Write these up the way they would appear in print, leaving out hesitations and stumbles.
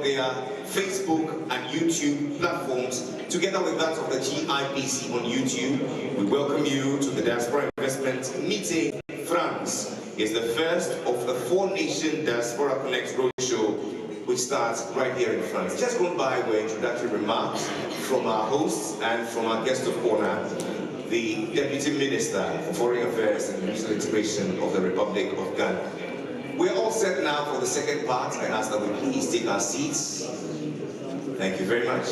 their Facebook and YouTube platforms, together with that of the GIPC on YouTube. We welcome you to the Diaspora Investment Meeting. France is the first of the 4-nation Diaspora Connect Roadshow, which starts right here in France. Just going by were introductory remarks from our hosts and from our guest of honor, the Deputy Minister for Foreign Affairs and Regional Integration of the Republic of Ghana. We're all set now for the second part. I ask that we please take our seats. Thank you very much.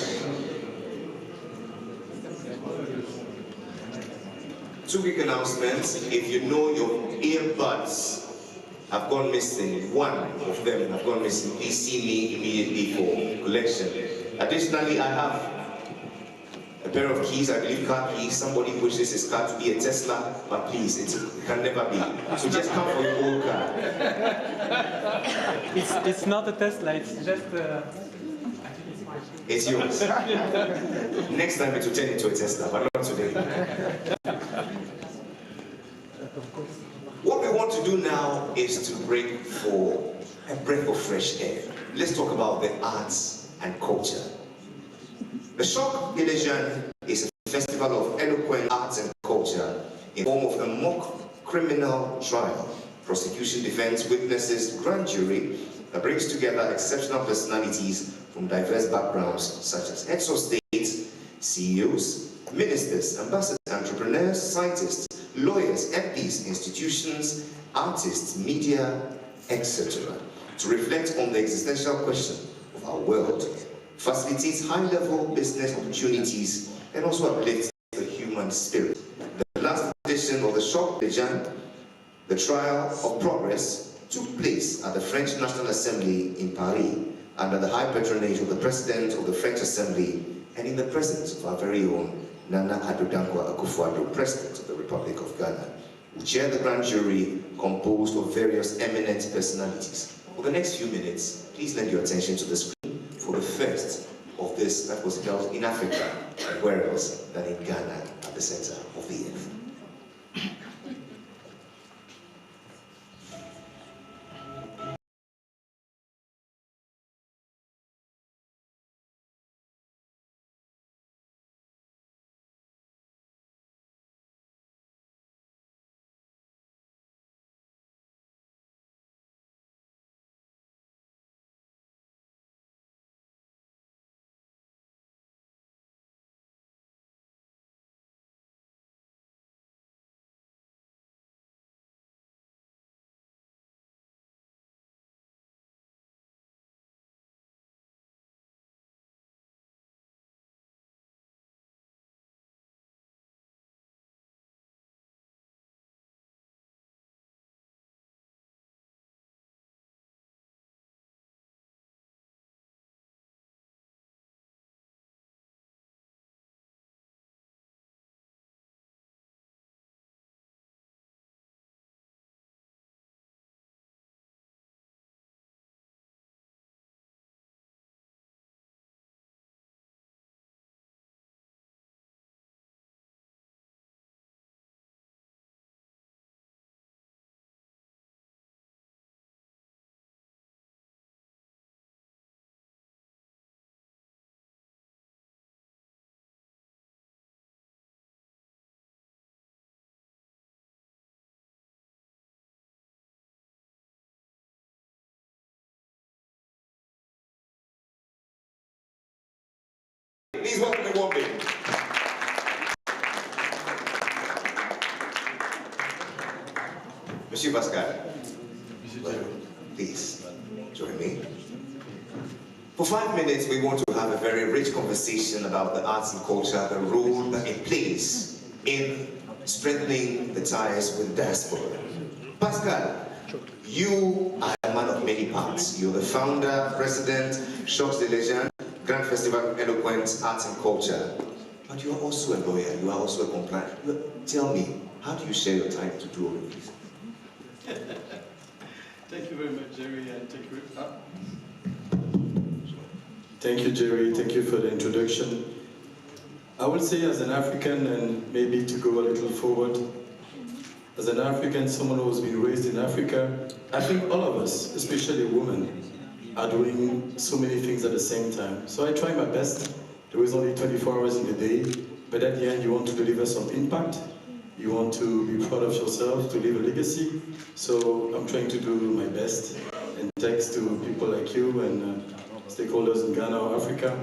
2 quick announcements. If you know your earbuds have gone missing, one of them have gone missing, please see me immediately for collection. Additionally, I have a pair of keys, I believe car keys. Somebody wishes his car to be a Tesla, but please, it can never be. So just come for your old car. It's not a Tesla, it's just It's yours. Next time it will turn into a Tesla, but not today. What we want to do now is to break for a breath of fresh air. Let's talk about the arts and culture. The Choc des Legends is a festival of eloquent arts and culture in the form of a mock criminal trial, prosecution, defense, witnesses, grand jury that brings together exceptional personalities from diverse backgrounds such as heads of state, CEOs, ministers, ambassadors, entrepreneurs, scientists, lawyers, MPs, institutions, artists, media, etc. to reflect on the existential question of our world, facilitates high-level business opportunities, and also uplifts the human spirit. The last edition of the Choc des Legends, the Trial of Progress, took place at the French National Assembly in Paris, under the high patronage of the President of the French Assembly, and in the presence of our very own Nana Addo Dankwa Akufo-Addo, President of the Republic of Ghana, who chaired the grand jury composed of various eminent personalities. For the next few minutes, please lend your attention to the screen for the first of this that was held in Africa, and where else than in Ghana, at the center of the earth. Please welcome the woman. Monsieur Pascal, please join me. For 5 minutes, we want to have a very rich conversation about the arts and culture, the role that it plays in strengthening the ties with diaspora. Pascal, you are a man of many parts. You're the founder, president, Choc des Legends, Grand Festival of Eloquence, Arts and Culture. But you are also a lawyer, you are also a compliant. Tell me, how do you share your time to do all of this? Thank you very much, Jerry, and thank you, Jerry. Thank you for the introduction. I would say, as an African, and maybe to go a little forward, as an African, someone who's been raised in Africa, I think all of us, especially women, are doing so many things at the same time. So I try my best. There is only 24 hours in the day, but at the end you want to deliver some impact. You want to be proud of yourself, to leave a legacy. So I'm trying to do my best. And thanks to people like you and stakeholders in Ghana or Africa,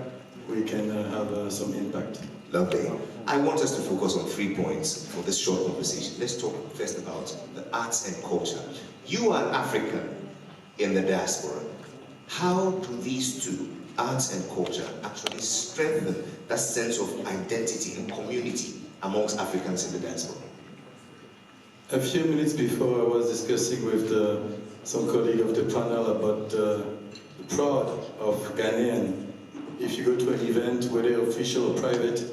we can have some impact. Lovely. I want us to focus on 3 points for this short conversation. Let's talk first about the arts and culture. You are an African in the diaspora. How do these two, arts and culture, actually strengthen that sense of identity and community amongst Africans in the diaspora? A few minutes before I was discussing with some colleague of the panel about the pride of Ghanaian. If you go to an event, whether official or private,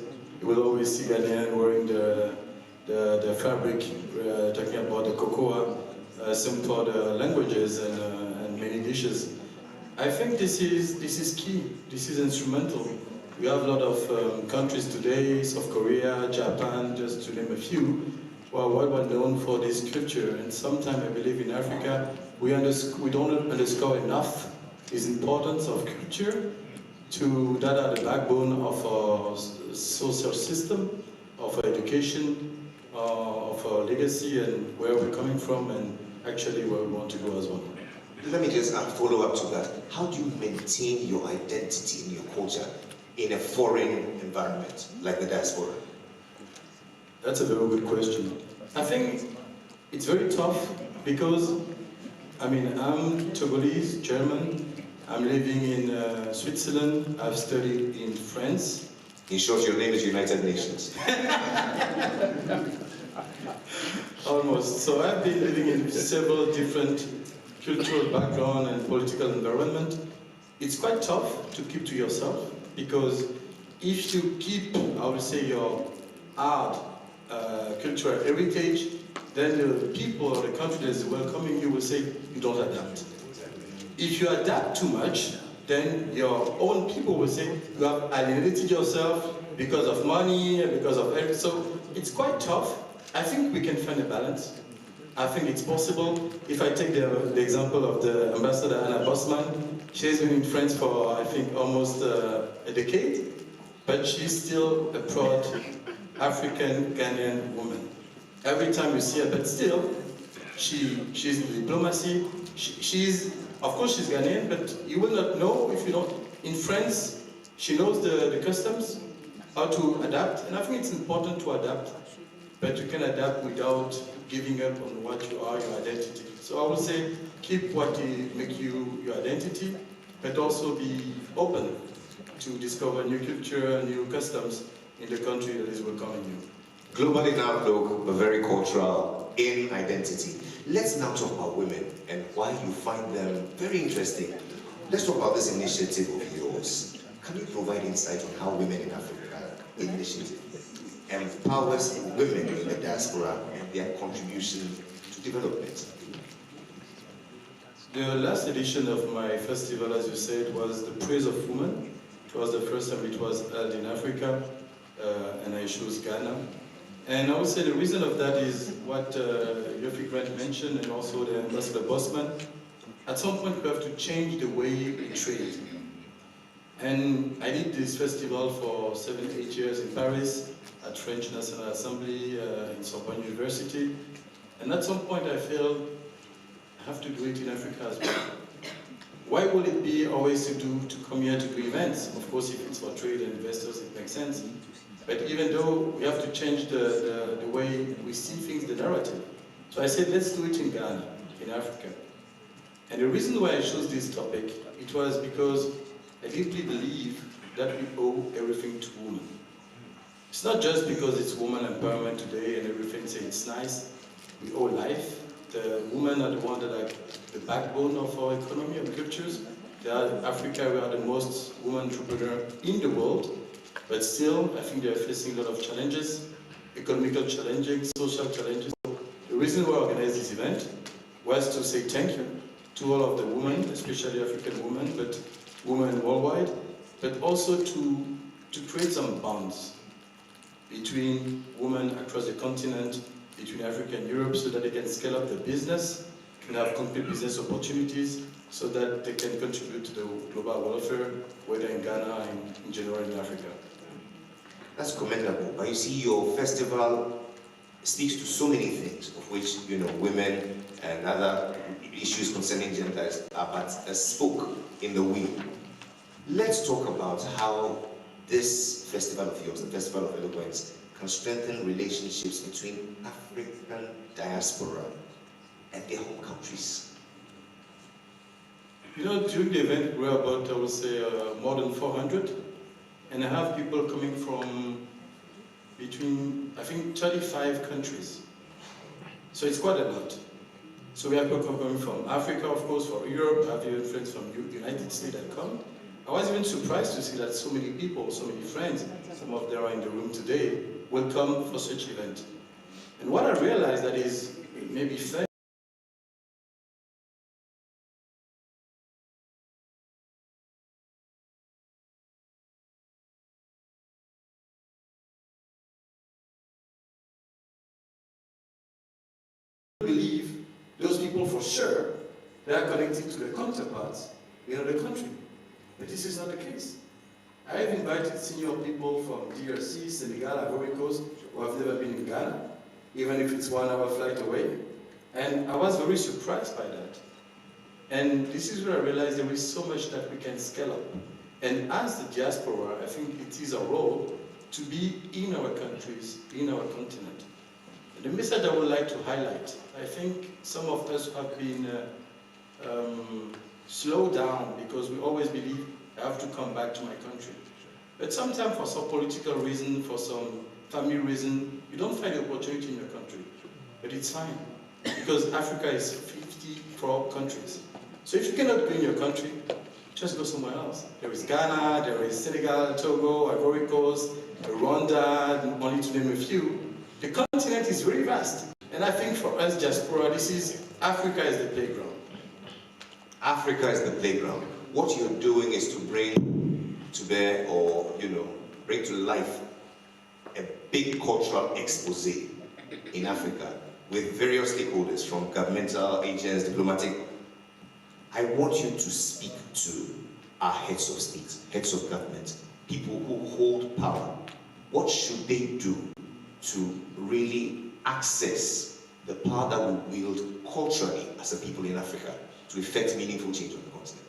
you will always see Ghanaian wearing the fabric, talking about the cocoa, some for the languages and many dishes. I think this is key. This is instrumental. We have a lot of countries today, South Korea, Japan, just to name a few, who are well known for this culture. And sometimes I believe in Africa, we don't underscore enough this importance of culture that are the backbone of our social system, of our education, of our legacy and where we're coming from and actually where we want to go as well. Let me just follow up to that. How do you maintain your identity and your culture in a foreign environment like the diaspora? That's a very good question. I think it's very tough because, I'm Togolese, German, I'm living in Switzerland, I've studied in France. In short, your name is United Nations. Almost. So I've been living in several different cultural background and political environment. It's quite tough to keep to yourself because if you keep, I would say, your art, cultural heritage, then the people or the country that is welcoming you will say you don't adapt. If you adapt too much, then your own people will say you have alienated yourself because of money, because of everything. So it's quite tough. I think we can find a balance. I think it's possible. If I take the example of the ambassador Anna Bosman, she's been in France for, I think, almost a decade, but she's still a proud African Ghanaian woman. Every time you see her, but still, she's in diplomacy. Of course she's Ghanaian, but you will not know if you don't. In France, she knows the customs, how to adapt, and I think it's important to adapt, but you can adapt without giving up on what you are, your identity. So I would say, keep what make you your identity, but also be open to discover new culture, new customs in the country that is welcoming you. Globally in outlook, but very cultural in identity. Let's now talk about women and why you find them very interesting. Let's talk about this initiative of yours. Can you provide insight on how Women in Africa initiative empowers women in the diaspora and their contribution to development? The last edition of my festival, as you said, was the Praise of Women. It was the first time it was held in Africa, and I chose Ghana. And I would say the reason of that is what Yofi Grant mentioned, and also the Ambassador Bosman. At some point, we have to change the way we trade. And I did this festival for 7-8 years in Paris, at French National Assembly, in Sorbonne University. And at some point, I felt I have to do it in Africa as well. Why would it be always to come here to do events? Of course, if it's for trade and investors, it makes sense. But even though we have to change the way we see things, the narrative. So I said, let's do it in Ghana, in Africa. And the reason why I chose this topic, it was because I deeply believe that we owe everything to women. It's not just because it's woman empowerment today and everything say it's nice. We owe life. The women are the ones that are the backbone of our economy and cultures. In Africa, we are the most women entrepreneurs in the world. But still, I think they are facing a lot of challenges, economical challenges, social challenges. The reason why I organized this event was to say thank you to all of the women, especially African women, but women worldwide, but also to create some bonds between women across the continent, between Africa and Europe, so that they can scale up their business, can have complete business opportunities, so that they can contribute to the global welfare, whether in Ghana and in general in Africa. That's commendable. But you see, your festival speaks to so many things, of which, you know, women and other issues concerning gender are but a spoke in the wheel. Let's talk about how this festival of yours, the Festival of Eloquence, can strengthen relationships between African diaspora and their home countries. You know, during the event, we were about, I would say, more than 400. And I have people coming from between, I think, 35 countries. So it's quite a lot. So we have people coming from Africa, of course, from Europe. I have even friends from the United States that come. I was even surprised to see that so many people, so many friends, some of them are in the room today, will come for such event. And what I realized that is maybe fair. Believe those people for sure they are connected to their counterparts in other country. But this is not the case. I have invited senior people from DRC, Senegal, Ivory Coast, who have never been in Ghana, even if it's 1 hour flight away. And I was very surprised by that. And this is where I realized there is so much that we can scale up. And as the diaspora, I think it is our role to be in our countries, in our continent. And the message I would like to highlight, I think some of us have been slowed down because we always believe I have to come back to my country. But sometimes for some political reason, for some family reason, you don't find the opportunity in your country. But it's fine, because Africa is 54 countries. So if you cannot go in your country, just go somewhere else. There is Ghana, there is Senegal, Togo, Ivory Coast, Rwanda, only to name a few. The continent is very vast. And I think for us, diaspora, Africa is the playground. Africa is the playground. What you're doing is to bring to bear, or, you know, bring to life a big cultural expose in Africa with various stakeholders, from governmental agents, diplomatic. I want you to speak to our heads of state, heads of government, people who hold power. What should they do to really access the power that we wield culturally as a people in Africa to effect meaningful change on the continent?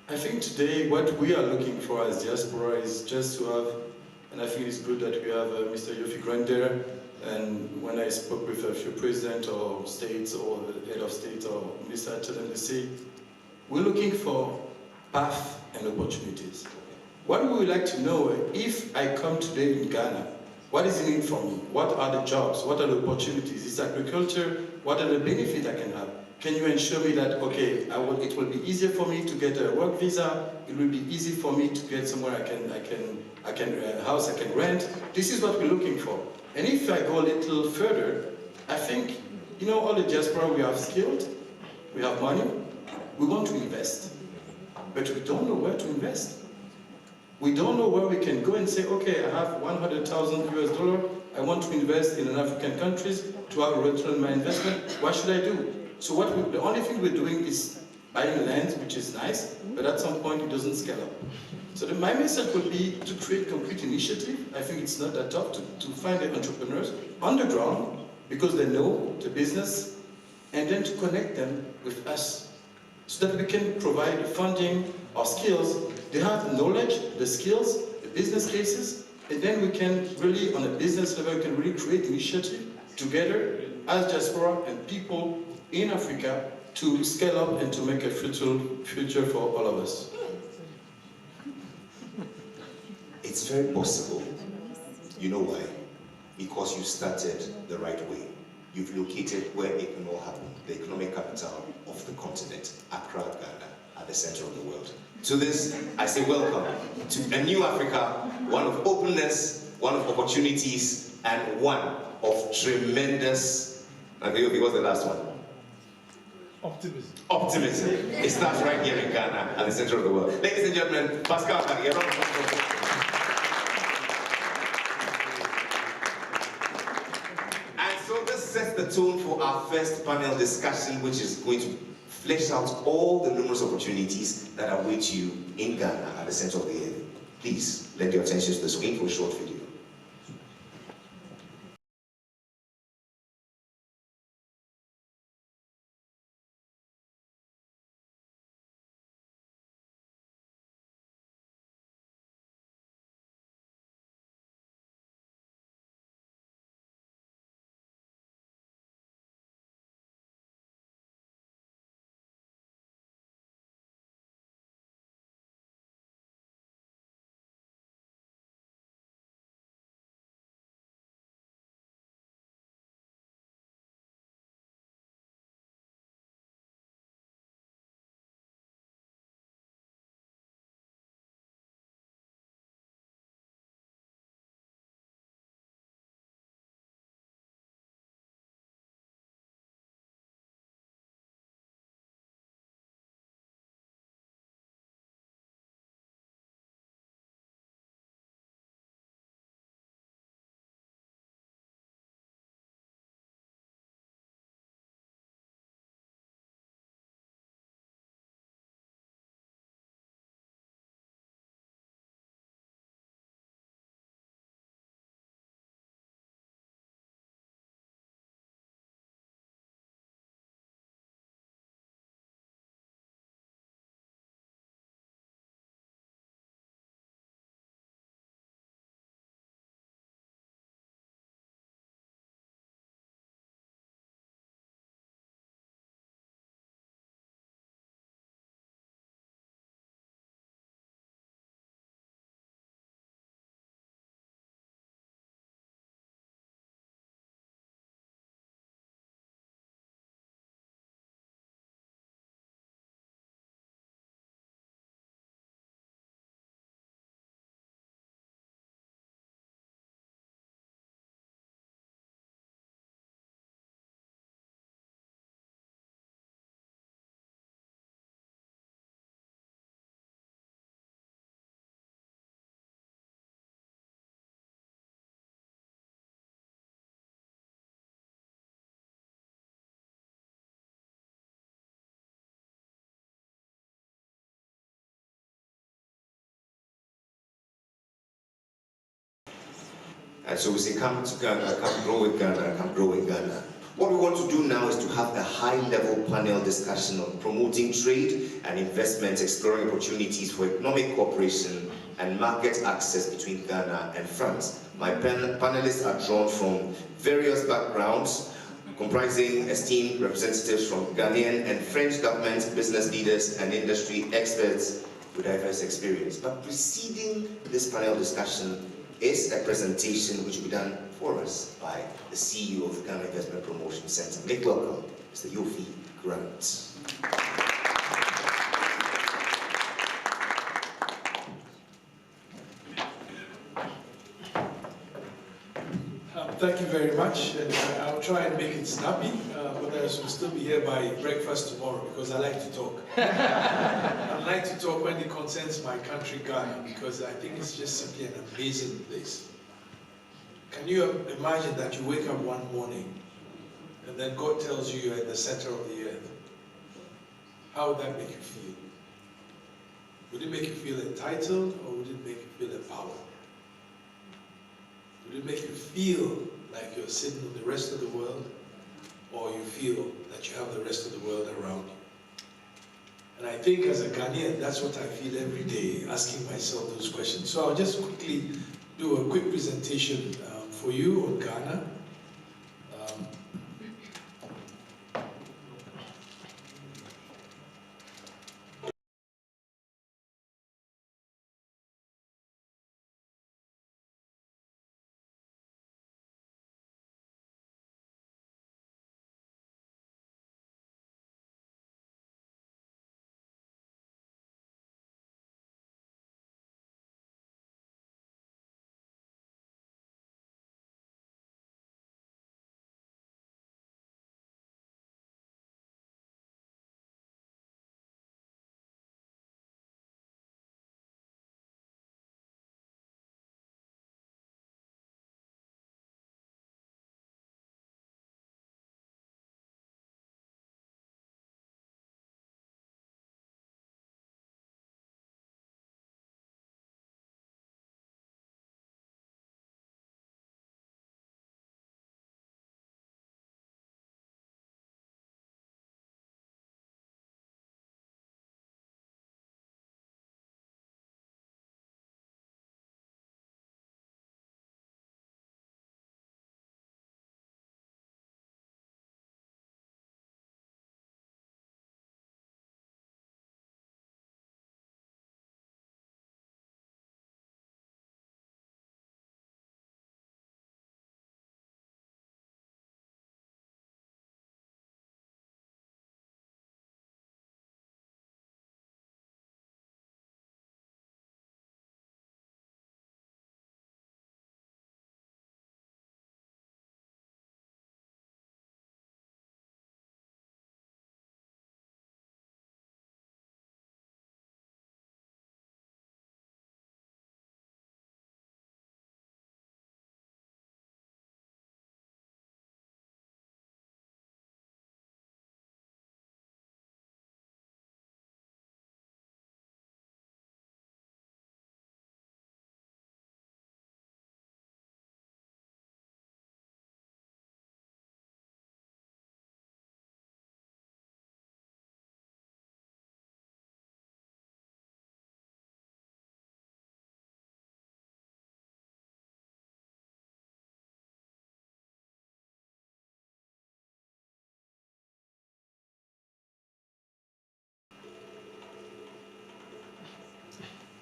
I think today what we are looking for as diaspora is just to have, and I think it's good that we have Mr. Yofi Grant there, and when I spoke with a few presidents or states or the head of state or minister, I told them to say, we're looking for path and opportunities. What we would like to know, if I come today in Ghana, what is in it for me? What are the jobs? What are the opportunities? Is agriculture? What are the benefits I can have? Can you ensure me that, okay, it will be easier for me to get a work visa, it will be easy for me to get somewhere a house I can rent. This is what we're looking for. And if I go a little further, I think, you know, all the diaspora, we have skilled, we have money, we want to invest, but we don't know where to invest. We don't know where we can go and say, okay, I have 100,000 US dollar, I want to invest in an African countries to have a return on my investment, what should I do? So the only thing we're doing is buying land, which is nice, but at some point it doesn't scale up. So my message would be to create concrete initiative. I think it's not that tough to find the entrepreneurs on the ground, because they know the business, and then to connect them with us, so that we can provide the funding or skills. They have the knowledge, the skills, the business cases, and then we can really, on a business level, we can really create initiative together as diaspora and people in Africa to scale up and to make a future for all of us. It's very possible. You know why? Because you started the right way. You've located where it can all happen, the economic capital of the continent, Accra, Ghana, at the center of the world. To this, I say welcome to a new Africa, one of openness, one of opportunities, and one of tremendous, what's the last one? Optimism. Optimism. It starts right here in Ghana, at the center of the world. Ladies and gentlemen, Pascal Kari, a round of applause. And so this sets the tone for our first panel discussion, which is going to flesh out all the numerous opportunities that await you in Ghana at the center of the earth. Please lend your attention to the screen for a short video. And so we say, come to Ghana, come grow with Ghana, come grow with Ghana. What we want to do now is to have a high-level panel discussion on promoting trade and investment, exploring opportunities for economic cooperation and market access between Ghana and France. My panelists are drawn from various backgrounds, comprising esteemed representatives from Ghanaian and French government, business leaders, and industry experts with diverse experience. But preceding this panel discussion is a presentation which will be done for us by the CEO of the Ghana Investment Promotion Center. Make welcome, Mr. Yofi Grant. Thank you very much, and I'll try and make it snappy, but I should still be here by breakfast tomorrow because I like to talk. I like to talk when it concerns my country, Ghana, because I think it's just simply an amazing place. Can you imagine that you wake up one morning and then God tells you you're in the center of the earth? How would that make you feel? Would it make you feel entitled, or would it make you feel empowered? Would it make you feel like you're sitting with the rest of the world, or you feel that you have the rest of the world around you? And I think as a Ghanaian, that's what I feel every day, asking myself those questions. So I'll just quickly do a quick presentation for you on Ghana.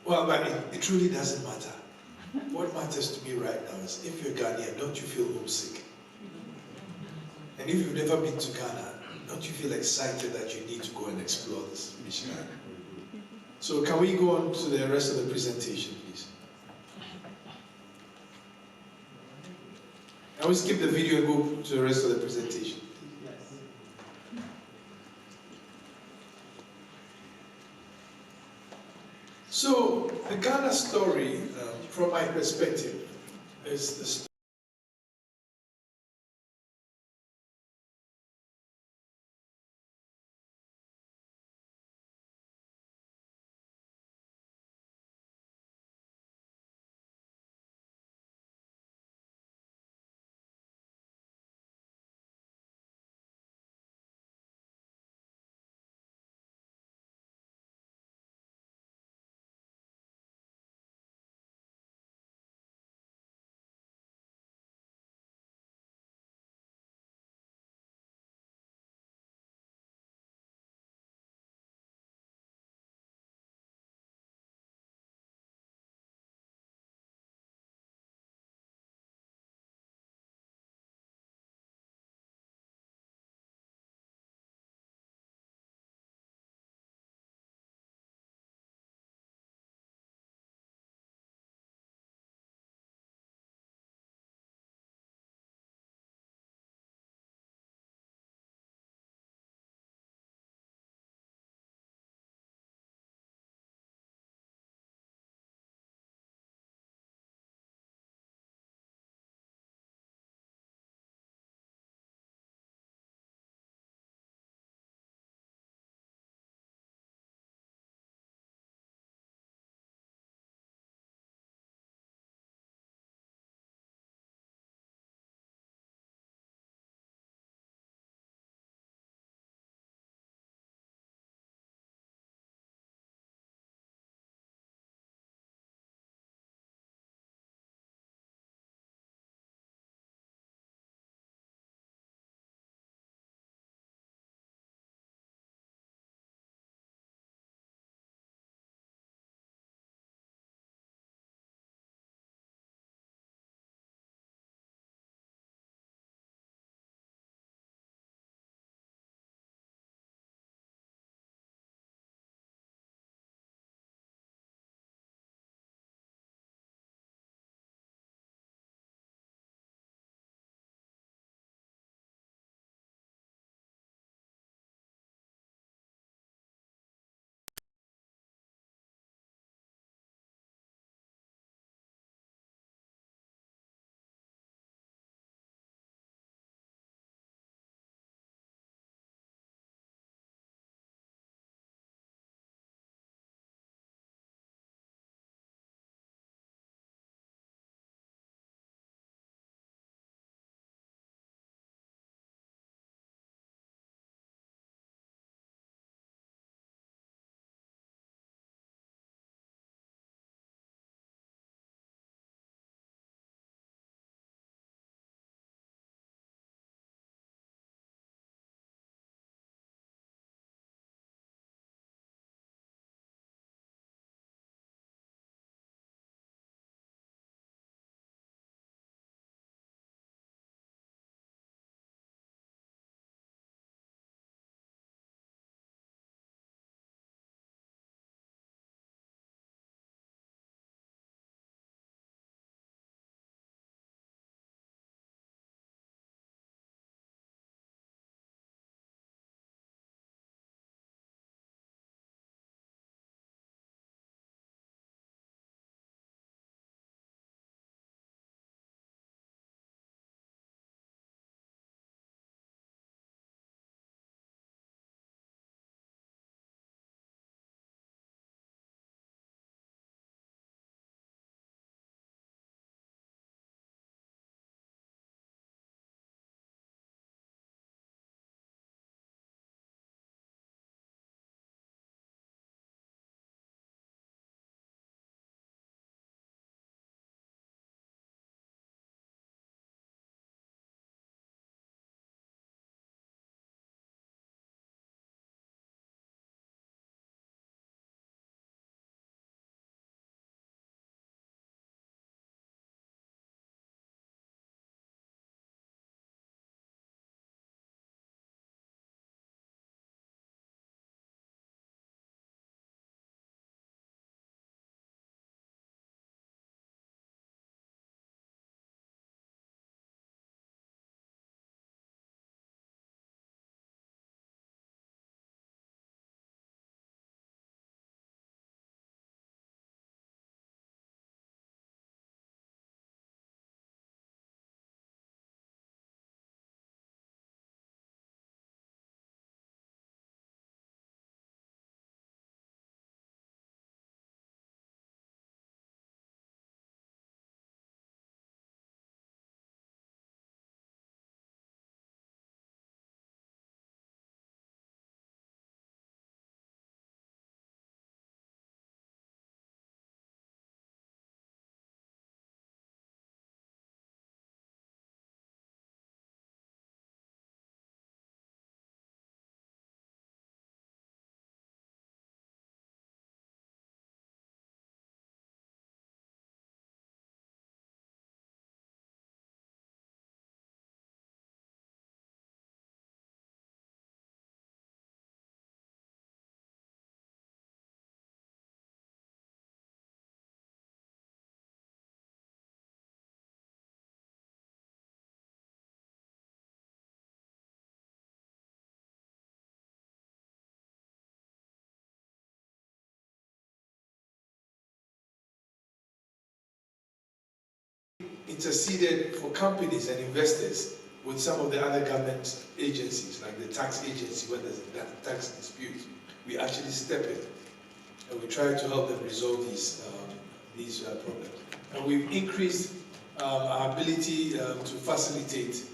Well, but it truly doesn't matter. What matters to me right now is if you're Ghanaian, don't you feel homesick? And if you've never been to Ghana, don't you feel excited that you need to go and explore this mission? So can we go on to the rest of the presentation, please? Can we skip the video and go to the rest of the presentation? So the Ghana story, from my perspective, is the story interceded for companies and investors with some of the other government agencies, like the tax agency, when there's a tax dispute. We actually step in and we try to help them resolve these problems. And we've increased our ability to facilitate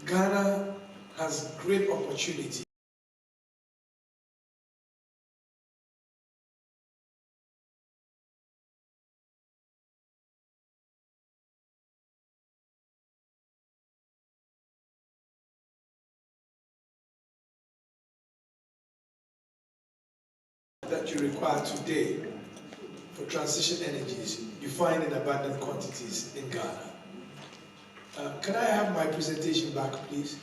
Ghana has great opportunity that you require today for transition energies, you find in abundant quantities in Ghana. Can I have my presentation back, please?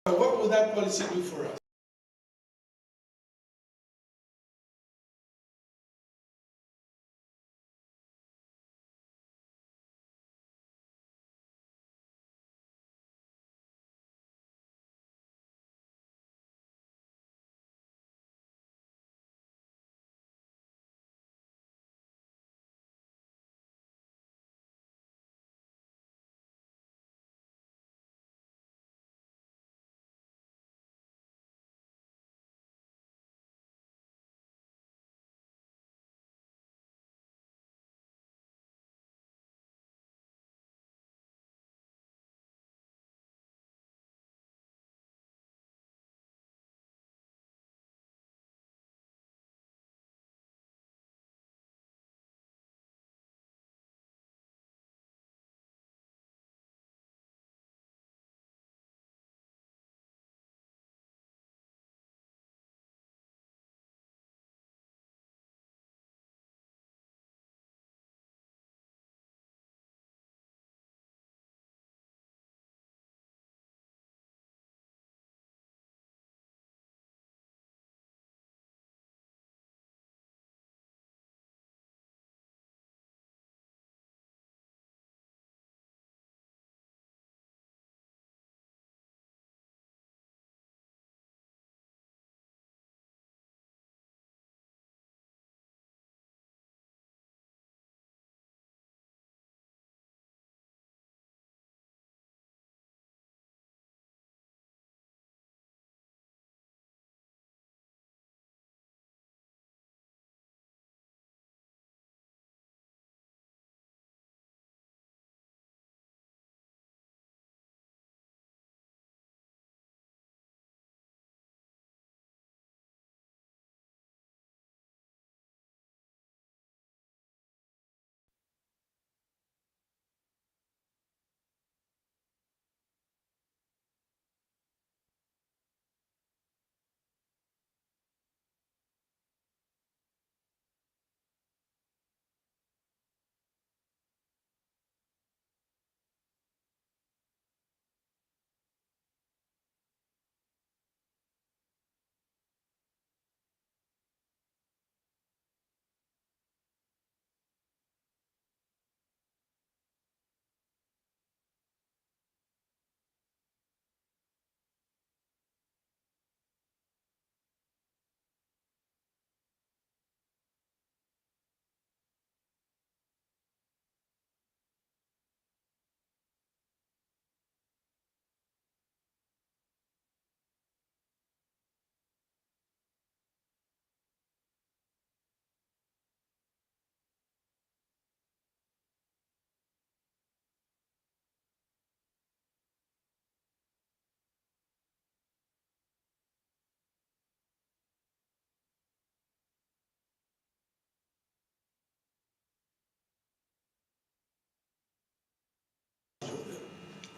What will that policy do for us?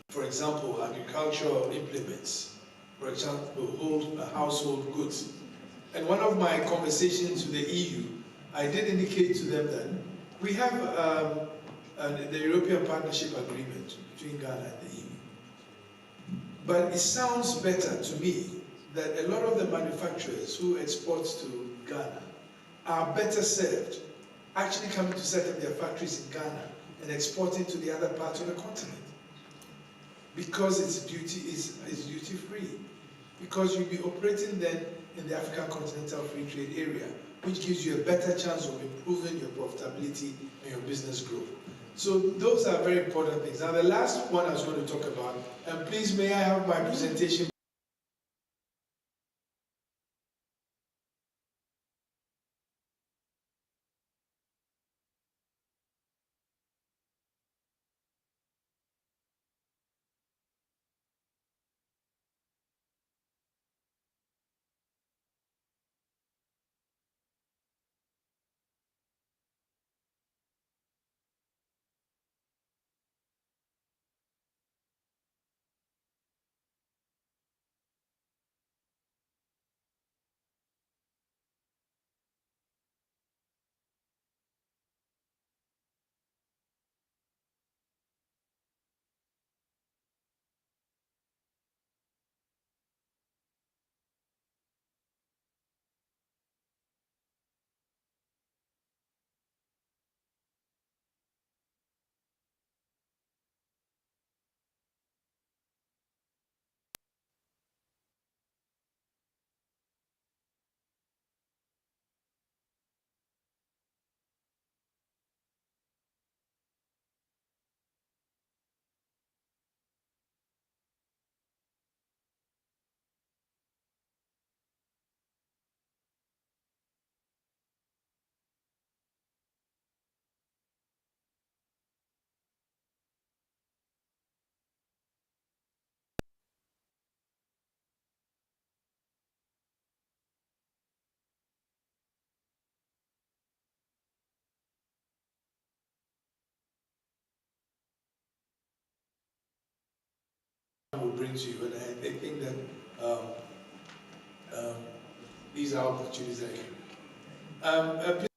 For example, agricultural implements, for example, household goods. And one of my conversations with the EU, I did indicate to them that we have the European Partnership Agreement between Ghana and the EU. But it sounds better to me that a lot of the manufacturers who export to Ghana are better served actually coming to set up their factories in Ghana and exporting to the other parts of the continent. Because it's duty free. Because you'll be operating then in the African Continental Free Trade Area, which gives you a better chance of improving your profitability and your business growth. So those are very important things. Now the last one I was going to talk about, and please may I have my presentation. will bring to you. And I think that these are opportunities that I can.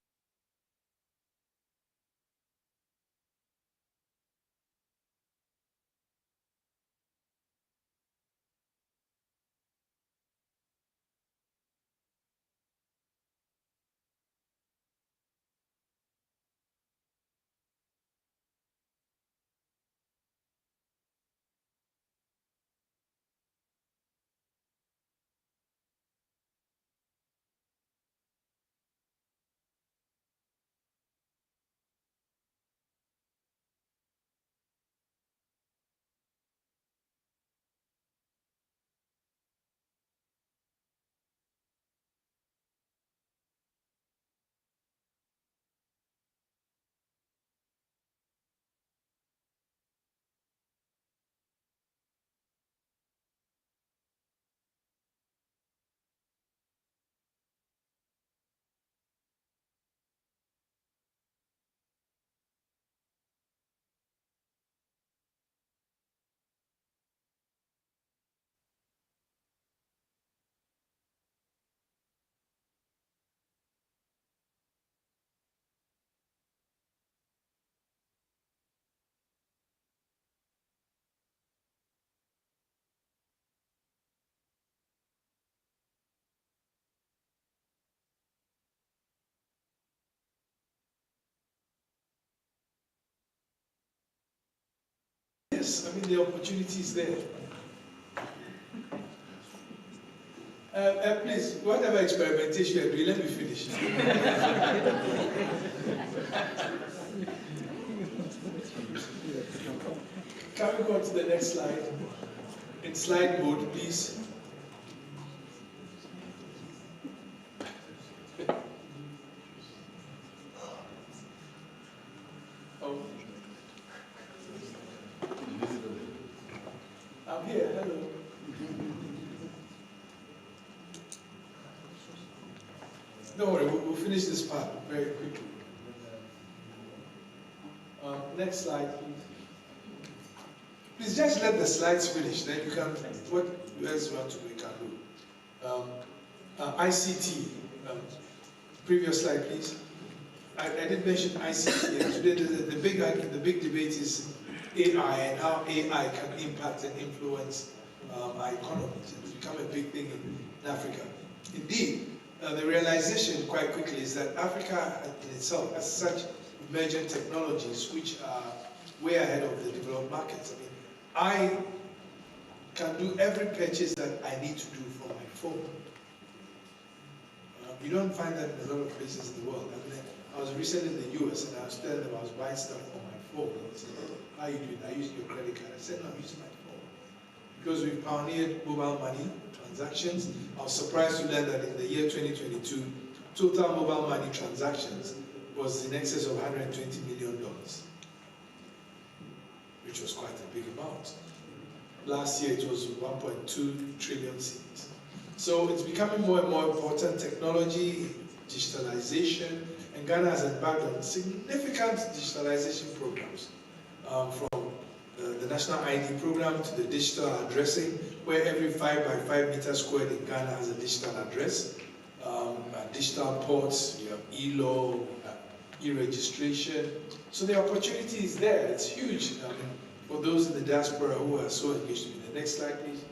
Yes, I mean the opportunity is there. Please, whatever experimentation you're doing, let me finish. Can we go to the next slide? In slide mode, please. Oh. I'm here, hello. Don't worry, we'll finish this part very quickly. Next slide, please. Please just let the slides finish, then you can, what else you want to do, you can do. ICT, previous slide, please. I did mention ICT, and today the big debate is AI and how AI can impact and influence our economies. It's become a big thing in Africa. Indeed, the realization quite quickly is that Africa in itself has such emergent technologies which are way ahead of the developed markets. I mean, I can do every purchase that I need to do from my phone. You don't find that in a lot of places in the world. I mean, I was recently in the US and I was telling them I was buying stuff on my phone. And they said, how are you doing? I use your credit card. I said, no, I'm using my phone. Because we've pioneered mobile money transactions. I was surprised to learn that in the year 2022, total mobile money transactions was in excess of $120 million, which was quite a big amount. Last year it was 1.2 trillion cedis. So it's becoming more and more important. Technology, digitalization, and Ghana has embarked on significant digitalization programs, from the National ID program to the digital addressing, where every 5 by 5 meters squared in Ghana has a digital address. Digital ports, you have e-law, e-registration. So the opportunity is there, it's huge. I mean, for those in the diaspora who are so engaged. The next slide, please.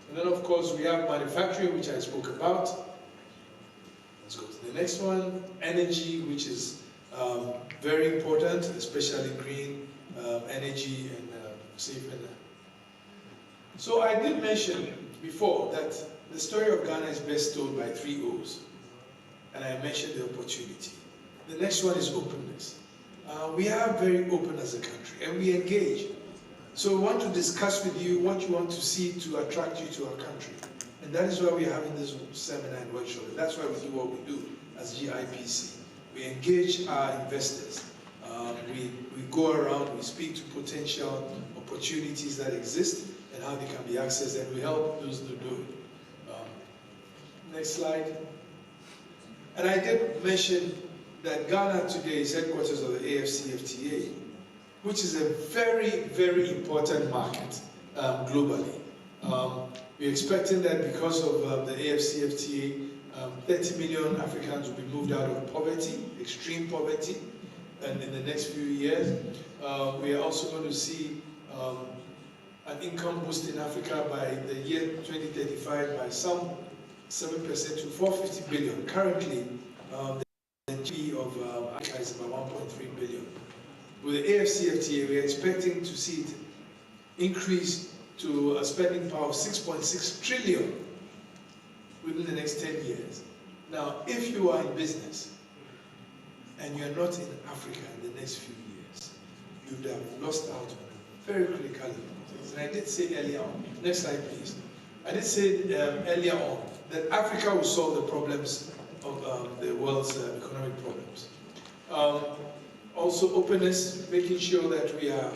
And then, of course, we have manufacturing, which I spoke about. Let's go to the next one. Energy, which is very important, especially green energy and safe energy. So I did mention before that the story of Ghana is best told by 3 O's. And I mentioned the opportunity. The next one is openness. We are very open as a country, and we engage. So we want to discuss with you what you want to see to attract you to our country. And that is why we are having this seminar and workshop. And that's why we do what we do as GIPC. We engage our investors. We go around, we speak to potential opportunities that exist and how they can be accessed, and we help those to do it. Next slide. And I did mention that Ghana today is headquarters of the AFCFTA, which is a very, very important market globally. We're expecting that because of the AFCFTA, 30 million Africans will be moved out of poverty, extreme poverty, and in the next few years. We are also going to see an income boost in Africa by the year 2035 by some 7% to 450 billion. Currently, the GDP of Africa is about 1.3 billion. With the AFCFTA, we are expecting to see it increase to a spending power of 6.6 trillion within the next 10 years. Now, if you are in business and you're not in Africa in the next few years, you would have lost out on very critically. And I did say earlier on, next slide please, I did say earlier on that Africa will solve the problems of the world's economic problems. Also openness, making sure that we are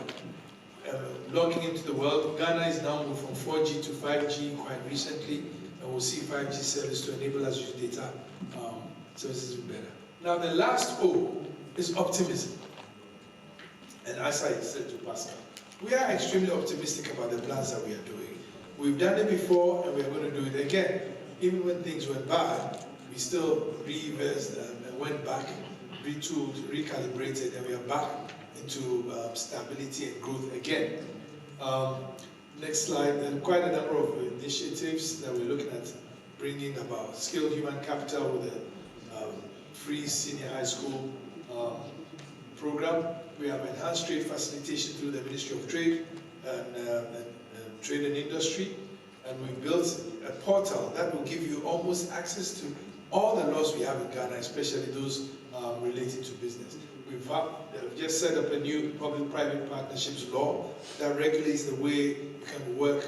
logging into the world. Ghana is now moved from 4G to 5G quite recently, and we'll see 5G service to enable us to use data services better. Now the last O is optimism. And as I said to Pascal, we are extremely optimistic about the plans that we are doing. We've done it before and we're going to do it again. Even when things went bad, we still reversed and went back, retooled, recalibrated, and we are back into stability and growth again. Next slide, and quite a number of initiatives that we're looking at bringing about skilled human capital with a free senior high school program. We have enhanced trade facilitation through the Ministry of Trade and Trade and Industry, and we built a portal that will give you almost access to all the laws we have in Ghana, especially those related to business. We've just set up a new public-private partnerships law that regulates the way you can work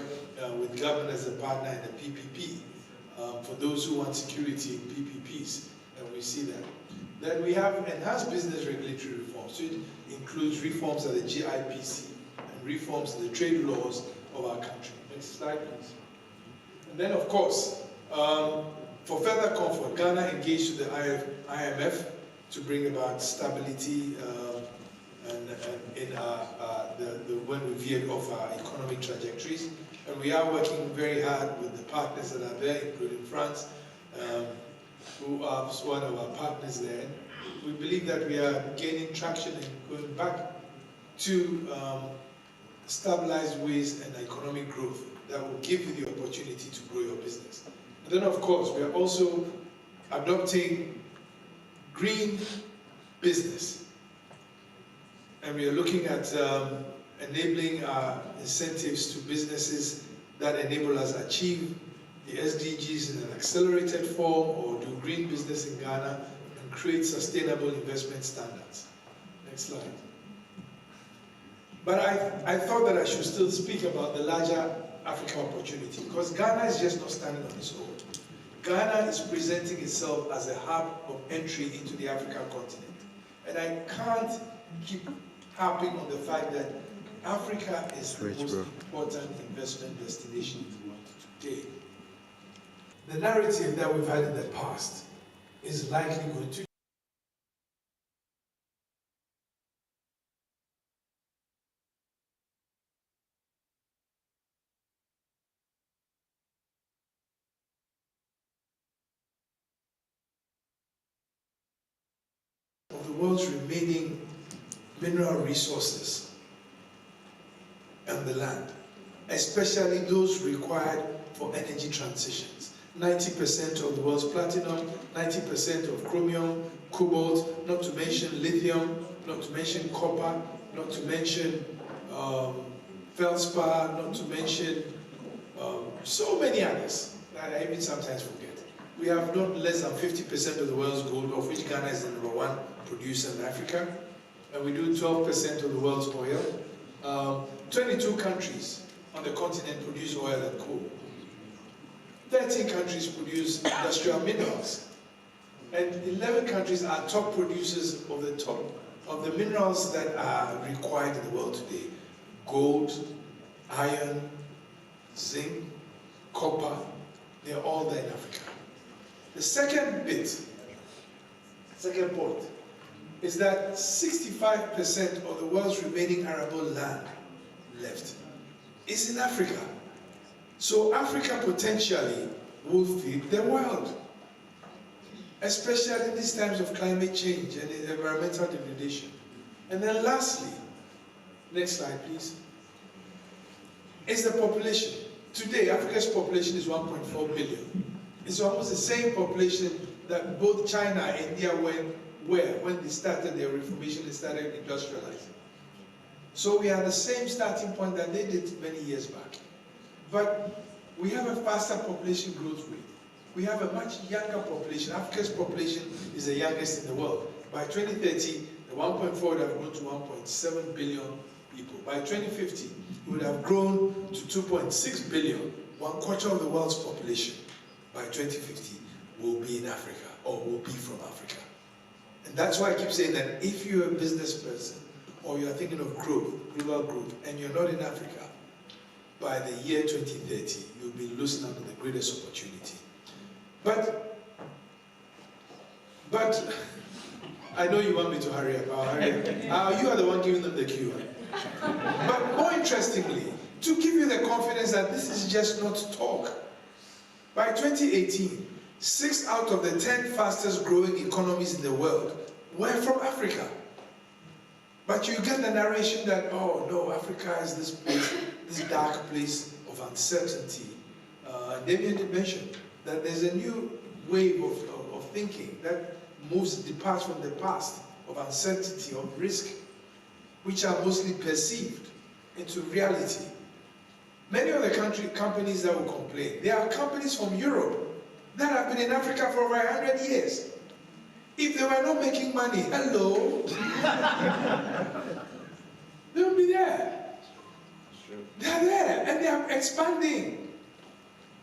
with government as a partner in a PPP for those who want security in PPPs, and we see that. Then we have enhanced business regulatory reforms. So it includes reforms of the GIPC and reforms of the trade laws of our country. Next slide, please. And then, of course, for further comfort, Ghana engaged with the IMF to bring about stability in when we veered off our economic trajectories. And we are working very hard with the partners that are there, including France, who are one of our partners there. We believe that we are gaining traction and going back to stabilized ways and economic growth that will give you the opportunity to grow your business. And then, of course, we are also adopting green business. And we are looking at enabling our incentives to businesses that enable us to achieve the SDGs in an accelerated form or do green business in Ghana and create sustainable investment standards. Next slide. But I thought that I should still speak about the larger African opportunity, because Ghana is just not standing on its own. Ghana is presenting itself as a hub of entry into the African continent. And I can't keep harping on the fact that Africa is the most important investment destination in the world today. The narrative that we've had in the past is likely going to of the world's remaining mineral resources and the land, especially those required for energy transitions. 90% of the world's platinum, 90% of chromium, cobalt, not to mention lithium, not to mention copper, not to mention feldspar, not to mention so many others that I even sometimes forget. We have not less than 50% of the world's gold, of which Ghana is the #1 producer in Africa, and we do 12% of the world's oil. 22 countries on the continent produce oil and coal. 13 countries produce industrial minerals, and 11 countries are top producers of the minerals that are required in the world today. Gold, iron, zinc, copper, they're all there in Africa. The second point, is that 65% of the world's remaining arable land left is in Africa. So Africa potentially will feed the world, especially in these times of climate change and environmental degradation. And then lastly, next slide please, is the population. Today, Africa's population is 1.4 billion. It's almost the same population that both China and India were when they started their reformation and started industrializing. So we are the same starting point that they did many years back. But we have a faster population growth rate. We have a much younger population. Africa's population is the youngest in the world. By 2030, the 1.4 would have grown to 1.7 billion people. By 2050, it would have grown to 2.6 billion. 1/4 of the world's population by 2050 will be in Africa, or will be from Africa. And that's why I keep saying that if you're a business person, or you're thinking of growth, global growth, and you're not in Africa, by the year 2030, you'll be losing out on the greatest opportunity. But I know you want me to hurry up. I'll hurry up. You are the one giving them the cue. But more interestingly, to give you the confidence that this is just not talk, by 2018, 6 out of the 10 fastest growing economies in the world were from Africa. But you get the narration that, oh no, Africa is this place, this dark place of uncertainty. Damien did mention that there's a new wave of thinking that departs from the past of uncertainty, of risk, which are mostly perceived into reality. Many of the companies that will complain, there are companies from Europe that have been in Africa for over 100 years. If they were not making money, hello, they will be there. They are there, and they are expanding.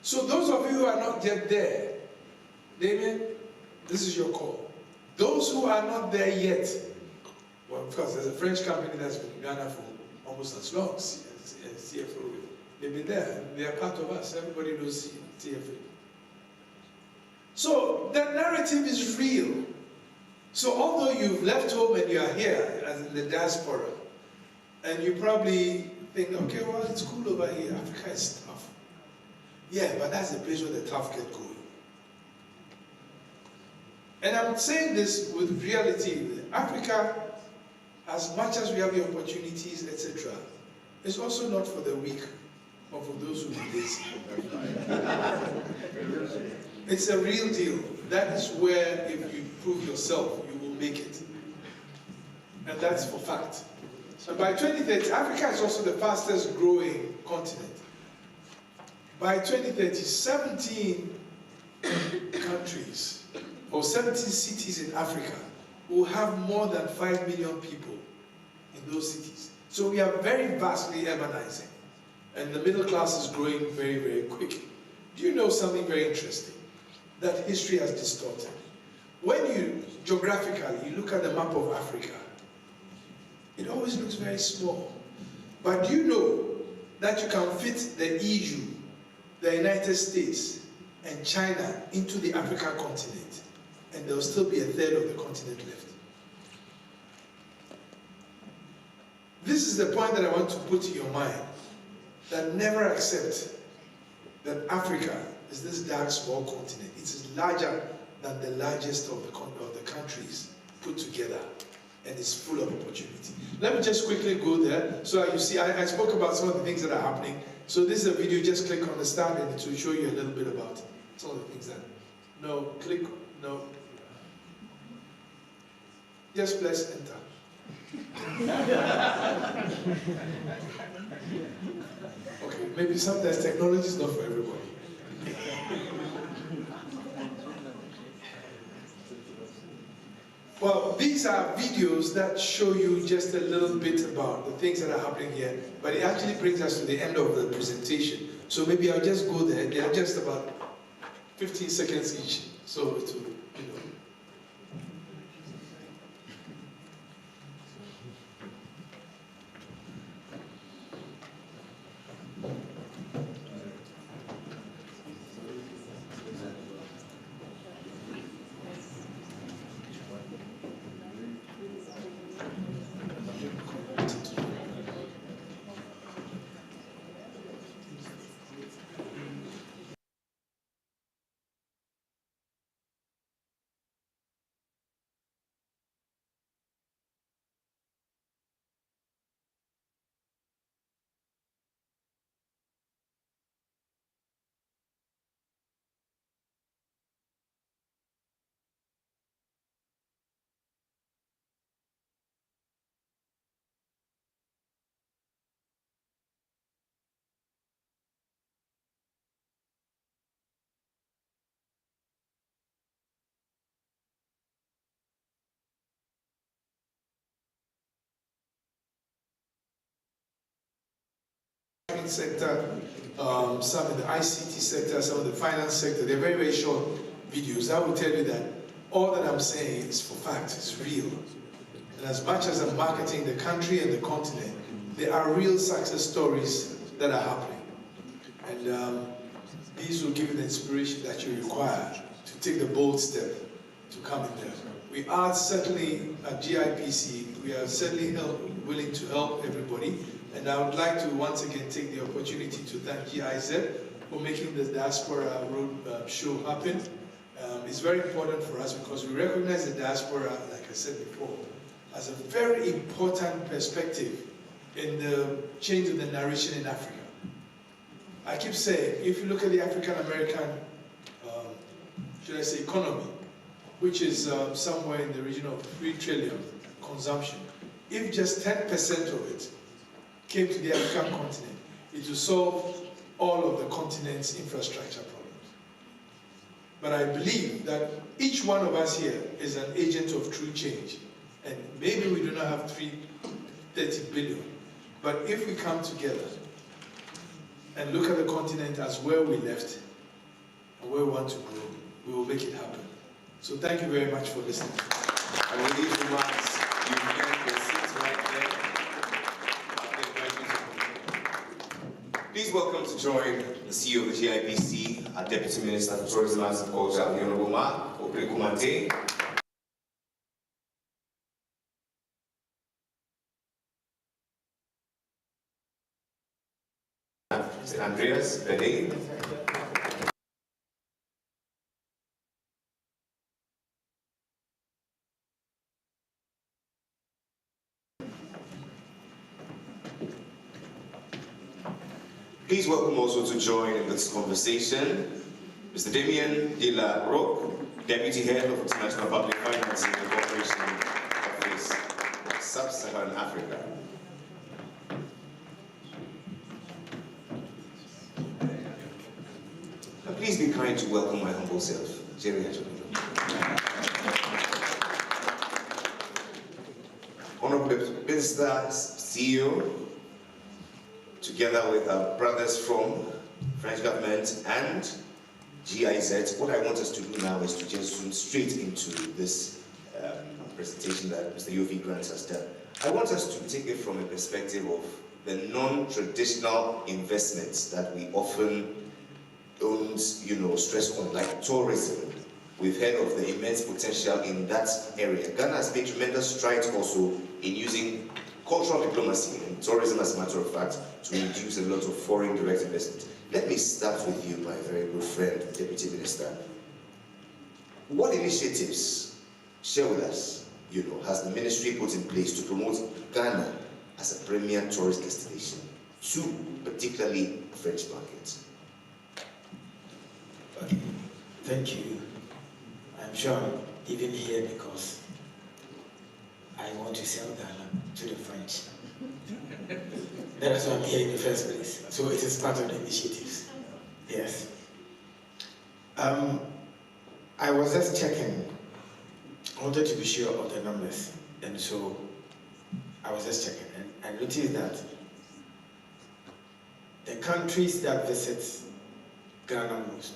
So those of you who are not yet there, Damien, this is your call. Those who are not there yet, well, of course, there's a French company that's been in Ghana for almost as long as CFO. They've been there. They are part of us. Everybody knows CFO. So the narrative is real. So although you've left home and you are here as in the diaspora, and you probably think, okay, well, it's cool over here. Africa is tough. Yeah, but that's the place where the tough get going. And I'm saying this with reality. Africa, as much as we have the opportunities, etc., is also not for the weak or for those who are lazy. It's a real deal. That is where, if you prove yourself, you will make it. And that's for fact. And by 2030, Africa is also the fastest growing continent. By 2030, 17 countries or 17 cities in Africa will have more than 5 million people in those cities. So we are very vastly urbanizing. And the middle class is growing very, very quickly. Do you know something very interesting that history has distorted? When you, geographically, you look at the map of Africa, it always looks very small. But do you know that you can fit the EU, the United States, and China into the African continent, and there will still be a third of the continent left? This is the point that I want to put in your mind, that never accept that Africa is this dark, small continent. It is larger than the largest of the countries put together, and it's full of opportunity. Let me just quickly go there. So you see, I spoke about some of the things that are happening. So this is a video, just click on the start and it will show you a little bit about some of the things that, no, click, no. Just press enter. Okay, maybe sometimes technology is not for everybody. Well, these are videos that show you just a little bit about the things that are happening here, but it actually brings us to the end of the presentation. So maybe I'll just go there. They are just about 15 seconds each. So it will, you know. banking sector, some in the ICT sector, some in the finance sector. They're very, very short videos. That will tell you that all that I'm saying is for fact, it's real. And as much as I'm marketing the country and the continent, there are real success stories that are happening. And these will give you the inspiration that you require to take the bold step to come in there. We are certainly at GIPC, we are certainly willing to help everybody. And I would like to once again take the opportunity to thank GIZ for making the Diaspora Road show happen. It's very important for us because we recognize the diaspora, like I said before, as a very important perspective in the change of the narration in Africa. I keep saying, if you look at the African American, should I say, economy, which is somewhere in the region of 3 trillion consumption, if just 10% of it came to the African continent, it will solve all of the continent's infrastructure problems. But I believe that each one of us here is an agent of true change. And maybe we do not have 30 billion, but if we come together and look at the continent as where we left and where we want to grow, we will make it happen. So thank you very much for listening. And with these remarks, you can get seats right there. Please welcome to join the CEO of the GIPC, our Deputy Minister for Tourism, Arts and Culture, the Honorable Mark Oprekumate. Mr. Andreas Bede. Please welcome also to join in this conversation, Mr. Damien de la Roque, Deputy Head of International Public Finance in the Corporation Office of Sub-Saharan Africa. And please be kind to welcome my humble self, Jerry Hajono. Honorable Minister, CEO, together with our brothers from French government and GIZ, what I want us to do now is to just zoom straight into this presentation that Mr. Yofi Grant has done. I want us to take it from a perspective of the non-traditional investments that we often don't, stress on, like tourism. We've heard of the immense potential in that area. Ghana has made tremendous strides also in using cultural diplomacy and tourism, as a matter of fact, to reduce a lot of foreign direct investment. Let me start with you, my very good friend, Deputy Minister. What initiatives, share with us, has the ministry put in place to promote Ghana as a premier tourist destination to particularly French markets? Okay, thank you. I'm sure I'm even here because I want to sell Ghana to the French. That is why I'm here in the first place. So it is part of the initiatives. Yes. I was just checking. I wanted to be sure of the numbers. And so I was just checking. And I noticed that the countries that visit Ghana most,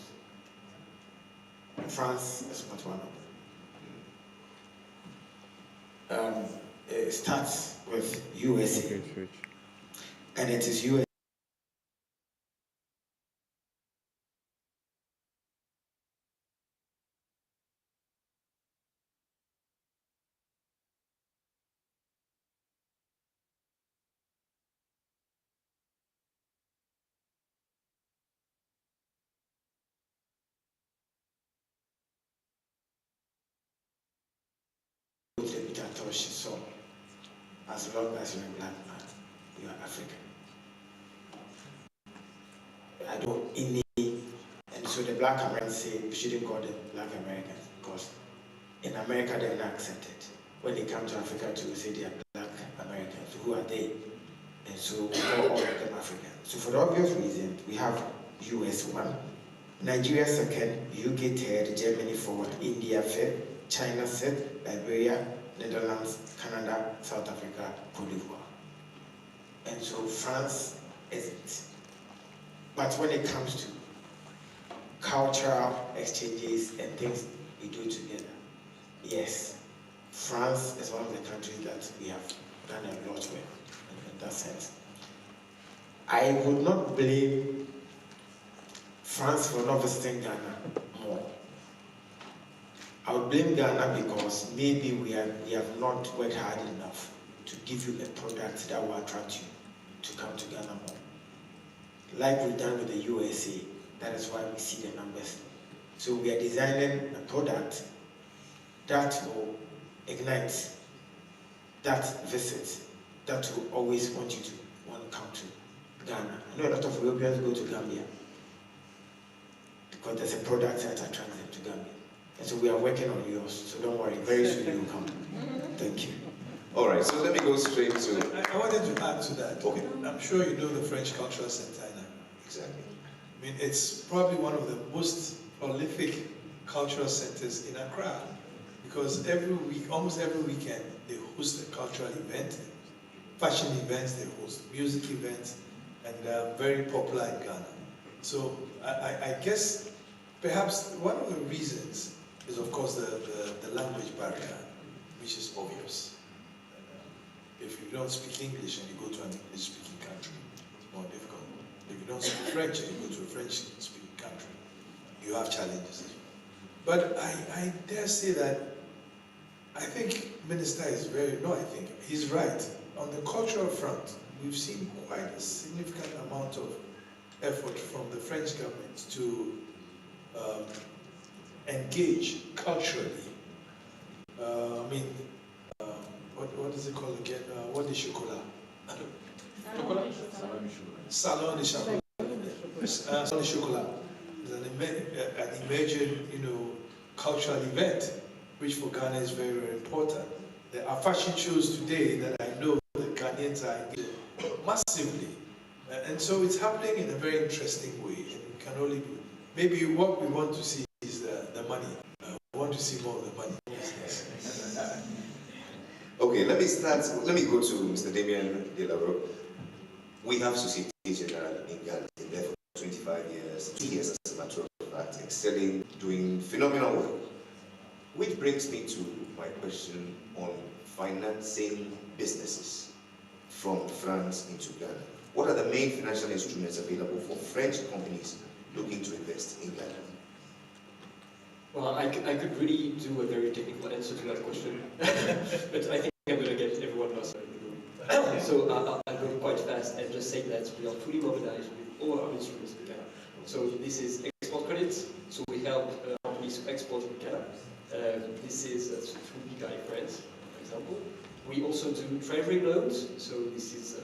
France is not one of them. It starts with USA, and it is USA. So, as long as you're a black man, you are African. I don't and so the black Americans say we shouldn't call them black Americans because in America they're not accepted. When they come to Africa to say they are black Americans, who are they? And so we call all of them African. So for the obvious reason, we have US 1, Nigeria 2nd, UK 3rd, Germany 4th, India 5th, China 6th, Liberia, Netherlands, Canada, South Africa, Cote d'Ivoire. And so France isn't. But when it comes to cultural exchanges and things we do together, yes, France is one of the countries that we have done a lot with in that sense. I would not blame France for not visiting Ghana more. I would blame Ghana because maybe we have not worked hard enough to give you a product that will attract you to come to Ghana more. Like we've done with the USA, that is why we see the numbers. So we are designing a product that will ignite that visit, that will always want you to want to come to Ghana. I know a lot of Europeans go to Gambia because there's a product that attracts them to Gambia. And so we are working on yours, so don't worry, very soon you will come. Thank you. All right, so let me go straight to... I wanted to add to that. Okay. I'm sure you know the French Cultural Center in Accra. Exactly. I mean, it's probably one of the most prolific cultural centers in Accra because every week, almost every weekend, they host a cultural event, fashion events, they host music events, and they're very popular in Ghana. So I guess perhaps one of the reasons is, of course, the language barrier, which is obvious. If you don't speak English and you go to an English-speaking country, it's more difficult. If you don't speak French and you go to a French-speaking country, you have challenges. But I dare say that I think Minister is he's right. On the cultural front, we've seen quite a significant amount of effort from the French government to engage culturally. What is it called again? What is chocolat? Salon de chocolat. Salon de chocolat is an emerging, cultural event, which for Ghana is very, very important. There are fashion shows today that I know that Ghanaians are engaged massively, and so it's happening in a very interesting way. And we can only maybe what we want to see is the money. We want to see more of the money. Okay, let me go to Mr. Damien Delaro. We have Société Générale in Ghana, been there for 25 years, 2 years as a matter of fact, excelling, doing phenomenal work. Which brings me to my question on financing businesses from France into Ghana. What are the main financial instruments available for French companies looking to invest in Ghana? Well, I could really do a very technical answer to that question, but I think I'm going to get everyone lost in the room. So I'll go quite fast and just say that we are fully mobilized with all our instruments in Ghana. So this is export credits, so we help companies to export in Ghana. This is through BKI France, for example. We also do treasury loans, so this is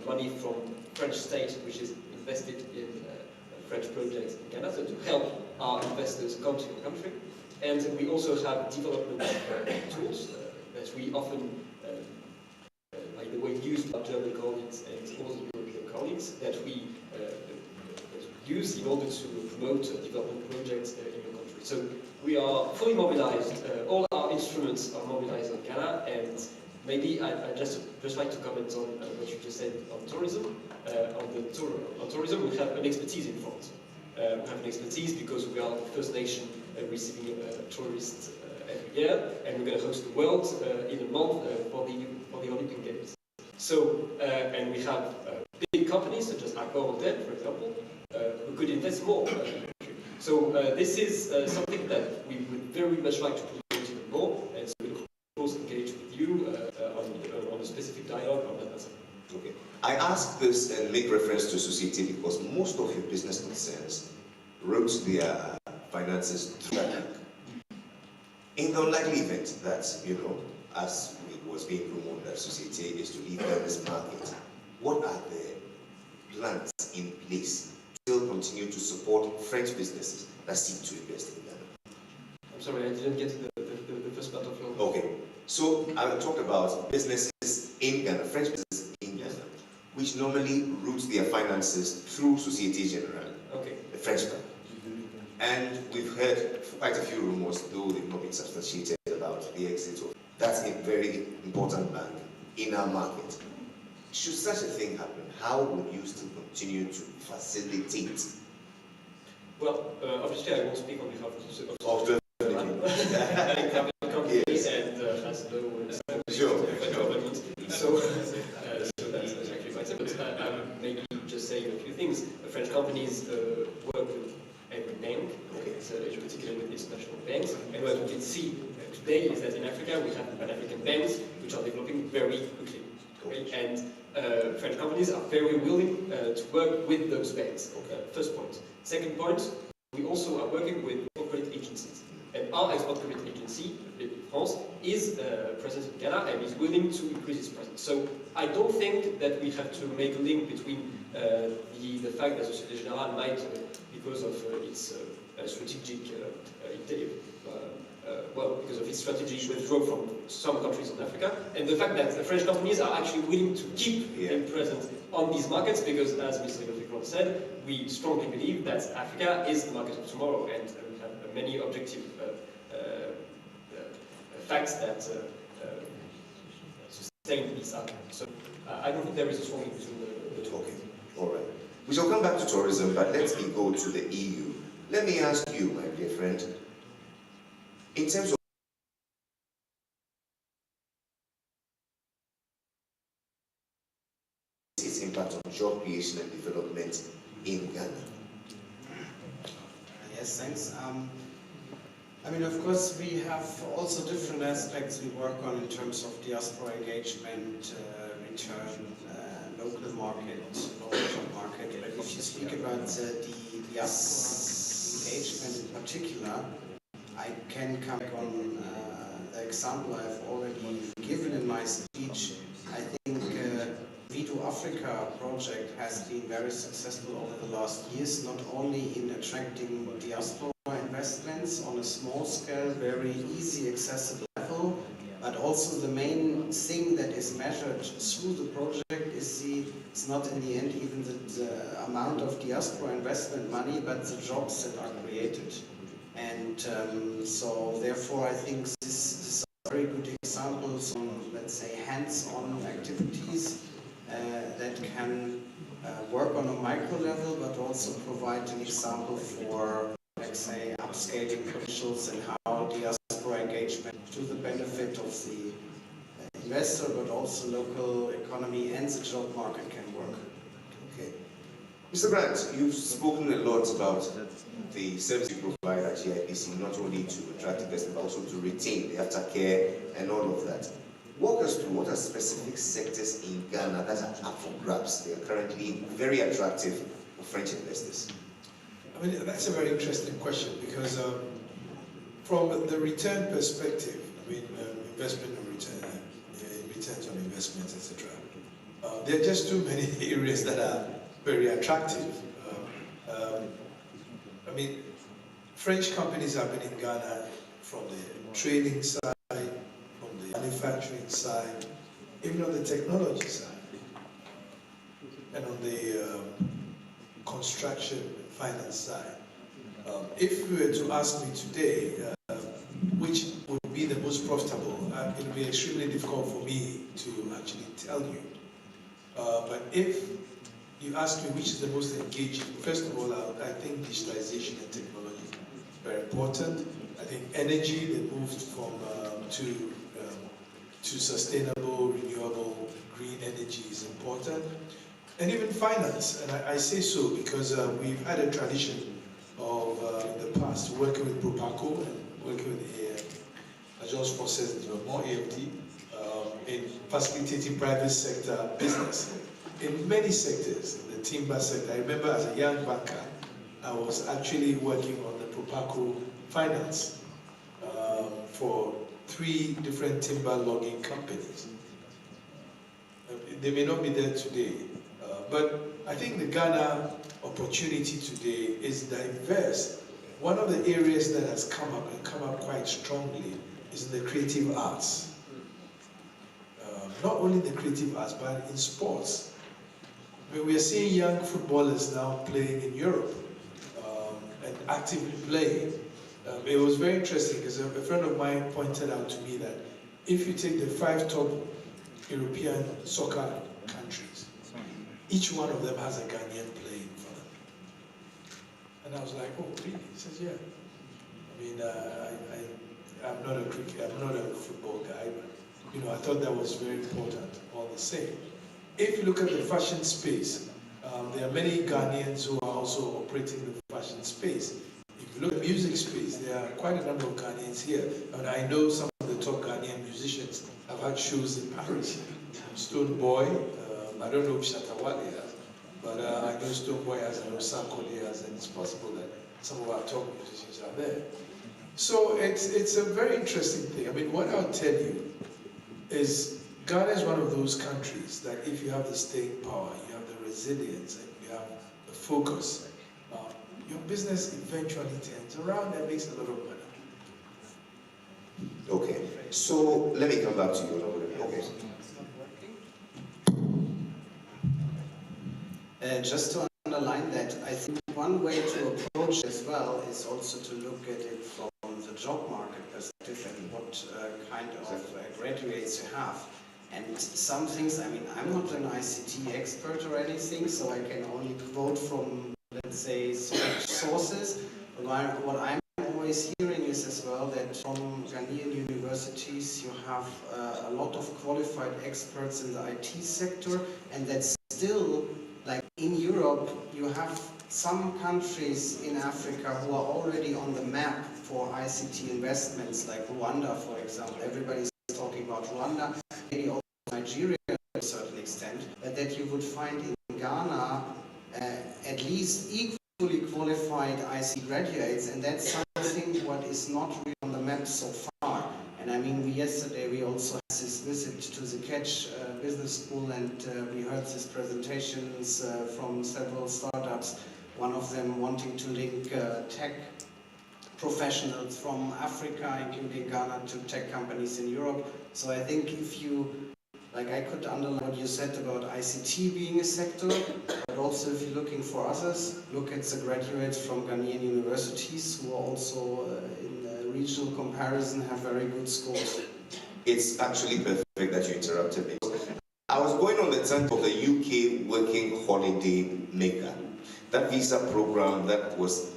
money from French state which is invested in French projects in Ghana, so to help our investors come to your country. And we also have development tools that we often, by the way, use with our German colleagues and all the European colleagues that we use in order to promote development projects in your country. So we are fully mobilized, all our instruments are mobilized in Ghana, and maybe I'd just like to comment on what you just said on tourism. On tourism, we have an expertise in France. We have an expertise because we are the first nation receiving tourists every year, and we're going to host the world in a month for the Olympic Games. So, and we have big companies such as Accor Hotel, for example, who could invest more. So this is something that we would very much like to promote even more, and so we'll of course engage with you on a specific dialogue on that matter. Okay. I ask this and make reference to Société because most of your business concerns route their finances through that bank. In the unlikely event that, as it was being rumored that Société is to leave this market, what are the plans in place to still continue to support French businesses that seek to invest in Ghana? I'm sorry, I didn't get the first part of your... Okay, so I will talk about businesses in Ghana, French businesses in Ghana, which normally route their finances through Société Générale, the French bank. And we've heard quite a few rumors, though they've not been substantiated, about the exit of that's a very important bank in our market. should such a thing happen, how would you still continue to facilitate? Well, obviously I won't speak on behalf of the company Yes. and has no Sure. government. So that's actually quite simple. Maybe just saying a few things. French companies work with every bank, so in particular with international banks. And what we can see today is that in Africa we have Pan-African banks which are developing very quickly. Okay? And French companies are very willing to work with those banks. First point. Second point, we also are working with export credit agencies. And our export credit agency, France, is present in Ghana and is willing to increase its presence. So I don't think that we have to make a link between the fact that Société Générale might, because of its strategic because of its strategy withdraw from some countries in Africa, and the fact that the French companies are actually willing to keep being present on these markets, because as Mr. Legrand said, we strongly believe that Africa is the market of tomorrow, and we have many objective facts that sustain this argument. So I don't think there is a strong link between the two. Okay, all right. We shall come back to tourism, but let me go to the EU. Let me ask you, my dear friend, in terms of its impact on job creation and development in Ghana. Yes, thanks. I mean, of course, we have also different aspects we work on in terms of diaspora engagement, return, local market, local market. But if you speak about the diaspora engagement in particular, I can come back on the example I've already given in my speech. I think Vido Africa project has been very successful over the last years, not only in attracting diaspora investments on a small scale, very easy, accessible level, but also the main thing that is measured through the project is it's not in the end even the amount of diaspora investment money, but the jobs that are created. And so therefore I think this is a very good examples on, let's say, hands-on activities that can work on a micro level, but also provide an example for, let's say, upscaling potentials and how diaspora engagement to the benefit of the investor, but also local economy and the job market can work. Okay. Mr. Grant, you've spoken a lot about the service you provide at GIPC, not only to attract investment, but also to retain the aftercare and all of that. Walk us through what are specific sectors in Ghana that are up for grabs. They are currently very attractive for French investors. I mean, that's a very interesting question, because from the return perspective, I mean, investment and return, returns on investments, etc. There are just too many areas that are very attractive. I mean, French companies have been in Ghana from the trading side, from the manufacturing side, even on the technology side, and on the construction finance side. If you were to ask me today which would be the most profitable, it would be extremely difficult for me to actually tell you. But if you ask me which is the most engaging, first of all, I think digitalization and technology is very important. I think energy, they moved from to sustainable, renewable, green energy is important. And even finance, and I say so because we've had a tradition of, in the past, working with Propaco and working with the Agence Française de Développement, AFD, in facilitating private sector business. In many sectors, in the timber sector, I remember as a young banker, I was actually working on the Propaco finance for 3 different timber logging companies. They may not be there today, but I think the Ghana opportunity today is diverse. One of the areas that has come up and come up quite strongly is in the creative arts. Not only the creative arts, but in sports. I mean, we are seeing young footballers now playing in Europe and actively playing. It was very interesting because a friend of mine pointed out to me that if you take the 5 top European soccer countries, each one of them has a Ghanaian playing for them. And I was like, oh, really? He says, yeah. I mean, I'm not a football guy, but I thought that was very important all the same. If you look at the fashion space, there are many Ghanaians who are also operating the fashion space. If you look at the music space, there are quite a number of Ghanaians here. And I know some of the top Ghanaian musicians have had shows in Paris. Stone Boy, I don't know if Shatawale has, but I know Stone Boy has, I know Sam Collier has, and it's possible that some of our top musicians are there. So it's a very interesting thing. I mean, what I'll tell you is Ghana is one of those countries that if you have the staying power, you have the resilience, and you have the focus, your business eventually turns around and makes a lot of money. Okay, so let me come back to you. Okay. Just to underline that, I think one way to approach as well is also to look at it from the job market perspective and what kind of graduates you have. And some things, I mean, I'm not an ICT expert or anything, so I can only quote from, let's say, sources. But what I'm always hearing is as well that from Ghanaian universities you have a lot of qualified experts in the IT sector, and that's still, like in Europe, you have some countries in Africa who are already on the map for ICT investments, like Rwanda, for example. Everybody's talking about Rwanda, maybe also Nigeria to a certain extent, but that you would find in Ghana at least equally qualified ICT graduates, and that's something what is not really on the map so far. And I mean, yesterday we also had this visit to the Catch Business School, and we heard these presentations from several startups, one of them wanting to link tech professionals from Africa, including Ghana, to tech companies in Europe. So I think if you, like I could underline what you said about ICT being a sector, but also if you're looking for others, look at the graduates from Ghanaian universities who are also in regional comparison have very good scores. It's actually perfect that you interrupted me. I was going on the tent of the UK Working Holiday Maker, that visa program that was,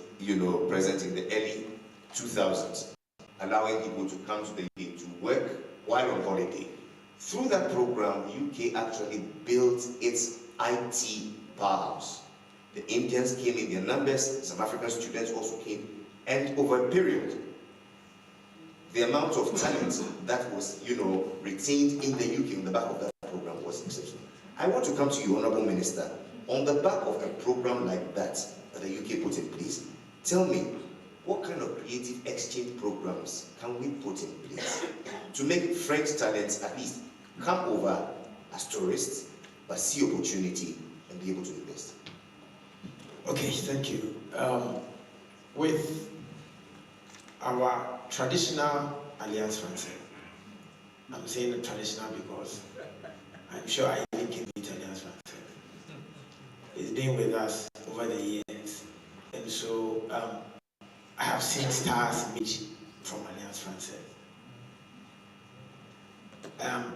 present in the early 2000s, allowing people to come to the UK to work while on holiday. Through that program, UK actually built its IT powerhouse. The Indians came in their numbers, some African students also came, and over a period, the amount of talent that was, retained in the UK on the back of that program was exceptional. I want to come to you, Honorable Minister, on the back of a program like that the UK put in place. Tell me, what kind of creative exchange programs can we put in place to make French talents at least come over as tourists, but see opportunity and be able to invest? Okay, thank you. With our traditional Alliance Française, I'm saying traditional because I'm sure I link in with Alliance Française. It's been with us over the years, and so I have seen stars emerge from Alliance Française.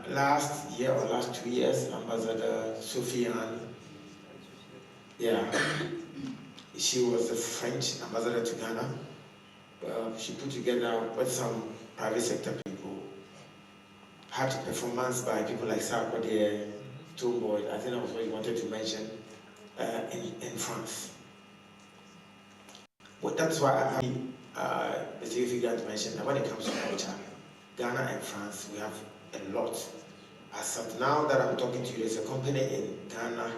Last year or last 2 years, Ambassador Sofiane, she was the French ambassador to Ghana. She put together with some private sector people, had a performance by people like Sarkodie, Toolboy, I think that was what you wanted to mention, in France. Well, that's why I'm happy, Mr. Yofi, to mention that when it comes to culture, Ghana and France, we have a lot. As of now that I'm talking to you, there's a company in Ghana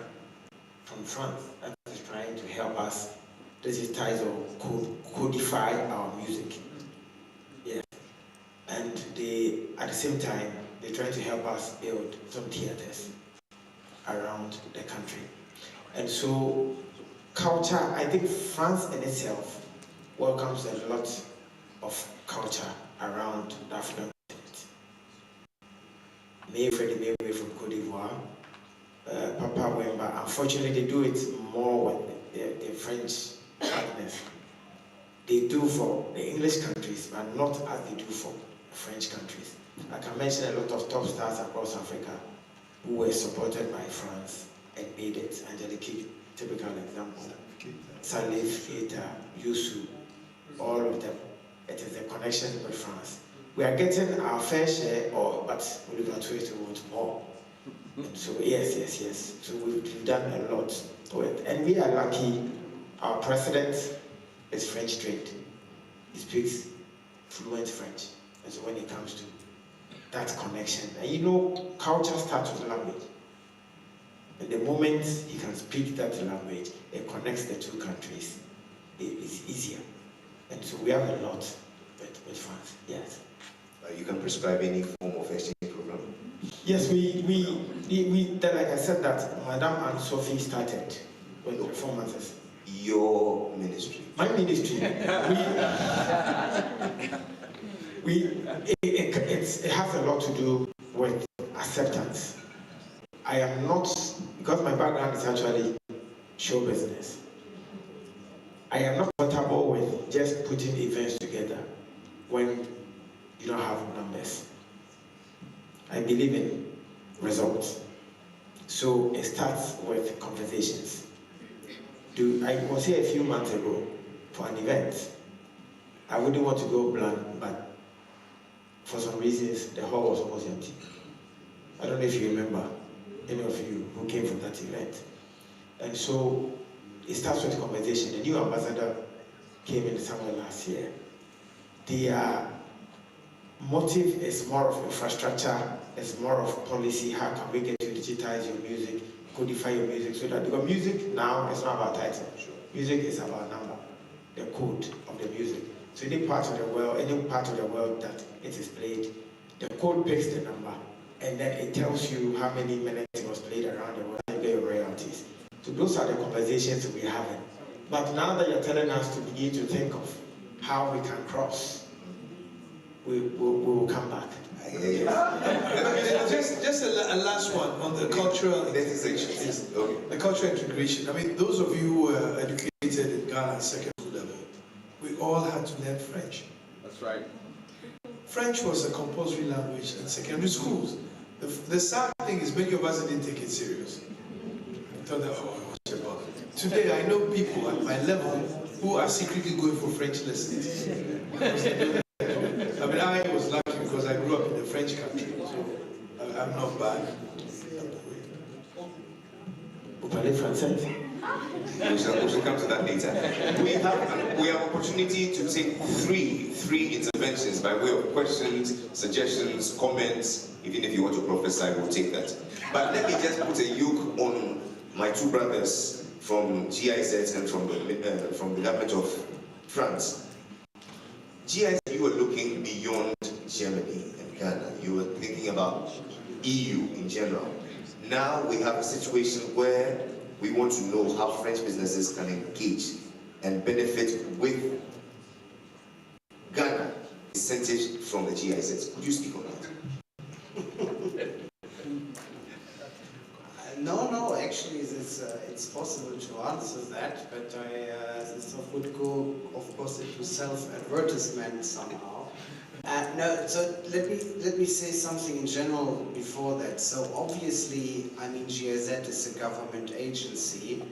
from France that is trying to help us digitize or codify our music. Yeah. And they, at the same time, they're trying to help us build some theaters around the country. And so, culture, I think France in itself welcomes a lot of culture around the African continent. Freddie Mayweather from Cote d'Ivoire, Papa Wemba, unfortunately they do it more with the French partners. They do for the English countries, but not as they do for the French countries. I can mention a lot of top stars across Africa who were supported by France and made it. Angelique, typical example. Salif, Eta, Yusu, all of them. It is a connection with France. We are getting our fair share, but we will not wait to want more. And so yes. So we've done a lot to it. And we are lucky, our president is French trained. He speaks fluent French. And so when it comes to that connection, and you know, culture starts with language. And the moment he can speak that language, it connects the two countries. It's easier. And so we have a lot with France, yes. You can prescribe any form of exchange program? Yes, we like I said, that Madame and Sophie started when the performances. Your ministry? My ministry. It has a lot to do with acceptance. I am not, because my background is actually show business. I am not comfortable with just putting events together when you don't have numbers. I believe in results. So it starts with conversations. I was here a few months ago for an event. I wouldn't want to go blank, but for some reasons the hall was almost empty. I don't know if you remember, any of you who came from that event. And so it starts with conversation. The new ambassador came in somewhere last year. Their motive is more of infrastructure, it's more of policy. How can we get to digitize your music, codify your music, so that, because music now is not about title. Music is about number, the code of the music. So any part of the world that it is played, the code picks the number, and then it tells you how many minutes it was played around the world, and you get your royalties. So those are the conversations we're having. But now that you're telling us to begin to think of how we can cross, we will come back. Just a last one on the cultural integration. Okay. The cultural integration. I mean, those of you who are educated in Ghana at secondary level, we all had to learn French. That's right. French was a compulsory language in secondary schools. The sad thing is many of us didn't take it serious. I thought that, what's about it? Today I know people at my level who are secretly going for French lessons. I mean, I was lucky because I grew up in the French country, so I'm not bad. Vous parlez français? We shall come to that later. We have opportunity to take three interventions by way of questions, suggestions, comments. Even if you want to prophesy, we'll take that. But let me just put a yoke on my two brothers from GIZ and from the government of France. GIZ, you were looking beyond Germany and Ghana. You were thinking about EU in general. Now we have a situation where we want to know how French businesses can engage and benefit with Ghana incentives from the GIZ. Could you speak on that? No, actually, it's possible to answer that, but this would go, of course, into self-advertisement somehow. No, so let me say something in general before that. So obviously, I mean, GIZ is a government agency,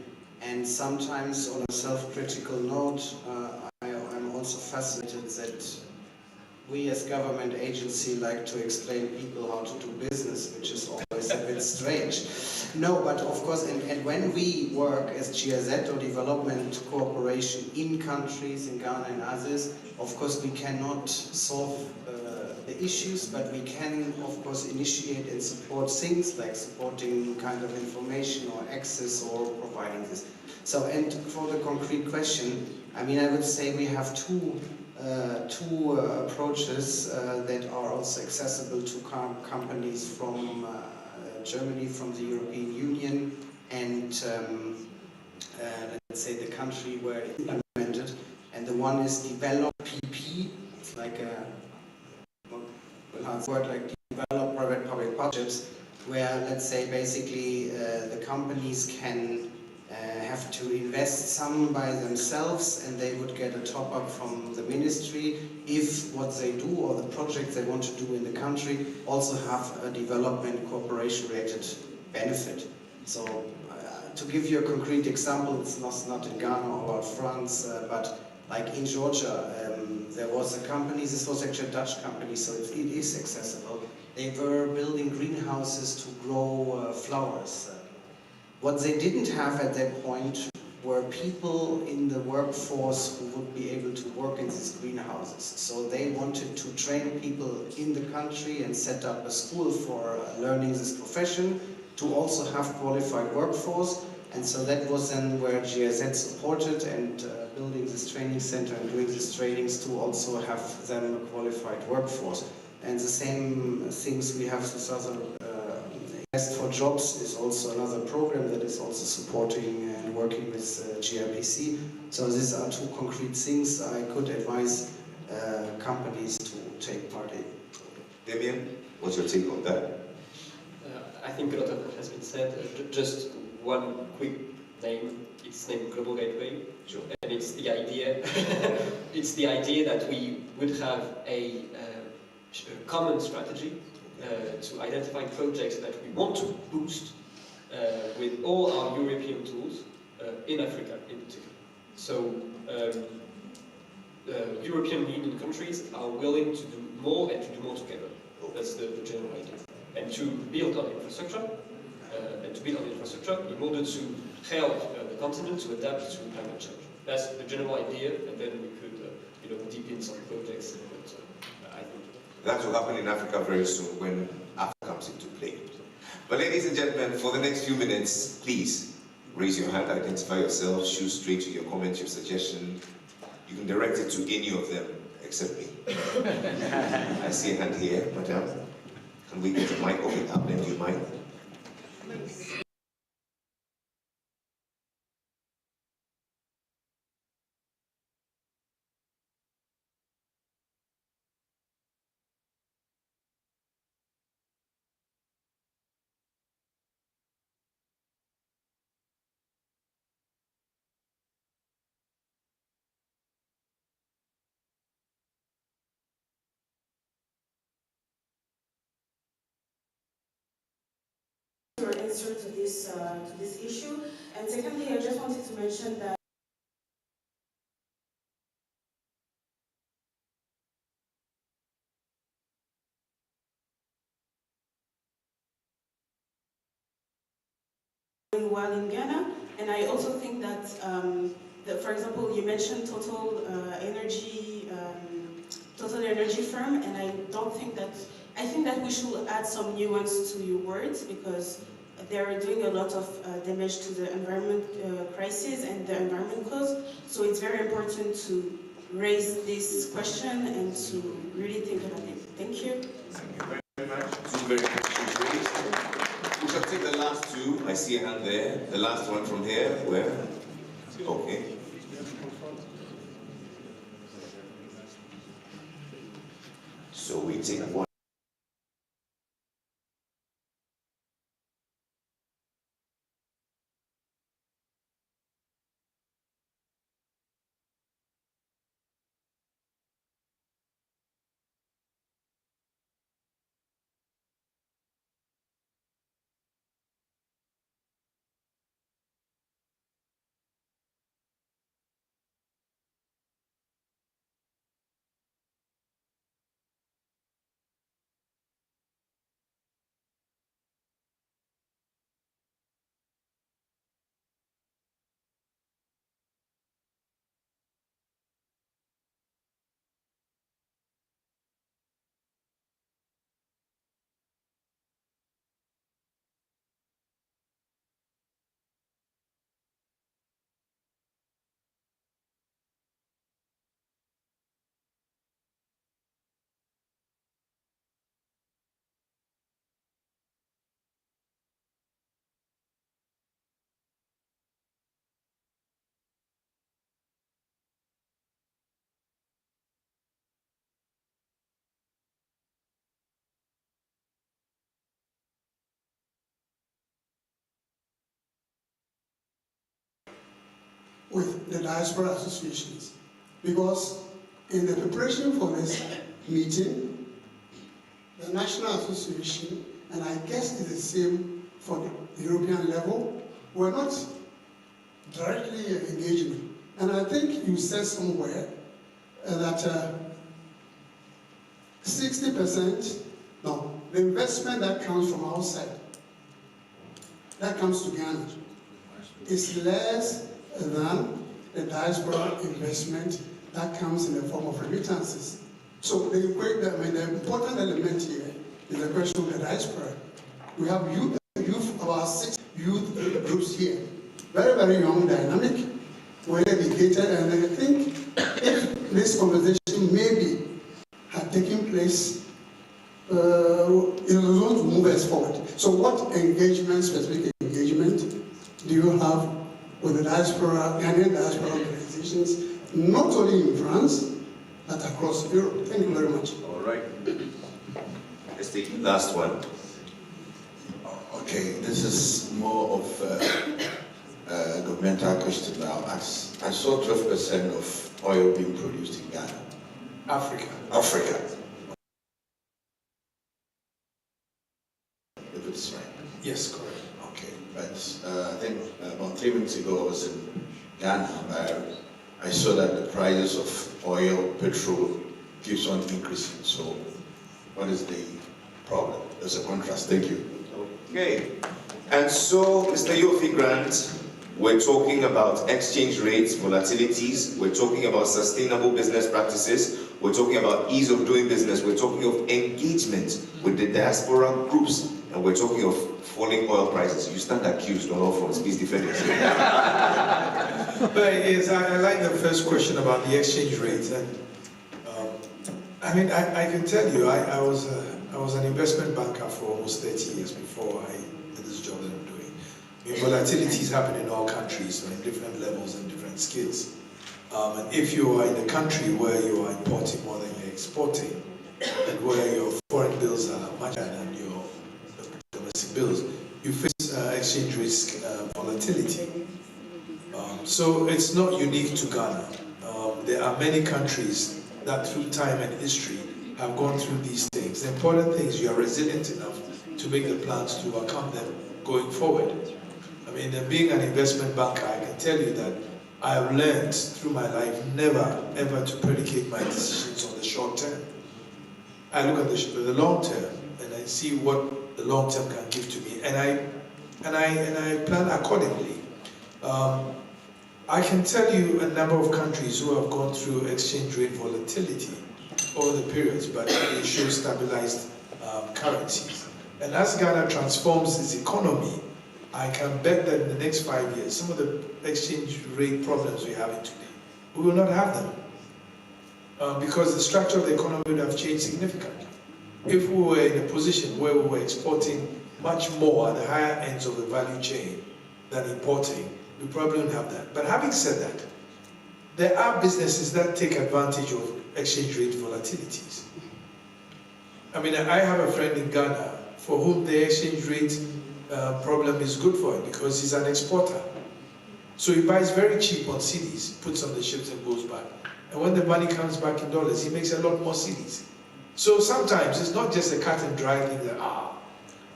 and sometimes on a self-critical note, I'm also fascinated that we as government agency like to explain people how to do business, which is always a bit strange. No, but of course, and when we work as GIZ or development cooperation in countries, in Ghana and others, of course we cannot solve the issues, but we can, of course, initiate and support things like supporting kind of information or access or providing this. So, and for the concrete question, I mean, I would say we have two approaches that are also accessible to companies from Germany, from the European Union, and let's say the country where it's implemented. And the one is develop PP. It's like a word like develop private-public partnerships, where let's say basically the companies can have to invest some by themselves, and they would get a top-up from the ministry if what they do or the project they want to do in the country also have a development cooperation related benefit. So to give you a concrete example, it's not in Ghana or France, but like in Georgia, there was a company, this was actually a Dutch company, so it is accessible. They were building greenhouses to grow flowers. What they didn't have at that point were people in the workforce who would be able to work in these greenhouses. So they wanted to train people in the country and set up a school for learning this profession, to also have qualified workforce. And so that was then where GIZ supported and building this training center and doing these trainings to also have them a qualified workforce. And the same things we have this other Invest for Jobs is also another program that is also supporting and working with GIPC. So these are two concrete things I could advise companies to take part in. Damien, what's your take on that? I think a lot of it has been said. Just one quick name. It's named Global Gateway, Sure. and it's the idea. It's the idea that we would have a common strategy to identify projects that we want to boost with all our European tools in Africa in particular. So European Union countries are willing to do more and to do more together. That's the general idea. And to build on infrastructure, in order to help the continent to adapt to climate change. That's the general idea, and then we could deep in some projects. But I think that will happen in Africa very soon when Africa comes into play. But ladies and gentlemen, for the next few minutes, please raise your hand, identify yourself, shoot straight to your comment, your suggestion. You can direct it to any of them except me. I see a hand here, madam. Can we get a mic? Okay, I'll lend you a mic. Your answer to this issue, and secondly, I just wanted to mention that doing well in Ghana, and I also think that, for example, you mentioned total energy firm, and I think that we should add some nuance to your words, because they are doing a lot of damage to the environment crisis and the environment cause. So it's very important to raise this question and to really think about it. Thank you. Thank you very much. Two very good issues raised. We shall take the last two. I see a hand there. The last one from here. Where? Okay. So we take one. With the Diaspora associations, because in the preparation for this meeting, the National Association, and I guess it's the same for the European level, we're not directly engaging. And I think you said somewhere that 60%, no, the investment that comes from outside, that comes to Ghana, is less than the diaspora investment that comes in the form of remittances. So the important element here is the question of the diaspora. We have youth, about 6 youth groups here. Very, very young, dynamic, well educated, and I think if this conversation maybe had taken place, it was going to move us forward. So what engagement, specific engagement, do you have with the diaspora, Ghanaian diaspora organizations, not only in France, but across Europe? Thank you very much. All right. Let's take the last one. Okay, this is more of a governmental question now. I saw 12% of oil being produced in Ghana. Africa. Africa. If it's right. Yes, correct. Okay, but I think about 3 weeks ago I was in Ghana. I saw that the prices of oil, petrol keeps on increasing. So what is the problem? There's a contrast. Thank you. Okay. And so, Mr. Yofi Grant, we're talking about exchange rates, volatilities, we're talking about sustainable business practices, we're talking about ease of doing business, we're talking of engagement with the diaspora groups, and we're talking of falling oil prices. You stand accused on all fronts. Please defend yourself. But yes, I like the first question about the exchange rates. And I mean, I can tell you, I was an investment banker for almost 30 years before I did this job that I'm doing. I mean, volatilities happen in all countries, so in different levels and different scales. And if you are in a country where you are importing more than you're exporting, and where your foreign bills are much higher than your domestic bills, you face exchange risk volatility. So it's not unique to Ghana. There are many countries that through time and history have gone through these things. The important thing is you are resilient enough to make the plans to overcome them going forward. I mean, being an investment banker, I can tell you that I have learned through my life never ever to predicate my decisions on the short term. I look at the long term and I see what the long term can give to me, and I plan accordingly. I can tell you a number of countries who have gone through exchange rate volatility over the periods, but they show stabilized currencies. And as Ghana transforms its economy, I can bet that in the next 5 years, some of the exchange rate problems we have today, we will not have them. Because the structure of the economy would have changed significantly. If we were in a position where we were exporting much more at the higher ends of the value chain than importing, we probably wouldn't have that. But having said that, there are businesses that take advantage of exchange rate volatilities. I mean, I have a friend in Ghana for whom the exchange rate problem is good for him because he's an exporter. So he buys very cheap on cedis, puts on the ships and goes back. And when the money comes back in dollars, he makes a lot more cedis. So sometimes it's not just a cut and dry thing that,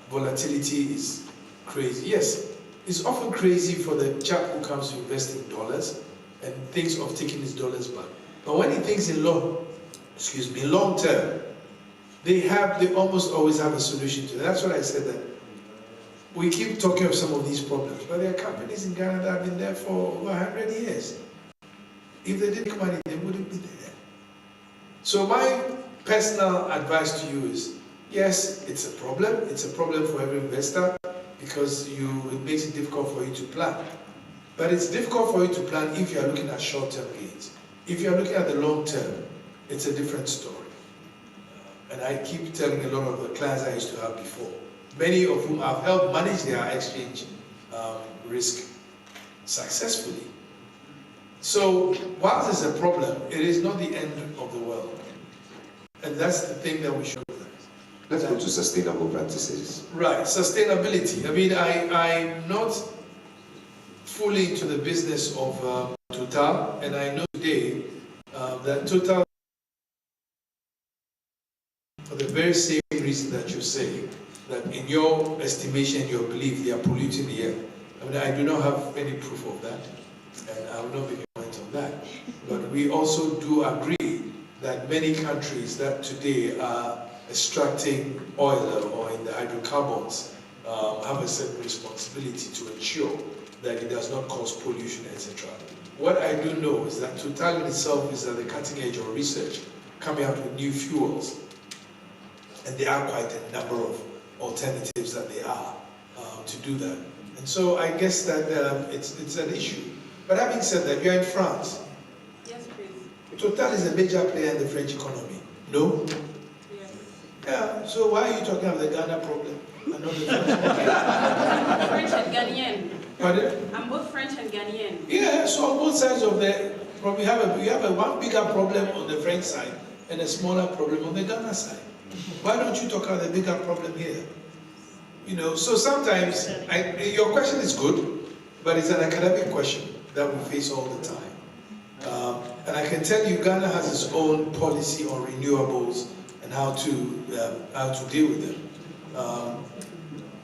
volatility is crazy. Yes, it's often crazy for the chap who comes to invest in dollars and thinks of taking his dollars back. But when he thinks in long term, they almost always have a solution to that. That's what I said, that we keep talking of some of these problems, but there are companies in Ghana that have been there for over 100 years. If they didn't make money, they wouldn't be there. So my personal advice to you is, yes, it's a problem. It's a problem for every investor because it makes it difficult for you to plan. But it's difficult for you to plan if you are looking at short-term gains. If you are looking at the long term, it's a different story. And I keep telling a lot of the clients I used to have before, many of whom I've helped manage their exchange risk successfully. So whilst it's a problem, it is not the end of the world. And that's the thing that we should realize. Let's go to sustainable practices. Right, sustainability. I mean, I'm not fully into the business of Total, and I know today that Total, for the very same reason that you say, that in your estimation, your belief, they are polluting the air. I mean, I do not have any proof of that, and I will not make a comment on that. But we also do agree that many countries that today are extracting oil or in the hydrocarbons have a certain responsibility to ensure that it does not cause pollution, etc. What I do know is that Total in itself is at the cutting edge of research, coming out with new fuels. And there are quite a number of alternatives that they are to do that. And so I guess that it's an issue. But having said that, you're in France. Yes, please. Total is a major player in the French economy. No? Yes. Yeah, so why are you talking about the Ghana problem? And not the French I'm French and Ghanaian. Pardon? I'm both French and Ghanaian. Yeah, so on both sides of the problem, you have a one bigger problem on the French side and a smaller problem on the Ghana side. Why don't you talk about the bigger problem here? You know, so sometimes, your question is good, but it's an academic question that we face all the time. And I can tell you Ghana has its own policy on renewables and how to deal with them.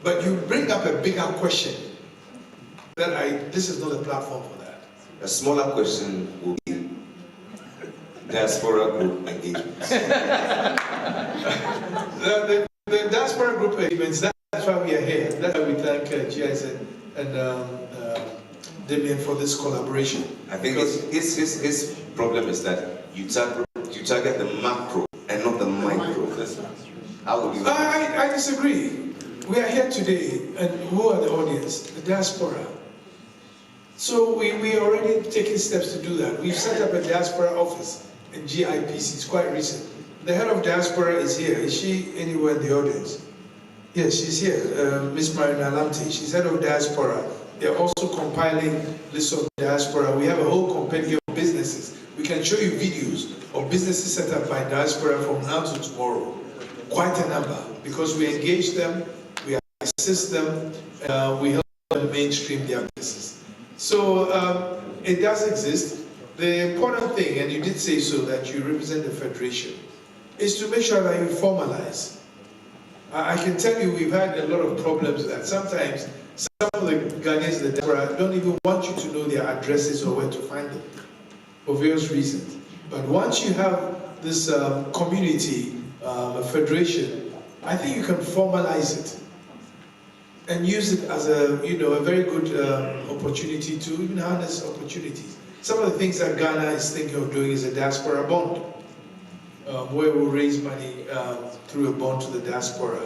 But you bring up a bigger question that this is not a platform for that. A smaller question will be diaspora group engagements. The diaspora group engagements, that's why we are here. That's why we thank GIS and Damien for this collaboration. I think his problem is that you target the macro and not the micro. How would you? I disagree. We are here today, and who are the audience? The diaspora. So we are already taking steps to do that. We've set up a diaspora office in GIPC. It's quite recent. The head of diaspora is here. Is she anywhere in the audience? Yes, she's here. Miss Marina Lamte. She's head of diaspora. They're also compiling lists of diaspora. We have a whole compendium of businesses. We can show you videos of businesses set up by diaspora from now to tomorrow. Quite a number, because we engage them, we assist them, we help them mainstream their business. So it does exist. The important thing, and you did say so, that you represent the Federation, is to make sure that you formalize. I can tell you we've had a lot of problems with that. Sometimes some of the Ghanaians in the diaspora don't even want you to know their addresses or where to find them, for various reasons. But once you have this community, a federation, I think you can formalize it and use it as a very good opportunity to even harness opportunities. Some of the things that Ghana is thinking of doing is a diaspora bond, where we'll raise money through a bond to the diaspora.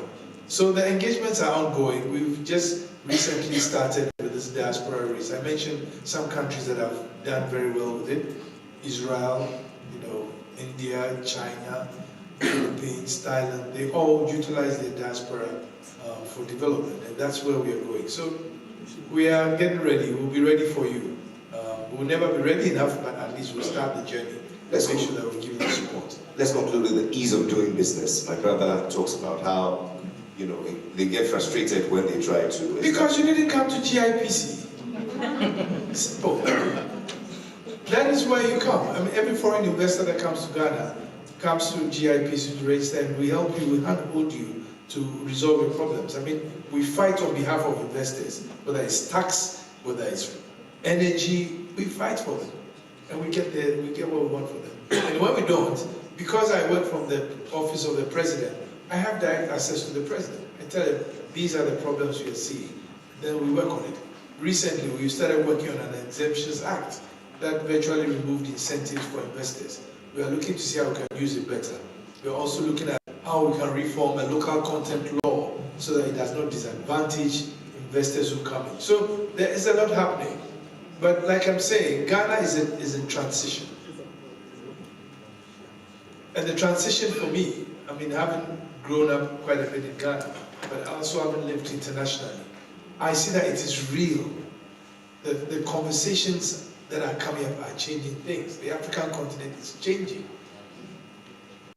So the engagements are ongoing. We've just recently started with this diaspora race. I mentioned some countries that have done very well with it. Israel, India, China, Philippines, Thailand, they all utilize their diaspora for development, and that's where we are going. So we are getting ready. We'll be ready for you. We'll never be ready enough, but at least we'll start the journey. Let's make sure that we give you the support. Let's conclude with the ease of doing business. My brother talks about how, they get frustrated when they try to... Because you didn't come to GIPC. Simple. That is where you come. I mean, every foreign investor that comes to Ghana comes to GIPC to register, and we help you, we handhold you to resolve your problems. I mean, we fight on behalf of investors, whether it's tax, whether it's energy, we fight for them. And we get what we want for them. And when we don't, because I work from the office of the president, I have direct access to the president. I tell him, these are the problems we are seeing. Then we work on it. Recently, we started working on an exemptions act that virtually removed incentives for investors. We are looking to see how we can use it better. We are also looking at how we can reform a local content law so that it does not disadvantage investors who come in. So there is a lot happening. But like I'm saying, Ghana is in transition. And the transition for me, I mean, having grown up quite a bit in Ghana, but also having lived internationally, I see that it is real. The conversations that are coming up are changing things. The African continent is changing.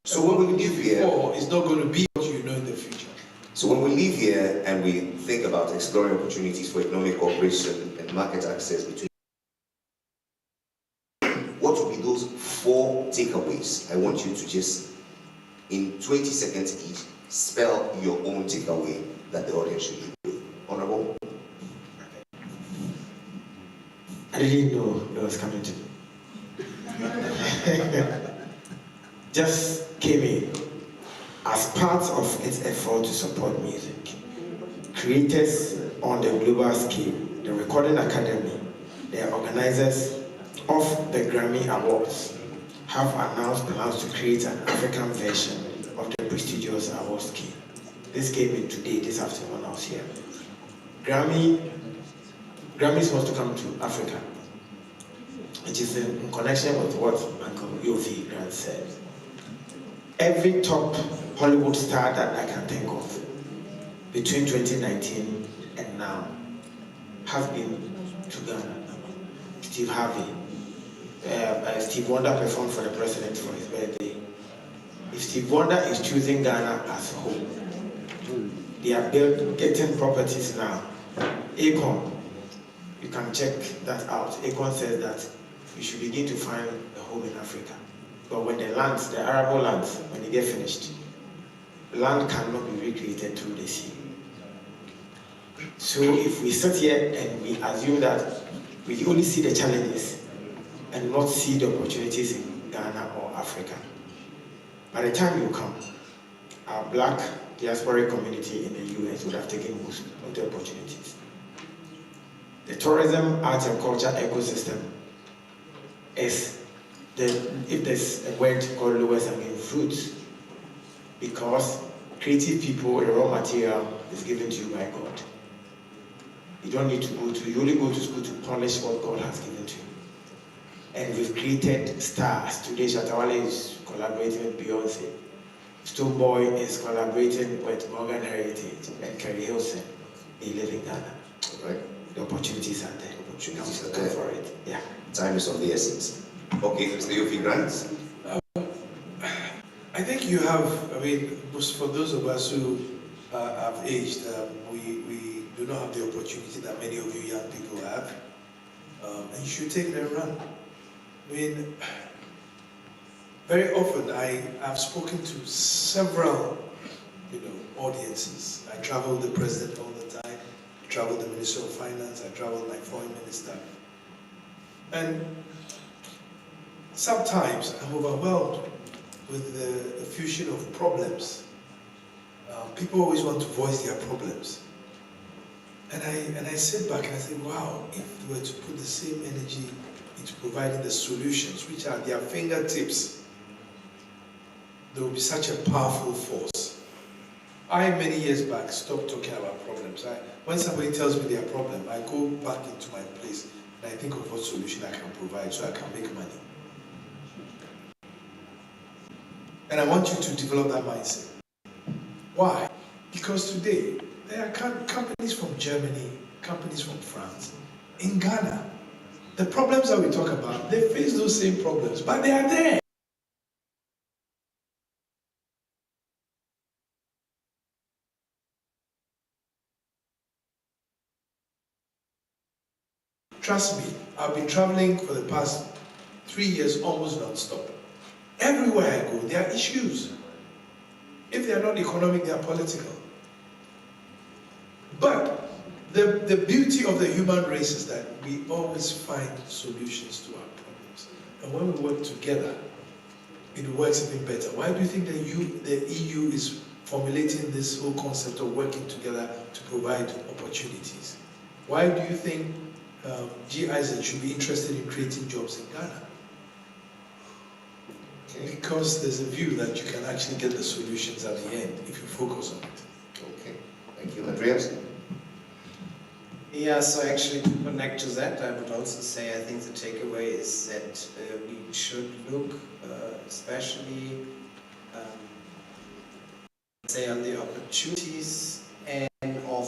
So when we leave here, it's not going to be what you know in the future. So when we leave here and we think about exploring opportunities for economic cooperation and market access between, what would be those 4 takeaways? I want you to just, in 20 seconds each, spell your own takeaway that the audience should leave with. Honorable? didn't know it was coming to me. Just came in as part of its effort to support music. Creators on the global scale, the Recording Academy, the organizers of the Grammy Awards, have announced plans to create an African version of the prestigious award scheme. This came in today, this afternoon when I was here. Grammys want to come to Africa, which is in connection with what Uncle Yofi Grant said. Every top Hollywood star that I can think of between 2019 and now has been to Ghana. Steve Harvey, Steve Wonder performed for the president for his birthday. If Steve Wonder is choosing Ghana as home, they are getting properties now. Akon, you can check that out. Akon says that you should begin to find a home in Africa. But when the lands, the arable lands, when they get finished, land cannot be recreated through the sea. So if we sit here and we assume that we only see the challenges and not see the opportunities in Ghana or Africa, by the time you come, our black diaspora community in the US would have taken most of the opportunities. The tourism, arts and culture ecosystem is if there's a word called lowest hanging fruits, because creative people, the raw material is given to you by God. You don't need to you only go to school to polish what God has given to you. And we've created stars. Today Shatawale is collaborating with Beyonce. Stonebwoy is collaborating with Morgan Heritage and Kerry Hilson. They live in Ghana. Right. The opportunities are there. Opportunities are there. For it. Yeah. Time is of the essence. Okay, Mr. Yofi Grant. I think you have, for those of us who have aged, we do not have the opportunity that many of you young people have. And you should take that run. Very often I've spoken to several, audiences. I travel with the president all the time. I travel with the Minister of Finance. I travel with my foreign minister. And sometimes I'm overwhelmed with the fusion of problems. People always want to voice their problems. And I sit back and I think, wow, if we were to put the same energy into providing the solutions, which are their fingertips, there will be such a powerful force. Many years back, stopped talking about problems. When somebody tells me their problem, I go back into my place and I think of what solution I can provide so I can make money. And I want you to develop that mindset. Why? Because today, there are companies from Germany, companies from France, in Ghana. The problems that we talk about, they face those same problems, but they are there. Trust me, I've been traveling for the past 3 years almost non-stop. Everywhere I go, there are issues. If they are not economic, they are political. But the beauty of the human race is that we always find solutions to our problems. And when we work together, it works even better. Why do you think the EU is formulating this whole concept of working together to provide opportunities? Why do you think GIZ should be interested in creating jobs in Ghana? Because there's a view that you can actually get the solutions at the end if you focus on it. Okay, thank you. Andreas? Yeah, so actually to connect to that, I would also say I think the takeaway is that we should look especially, let's say, on the opportunities and of,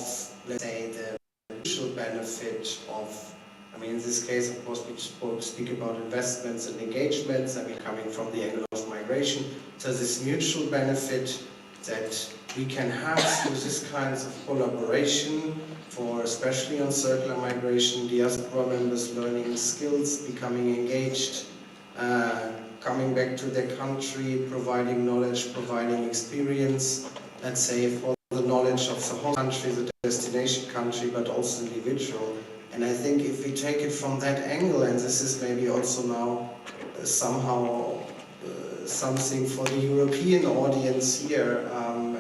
let's say, the mutual benefit of, in this case, of course, we speak about investments and engagements, coming from the angle of migration. So this mutual benefit that we can have through these kinds of collaboration, for especially on circular migration, diaspora members learning skills, becoming engaged, coming back to their country, providing knowledge, providing experience, let's say, for the knowledge of the whole country, the destination country, but also individual. And I think if we take it from that angle, and this is maybe also now somehow something for the European audience here,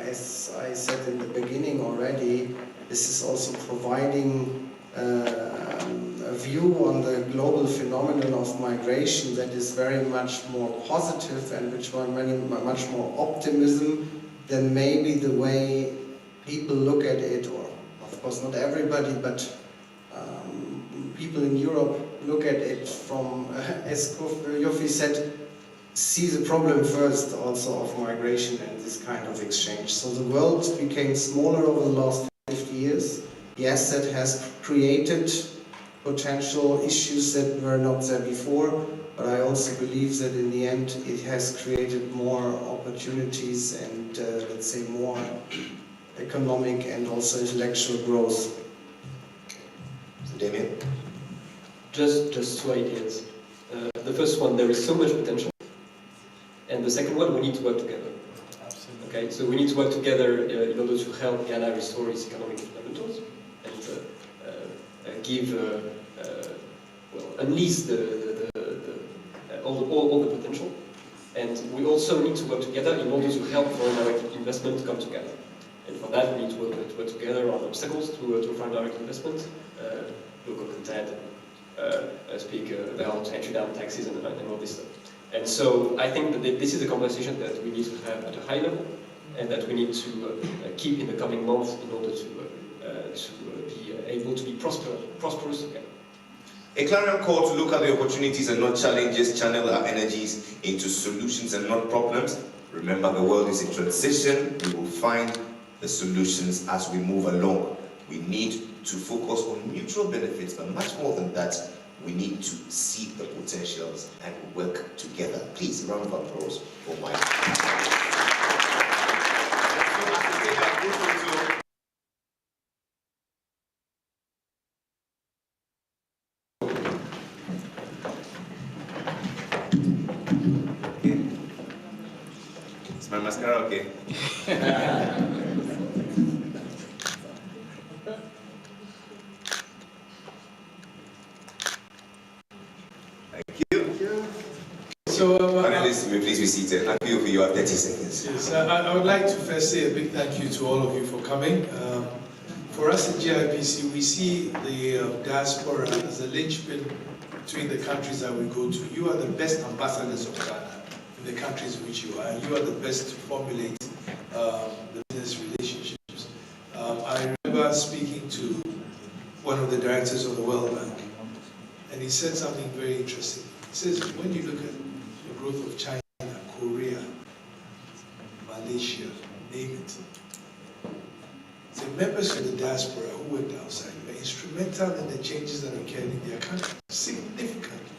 as I said in the beginning already, this is also providing a view on the global phenomenon of migration that is very much more positive and which much more optimism than maybe the way people look at it, or of course not everybody, but people in Europe look at it from, as Yofi said, see the problem first also of migration and this kind of exchange. So the world became smaller over the last 50 years. Yes, that has created potential issues that were not there before, but I also believe that in the end it has created more opportunities and let's say more economic and also intellectual growth. So Damien? Just two ideas. The first one, there is so much potential. And the second one, we need to work together. Absolutely. Okay, so we need to work together in order to help Ghana restore its economic fundamentals and give, unleash all the potential. And we also need to work together in order to help foreign direct investment to come together. And for that, we need to work together on obstacles to foreign direct investment, local content, speak about entry-down taxes and all this stuff. And so I think that this is a conversation that we need to have at a high level and that we need to keep in the coming months in order to be able to be prosperous again. A clarion call to look at the opportunities and not challenges, channel our energies into solutions and not problems. Remember, the world is in transition. We will find the solutions as we move along. We need to focus on mutual benefits, but much more than that, we need to see the potentials and work together. Please, a round of applause for Mike. Is my mascara okay? So, panelists, may please be seated. Thank you. You have 30 seconds. Yes, I would like to first say a big thank you to all of you for coming. For us at GIPC, we see the diaspora as a linchpin between the countries that we go to. You are the best ambassadors of Ghana in the countries in which you are. You are the best to formulate the business relationships. I remember speaking to one of the directors of the World Bank, and he said something very interesting. He says, when you look at the growth of China, Korea, Malaysia, name it, the members of the diaspora who worked outside were instrumental in the changes that occurred in their country, significantly.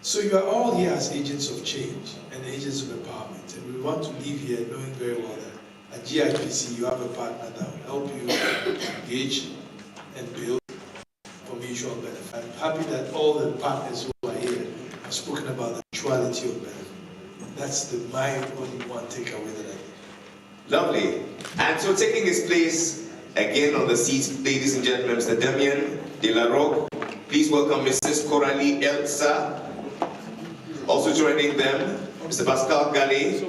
So you are all here as agents of change and agents of empowerment, and we want to leave here knowing very well that at GIPC you have a partner that will help you engage and build for mutual benefit. I'm happy that all the partners who are here have spoken about the mutuality of benefit. That's my only one takeaway that I get. Lovely. And so taking his place again on the seat, ladies and gentlemen, Mr. Damien De La Roque. Please welcome Mrs. Coralie Elsa. Also joining them, Mr. Pascal Gallet,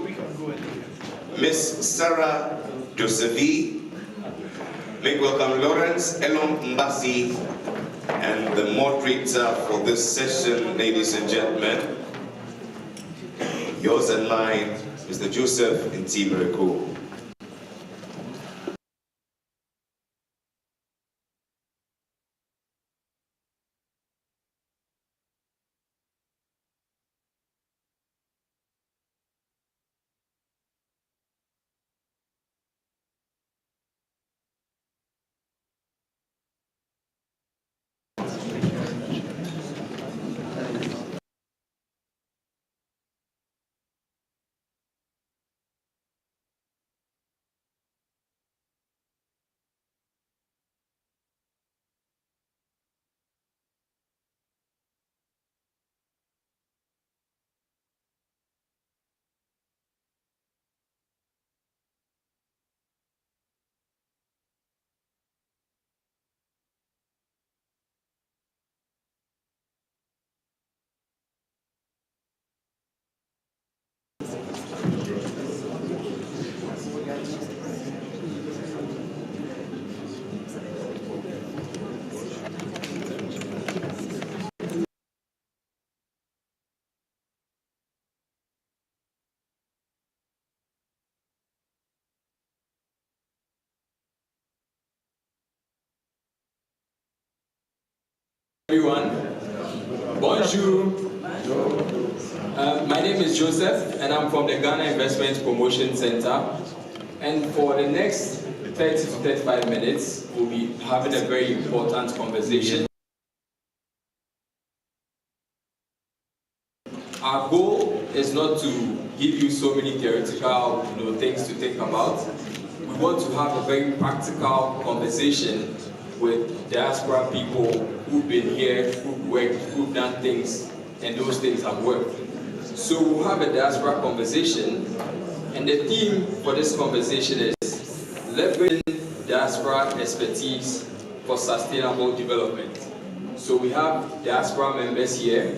Miss Sarah Josevi. Make welcome Lawrence Elon Mbasi, and the moderator for this session, ladies and gentlemen, yours and mine, Mr. Joseph Ntimiriku. Everyone, bonjour. My name is Joseph, and I'm from the Ghana Investment Promotion Center. And for the next 30 to 35 minutes, we'll be having a very important conversation. Our goal is not to give you so many theoretical things to think about. We want to have a very practical conversation with diaspora people who've been here, who've worked, who've done things, and those things have worked. So we'll have a diaspora conversation, and the theme for this conversation is leveraging diaspora expertise for sustainable development. So we have diaspora members here.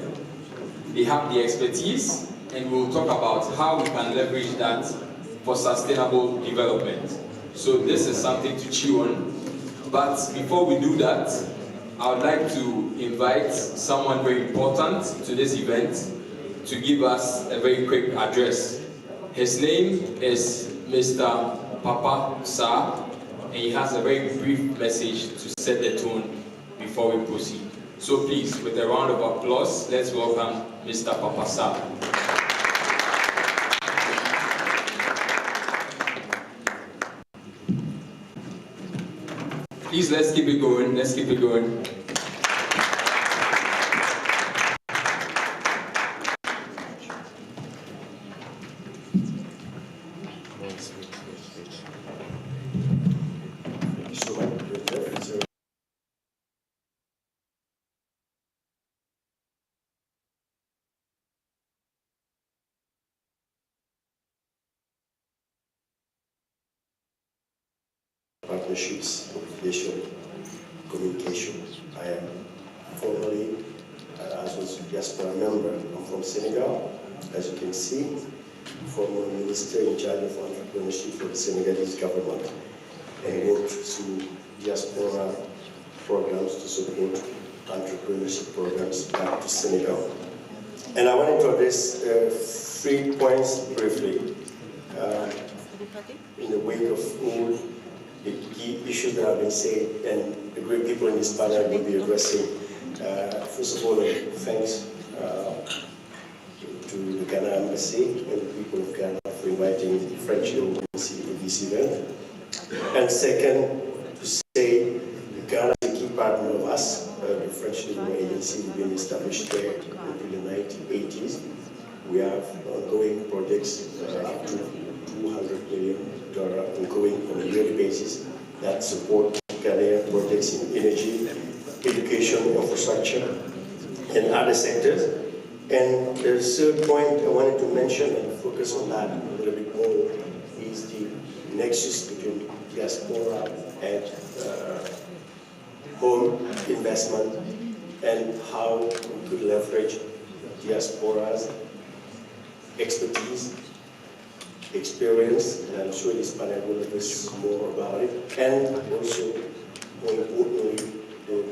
They have the expertise, and we'll talk about how we can leverage that for sustainable development. So this is something to chew on. But before we do that, I would like to invite someone very important to this event to give us a very quick address. His name is Mr. Papa Sa, and he has a very brief message to set the tone before we proceed. So please, with a round of applause, let's welcome Mr. Papa Sa. Please, let's keep it going, let's keep it going. Partnerships, population, communication. I am formerly, as was a diaspora member, I'm from Senegal, as you can see, former minister in charge of entrepreneurship for the Senegalese government, and worked through diaspora programs to support entrepreneurship programs back to Senegal. And I wanted to address 3 points briefly in the wake of all the key issues that have been said, and the great people in this panel will be addressing. First of all, thanks to the Ghana Embassy and the people of Ghana for inviting the French Embassy to this event. And second, to say that Ghana is a key partner of us. The French Development Agency has been established there in the 1980s. We have ongoing projects up to $200 million ongoing on a yearly basis that support Ghanaian projects in energy, education, infrastructure, and other sectors. And the third point I wanted to mention and focus on that a little bit more is the nexus between diaspora and home investment, and how we could leverage diaspora's expertise, experience, and I'm sure this panel will address more about it, and also, more importantly, the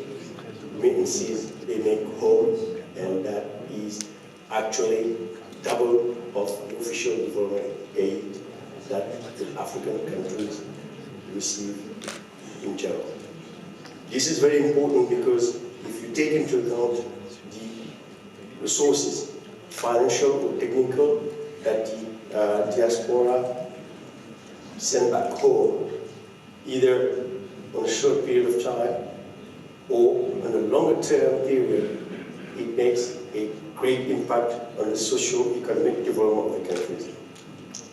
remittances they make home, and that is actually double of the official development aid that the African countries receive in general. This is very important because if you take into account the resources, financial or technical, that the diaspora send back home, either on a short period of time or on a longer term period, it makes a great impact on the socio-economic development of the countries.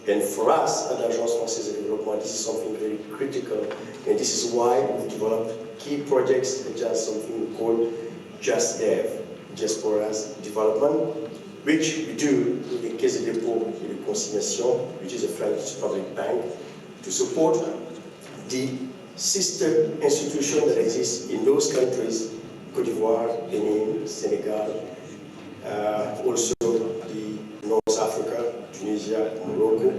And for us at l'Agence Française de Développement, this is something very critical, and this is why we've developed key projects such as something we call Just Dev, Diaspora's Development, which we do with the Caisse de dépôt et de consignation, which is a French public bank, to support the sister institution that exists in those countries, Côte d'Ivoire, Benin, Senegal, also the North Africa, Tunisia, Morocco,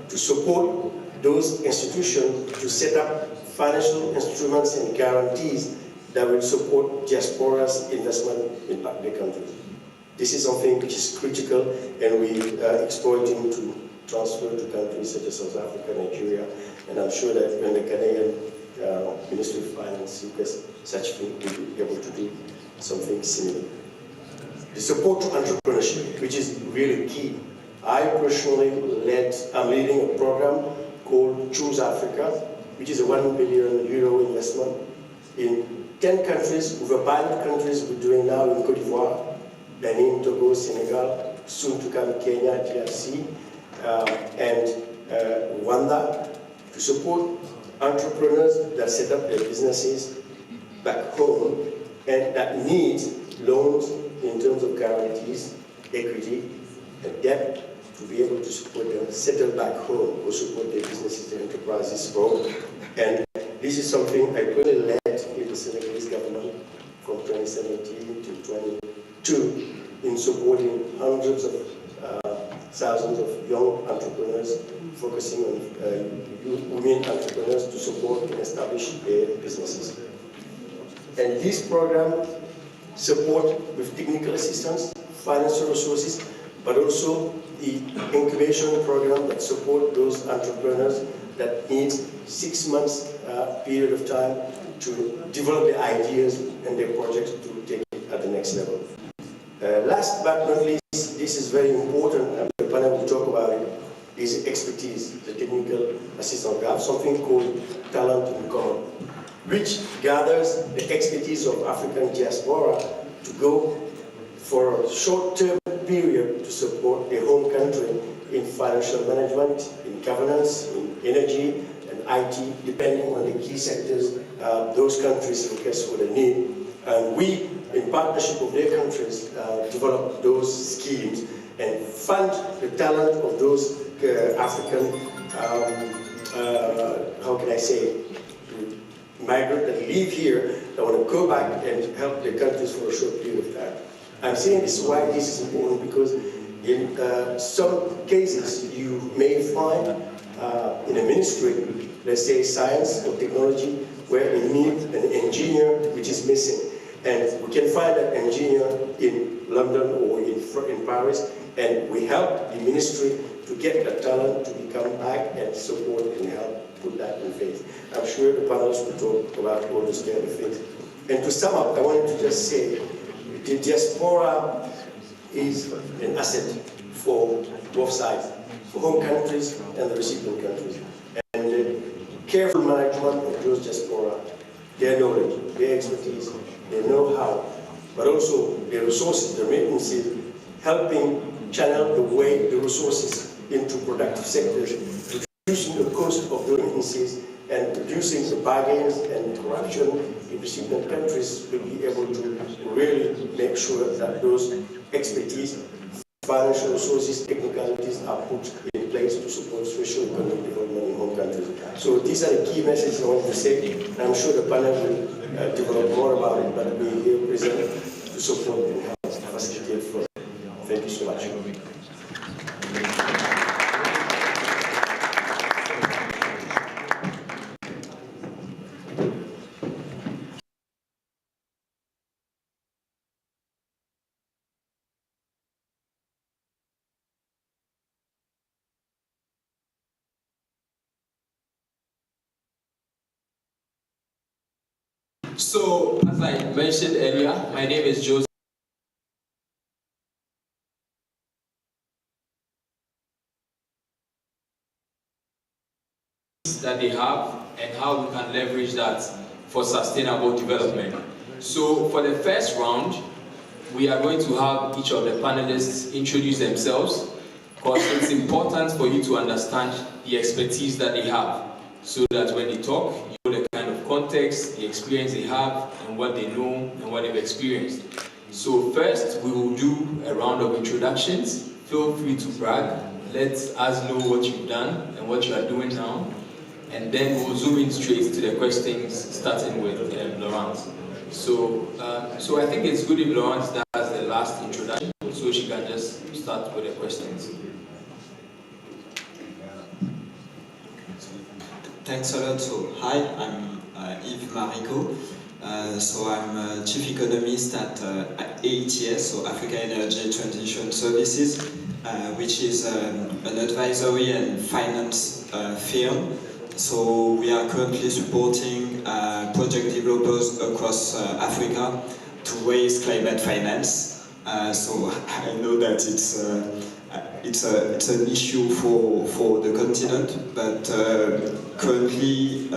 to support those institutions to set up financial instruments and guarantees that will support diaspora's investment in their countries. This is something which is critical, and we are exploiting to transfer to countries such as South Africa, Nigeria, and I'm sure that when the Canadian Ministry of Finance, because such thing will be able to do something similar. The support to entrepreneurship, which is really key. I personally I'm leading a program called Choose Africa, which is a €1 billion investment in 10 countries, with a pilot countries we're doing now in Côte d'Ivoire, Benin, Togo, Senegal, soon to come Kenya, DRC, and Rwanda, to support entrepreneurs that set up their businesses back home and that need loans in terms of guarantees, equity, and debt to be able to support them, settle back home, or support their businesses and enterprises grow. And this is something I really led in the Senegalese government from 2017 to 2022 in supporting hundreds of thousands of young entrepreneurs, focusing on women entrepreneurs to support and establish their businesses. And this program support with technical assistance, financial resources, but also the incubation program that support those entrepreneurs that need 6 months period of time to develop their ideas and their projects to take it at the next level. Last but not least, this is very important, and the panel will talk about it, is expertise, the technical assistance. We have something called Talent in Common, which gathers the expertise of African diaspora to go for a short-term period to support their home country in financial management, in governance, in energy, and IT, depending on the key sectors those countries request for the need. And we, in partnership with their countries, develop those schemes and fund the talent of those African, how can I say, migrants that live here, that want to go back and help their countries for a short period of time. I'm saying this why this is important, because in some cases you may find in a ministry, let's say science or technology, where you need an engineer which is missing. And we can find that engineer in London or in Paris, and we help the ministry to get that talent to become back and support and help put that in place. I'm sure the panelists will talk about all those kind of things. And to sum up, I wanted to just say, the diaspora is an asset for both sides, for home countries and the recipient countries. And the careful management of those diaspora, their knowledge, their expertise, their know-how, but also their resources, their remittances, helping channel the resources into productive sectors, reducing the cost of the remittances and reducing the bargains and corruption in recipient countries will be able to really make sure that those expertise, financial resources, technicalities are put in place to support socio-economic development in home countries. So these are the key messages I want to say. I'm sure the panel will develop more about it, but we are here present to support and help facilitate for. Thank you so much. So, as I mentioned earlier, my name is Joseph. That they have and how we can leverage that for sustainable development. So, for the first round, we are going to have each of the panelists introduce themselves, because it's important for you to understand the expertise that they have, so that when they talk, you know the kind of context, the experience they have, and what they know and what they've experienced. So first, we will do a round of introductions. Feel free to brag. Let us know what you've done and what you are doing now. And then we'll zoom in straight to the questions, starting with Laurence. So I think it's good if Laurence does the last introduction, so she can just start with the questions. Thanks a lot. So, hi, I'm Yves Marico. So I'm Chief Economist at AETS, so Africa Energy Transition Services, which is an advisory and finance firm. So we are currently supporting project developers across Africa to raise climate finance. So I know that it's an issue for the continent, but currently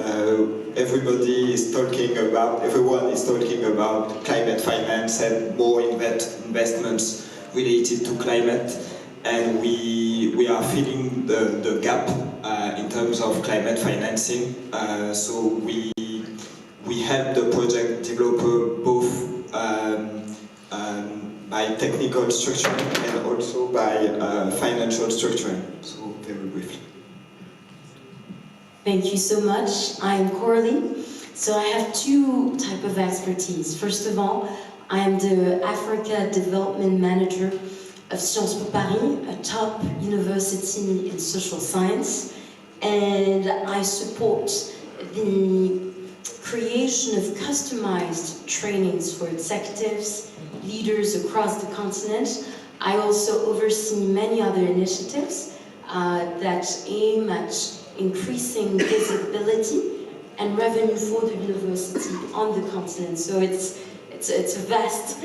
everyone is talking about climate finance and more investments related to climate, and we are filling the gap in terms of climate financing. So we help the project developer both by technical structuring and also by financial structuring. So very briefly. Thank you so much. I'm Coralie. So I have two types of expertise. First of all, I am the Africa Development Manager of Sciences Po Paris, a top university in social science, and I support the creation of customized trainings for executives, leaders across the continent. I also oversee many other initiatives that aim at increasing visibility and revenue for the university on the continent. So it's a vast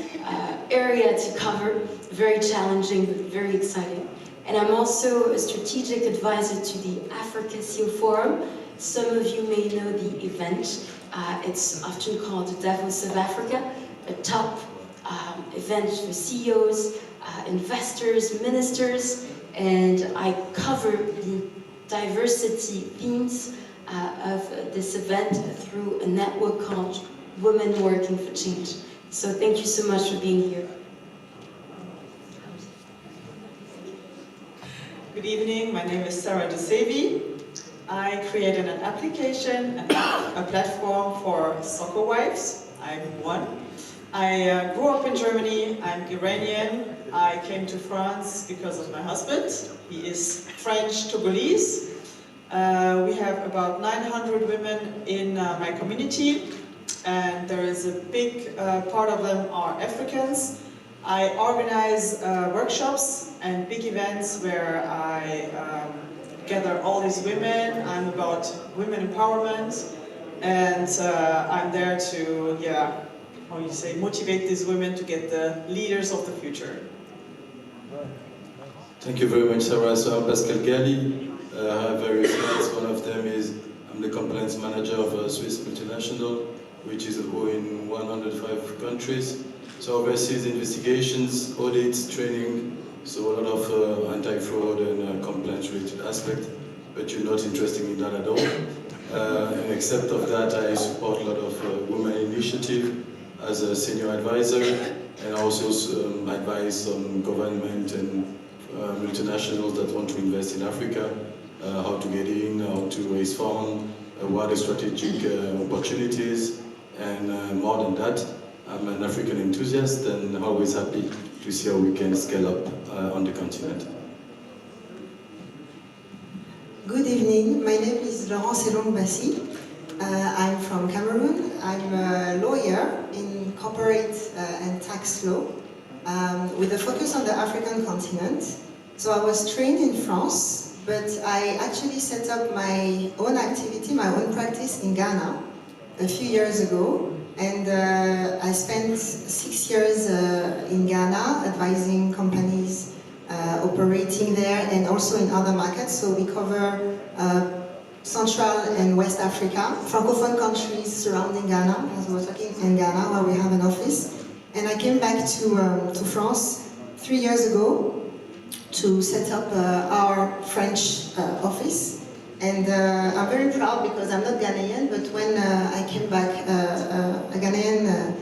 area to cover, very challenging but very exciting. And I'm also a strategic advisor to the Africa CEO Forum. Some of you may know the event. It's often called the Davos of Africa, a top event for CEOs, investors, ministers, and I cover the diversity themes of this event through a network called Women Working for Change. So thank you so much for being here. Good evening, my name is Sarah DeSavi. I created an application, a platform for soccer wives. I'm one. I grew up in Germany, I'm Iranian. I came to France because of my husband. He is French Togolese. We have about 900 women in my community, and there is a big part of them are Africans. I organize workshops and big events where I gather all these women. I'm about women empowerment, and I'm there to, motivate these women to get the leaders of the future. Thank you very much, Sarah. So I'm Pascal Galli. I have various hats. One of them is I'm the compliance manager of a Swiss multinational, which is in 105 countries. So overseas investigations, audits, training, so a lot of anti-fraud and compliance-related aspect, but you're not interested in that at all. And except of that, I support a lot of women initiative as a senior advisor, and also advise on government and multinationals that want to invest in Africa, how to get in, how to raise funds, what are strategic opportunities, and more than that, I'm an African enthusiast and always happy to see how we can scale up on the continent. Good evening, my name is Laurence Elong Bassi. I'm from Cameroon. I'm a lawyer in corporate and tax law with a focus on the African continent. So I was trained in France, but I actually set up my own activity, my own practice in Ghana a few years ago. And I spent 6 years in Ghana advising companies operating there and also in other markets. So we cover Central and West Africa, Francophone countries surrounding Ghana, as we were talking, in Ghana, where we have an office. And I came back to France 3 years ago to set up our French office. And I'm very proud because I'm not Ghanaian, but when I came back, a Ghanaian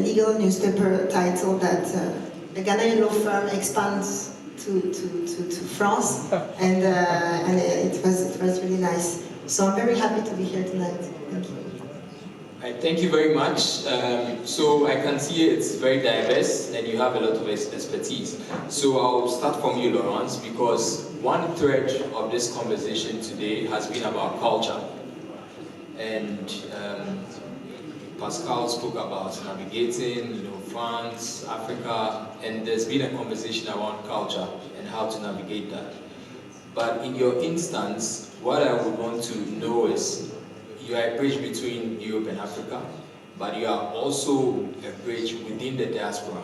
legal newspaper titled that a Ghanaian law firm expands to France, and it was really nice. So I'm very happy to be here tonight. Thank you. Thank you very much. So I can see it's very diverse and you have a lot of expertise. So I'll start from you, Laurence, because one thread of this conversation today has been about culture. And Pascal spoke about navigating, France, Africa, and there's been a conversation around culture and how to navigate that. But in your instance, what I would want to know is, you are a bridge between Europe and Africa, but you are also a bridge within the diaspora.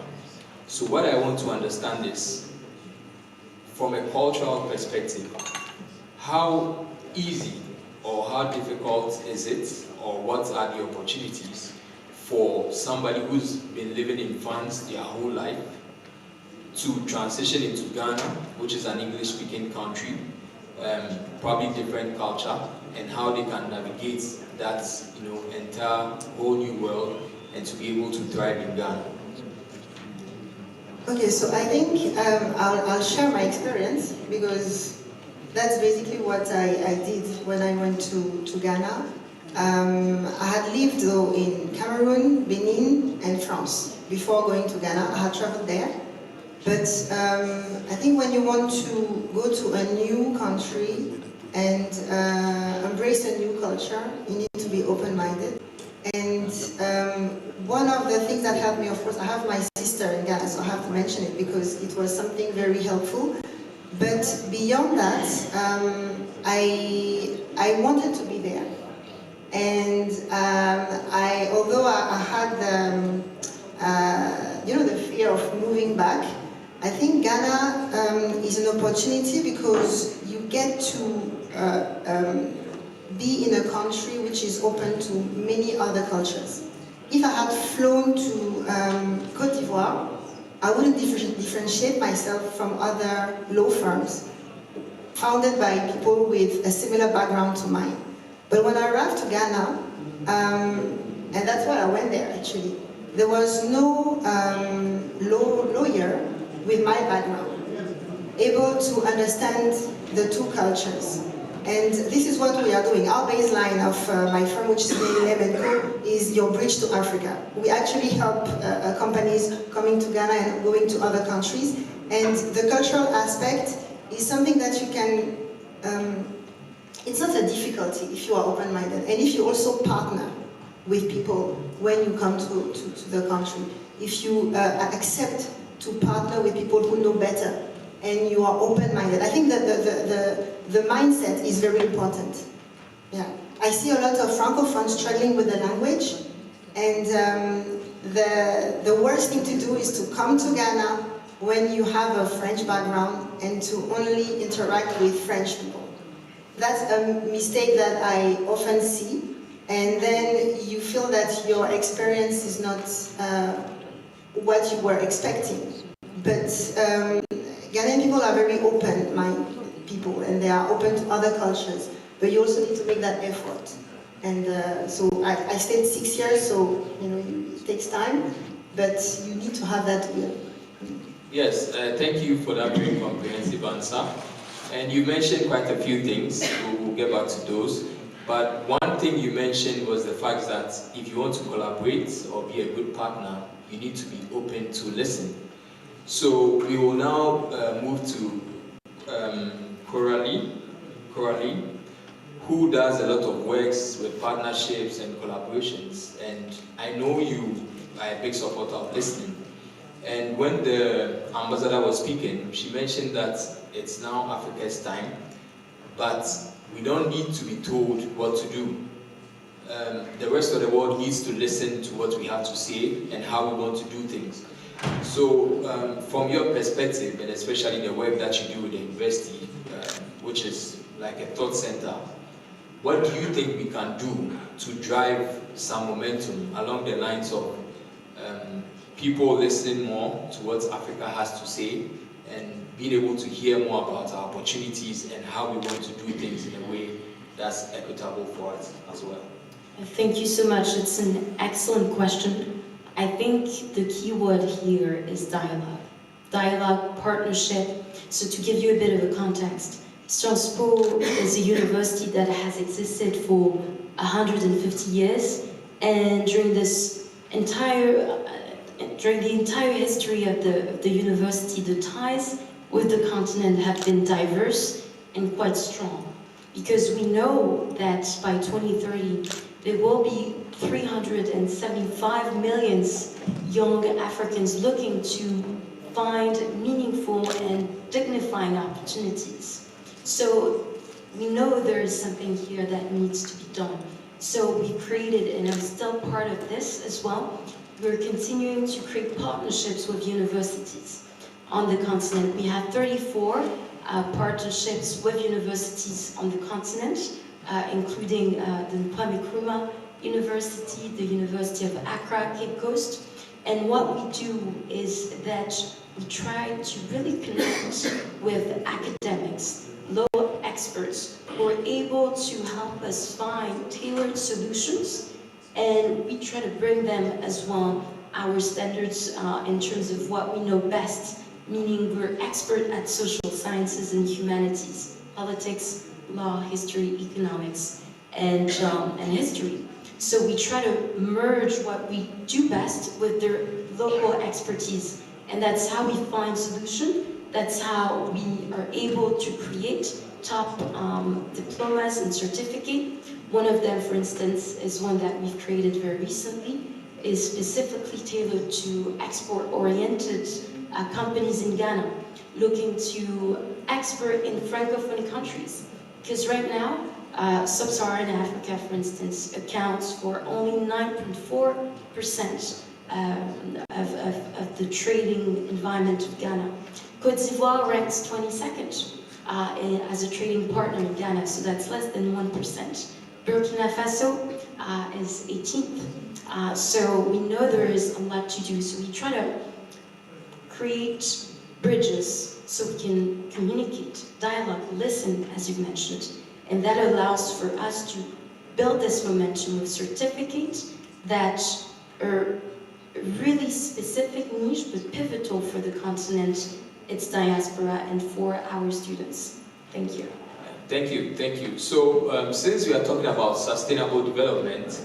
So what I want to understand is, from a cultural perspective, how easy or how difficult is it, or what are the opportunities for somebody who's been living in France their whole life to transition into Ghana, which is an English-speaking country, probably different culture, and how they can navigate that entire whole new world and to be able to thrive in Ghana? Okay, so I think I'll share my experience, because that's basically what I did when I went to Ghana. I had lived though in Cameroon, Benin, and France before going to Ghana. I had traveled there. But I think when you want to go to a new country and embrace a new culture, you need to be open-minded. And one of the things that helped me, of course, I have my sister in Ghana, so I have to mention it because it was something very helpful. But beyond that, I wanted to be there. And although I had the fear of moving back, I think Ghana is an opportunity because you get to be in a country which is open to many other cultures. If I had flown to Côte d'Ivoire, I wouldn't differentiate myself from other law firms founded by people with a similar background to mine. But when I arrived to Ghana, and that's why I went there actually, there was no lawyer with my background able to understand the two cultures. And this is what we are doing. Our baseline of my firm, which is Lem & Co, is your bridge to Africa. We actually help companies coming to Ghana and going to other countries. And the cultural aspect is something that you can, it's not a difficulty if you are open-minded. And if you also partner with people when you come to the country. If you accept to partner with people who know better and you are open-minded. I think that the mindset is very important. Yeah. I see a lot of Francophones struggling with the language, and the worst thing to do is to come to Ghana when you have a French background and to only interact with French people. That's a mistake that I often see, and then you feel that your experience is not what you were expecting. But Ghanaian people are very open-minded people, and they are open to other cultures. But you also need to make that effort. And so I stayed 6 years, so it takes time, but you need to have that will. Yes, thank you for that very comprehensive answer. And you mentioned quite a few things. We'll get back to those. But one thing you mentioned was the fact that if you want to collaborate or be a good partner, you need to be open to listen. So we will now move to Coralie, who does a lot of works with partnerships and collaborations. And I know you are a big supporter of listening. And when the ambassador was speaking, she mentioned that it's now Africa's time, but we don't need to be told what to do. The rest of the world needs to listen to what we have to say and how we want to do things. So from your perspective, and especially the work that you do with the university, which is like a thought center, what do you think we can do to drive some momentum along the lines of people listening more to what Africa has to say and being able to hear more about our opportunities and how we want to do things in a way that's equitable for us as well? Thank you so much. It's an excellent question. I think the key word here is dialogue. Dialogue, partnership. So to give you a bit of a context, Sciences Po is a university that has existed for 150 years, and during the entire history of the university, the ties with the continent have been diverse and quite strong. Because we know that by 2030, there will be 375 million young Africans looking to find meaningful and dignifying opportunities. So we know there is something here that needs to be done. So we created, and I'm still part of this as well, we're continuing to create partnerships with universities on the continent. We have 34 partnerships with universities on the continent, including the Kwame Nkrumah University, the University of Accra, Cape Coast. And what we do is that we try to really connect with academics, local experts, who are able to help us find tailored solutions, and we try to bring them as well our standards in terms of what we know best, meaning we're expert at social sciences and humanities, politics, law, history, economics, and history. So we try to merge what we do best with their local expertise, and that's how we find solutions. That's how we are able to create top diplomas and certificates. One of them, for instance, is one that we've created very recently, is specifically tailored to export-oriented companies in Ghana, looking to export in Francophone countries. Because right now, Sub-Saharan Africa, for instance, accounts for only 9.4% of the trading environment of Ghana. Cote d'Ivoire ranks 22nd as a trading partner in Ghana, so that's less than 1%. Burkina Faso is 18th. So we know there is a lot to do, so we try to create bridges so we can communicate, dialogue, listen, as you mentioned. And that allows for us to build this momentum with certificates that are really specific niche but pivotal for the continent, its diaspora, and for our students. Thank you. Thank you, thank you. So since we are talking about sustainable development,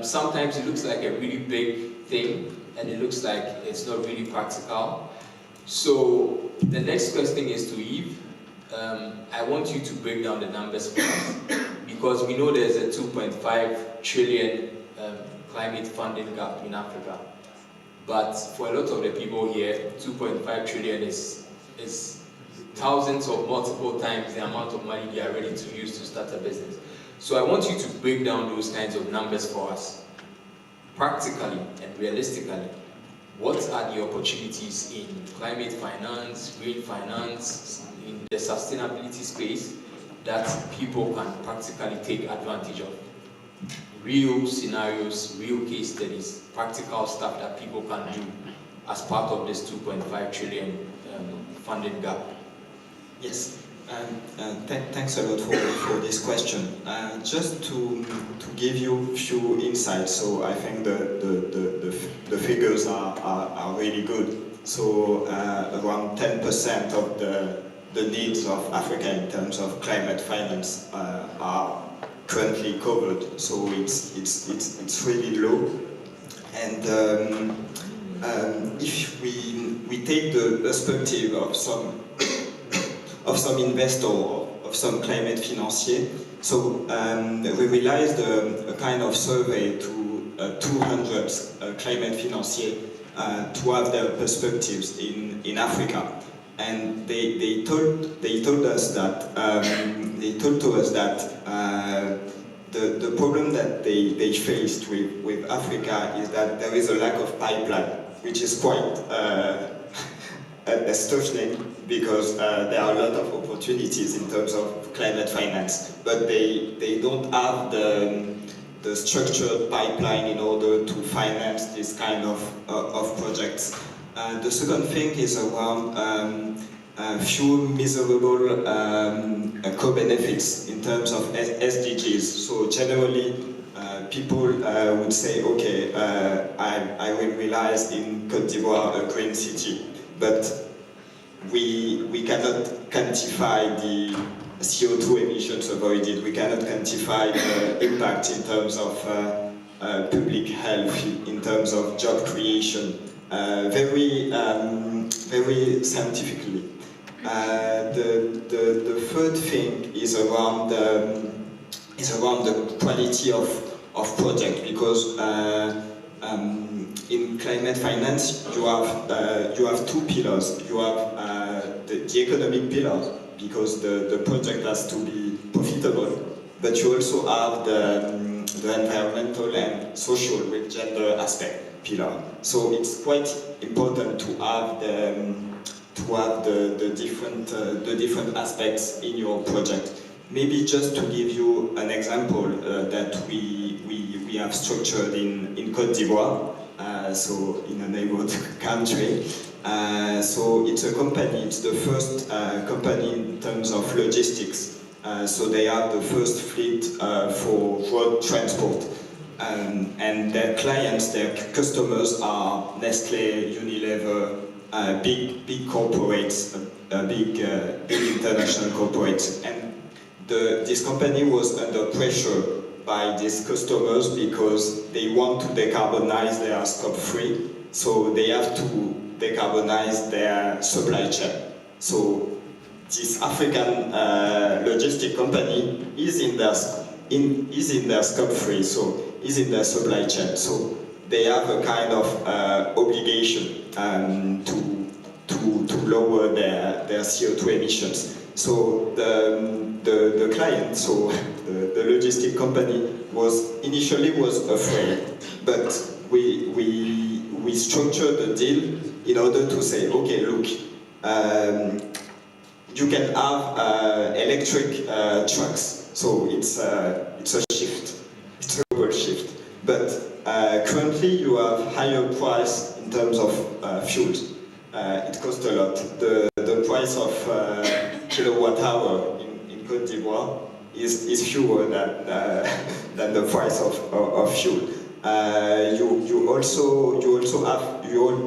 sometimes it looks like a really big thing and it looks like it's not really practical. So the next question is to Yves. I want you to break down the numbers for us, because we know there's a 2.5 trillion climate funding gap in Africa. But for a lot of the people here, 2.5 trillion is thousands or multiple times the amount of money they are ready to use to start a business. So I want you to break down those kinds of numbers for us, practically and realistically. What are the opportunities in climate finance, green finance, in the sustainability space that people can practically take advantage of? Real scenarios, real case studies, practical stuff that people can do as part of this 2.5 trillion funding gap. Yes, thanks a lot for this question. Just to give you a few insights, so I think the figures are really good. So around 10% of the needs of Africa in terms of climate finance are currently covered. So it's really low. And if we take the perspective of some investor, of some climate financier, so we realized a kind of survey to 200 climate financiers to have their perspectives in Africa, and they told us that the problem that they faced with Africa is that there is a lack of pipeline, which is quite astonishing, because there are a lot of opportunities in terms of climate finance, but they don't have the structured pipeline in order to finance this kind of projects. The second thing is around few measurable co-benefits in terms of SDGs. So generally, people would say, okay, I will realize in Côte d'Ivoire a green city, but we cannot quantify the CO2 emissions avoided. We cannot quantify the impact in terms of public health, in terms of job creation, very scientifically. The third thing is around the quality of project, because in climate finance you have two pillars. You have the economic pillar, because the project has to be profitable, but you also have the environmental and social with gender aspect pillar. So it's quite important to have the different aspects in your project. Maybe just to give you an example that we have structured in Côte d'Ivoire, so in a neighboring country. So it's a company, it's the first company in terms of logistics. So they have the first fleet for road transport. And their clients, their customers are Nestlé, Unilever, big corporates, big international corporates. And this company was under pressure by these customers because they want to decarbonize their Scope 3, so they have to decarbonize their supply chain. So this African logistic company is in their Scope 3, so is in their supply chain. So they have a kind of obligation to lower their CO2 emissions. So the client, so the logistic company initially was afraid, but we structured the deal in order to say, okay, look, you can have electric trucks, so it's a shift, it's a global shift. But currently you have higher price in terms of fuels. It costs a lot. The price of kilowatt hour in Côte d'Ivoire is fewer than the price of fuel.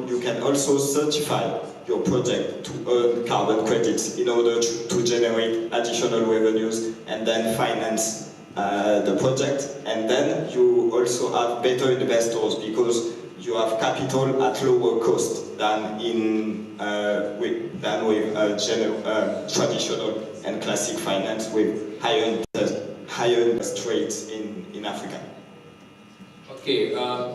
You can also certify your project to earn carbon credits in order to generate additional revenues and then finance the project. And then you also have better investors because you have capital at lower cost than with traditional and classic finance with higher interest rates in Africa. Okay,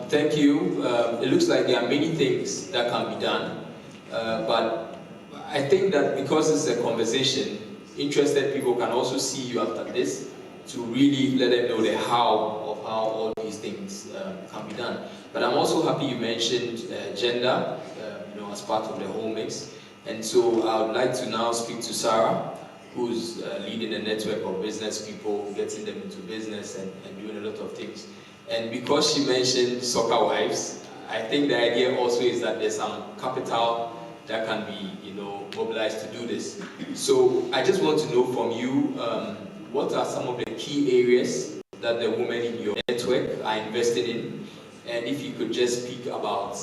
thank you. It looks like there are many things that can be done, but I think that because it's a conversation, interested people can also see you after this to really let them know the how of how all these things can be done. But I'm also happy you mentioned gender, as part of the whole mix. And so I would like to now speak to Sarah, who's leading a network of business people, getting them into business and doing a lot of things. And because she mentioned soccer wives, I think the idea also is that there's some capital that can be, mobilized to do this. So I just want to know from you, what are some of the key areas that the women in your network are invested in? And if you could just speak about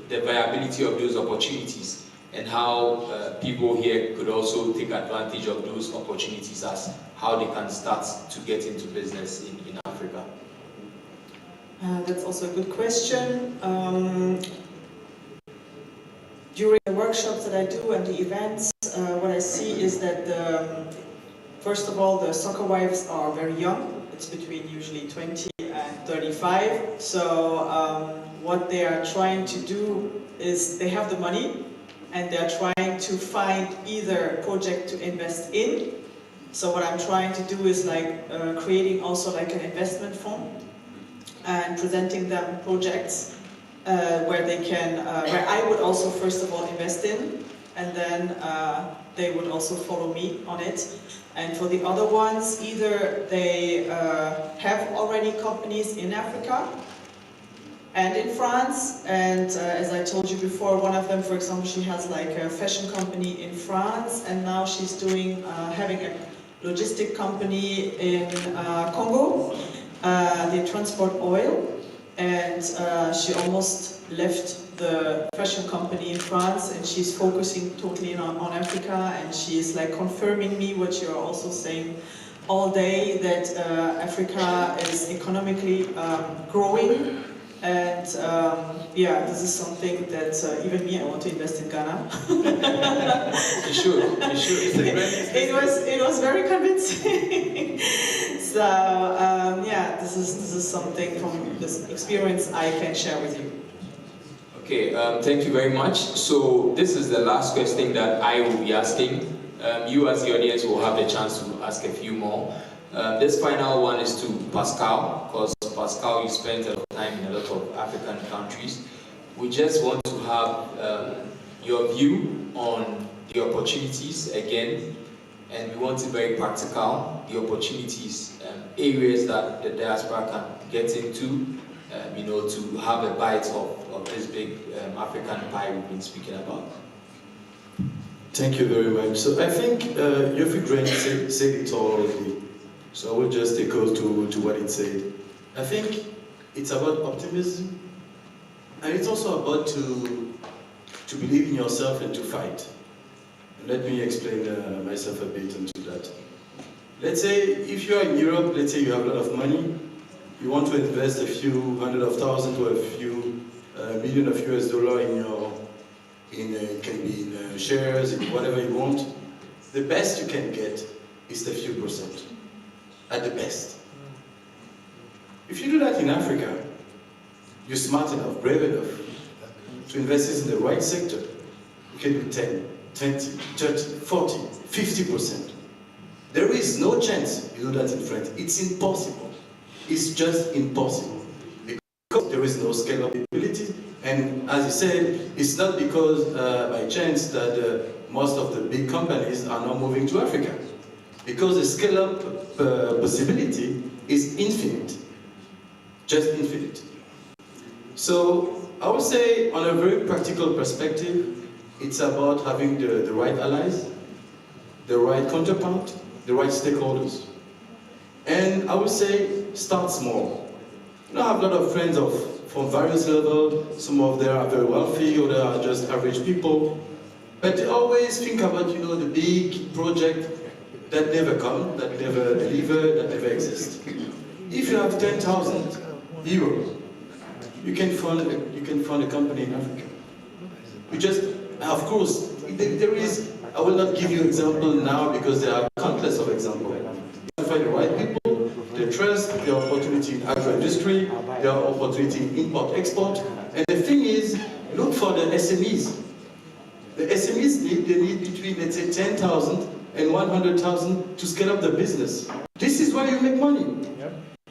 the viability of those opportunities and how people here could also take advantage of those opportunities as how they can start to get into business in Africa. That's also a good question. During the workshops that I do and the events, what I see is that, first of all, the soccer wives are very young. It's between usually 20 and 35. So what they are trying to do is they have the money and they're trying to find either a project to invest in. So what I'm trying to do is creating also like an investment fund and presenting them projects where they can, where I would also first of all invest in, and then they would also follow me on it. And for the other ones, either they have already companies in Africa and in France, and as I told you before, one of them, for example, she has like a fashion company in France, and now she's doing, having a logistic company in Congo. They transport oil, and she almost left the fashion company in France, and she's focusing totally on Africa, and she's like confirming me what you're also saying all day, that Africa is economically growing, and yeah, this is something that even me, I want to invest in Ghana. You should. It was very convincing. So yeah, this is something from this experience I can share with you. Okay, thank you very much. So this is the last question that I will be asking. You as the audience will have the chance to ask a few more. This final one is to Pascal, because Pascal, you spent a lot of time in a lot of African countries. We just want to have your view on the opportunities again, and we want it very practical, the opportunities, areas that the diaspora can get into, you know, to have a bite of this big African pie we've been speaking about. Thank you very much. So I think Yofi Grant said it all already. So I will just echo to what it said. I think it's about optimism, and it's also about to believe in yourself and to fight. And let me explain myself a bit into that. Let's say if you are in Europe, let's say you have a lot of money, you want to invest a few hundred of thousands or a few million of US dollars it can be in shares, in whatever you want. The best you can get is a few percent, at the best. If you do that in Africa, you're smart enough, brave enough to invest in the right sector. You can do 10, 20, 30, 40, 50%. There is no chance you do that in France. It's impossible. It's just impossible. Because there is no scalability. And as you said, it's not because by chance that most of the big companies are now moving to Africa. Because the scale-up possibility is infinite. Just infinite. So I would say, on a very practical perspective, it's about having the right allies, the right counterpart, the right stakeholders. And I would say, start small. You know, I have a lot of friends from various levels. Some of them are very wealthy, or they are just average people. But they always think about, you know, the big project that never come, that never deliver, that never exist. If you have 10,000 euros, you can fund a company in Africa. You just, of course, there is, I will not give you example now because there are countless of examples. You find the right people, they trust, the opportunity in agro-industry, the opportunity in import-export. And the thing is, look for the SMEs. The SMEs need between, let's say, 10,000 and 100,000 to scale up the business. This is where you make money.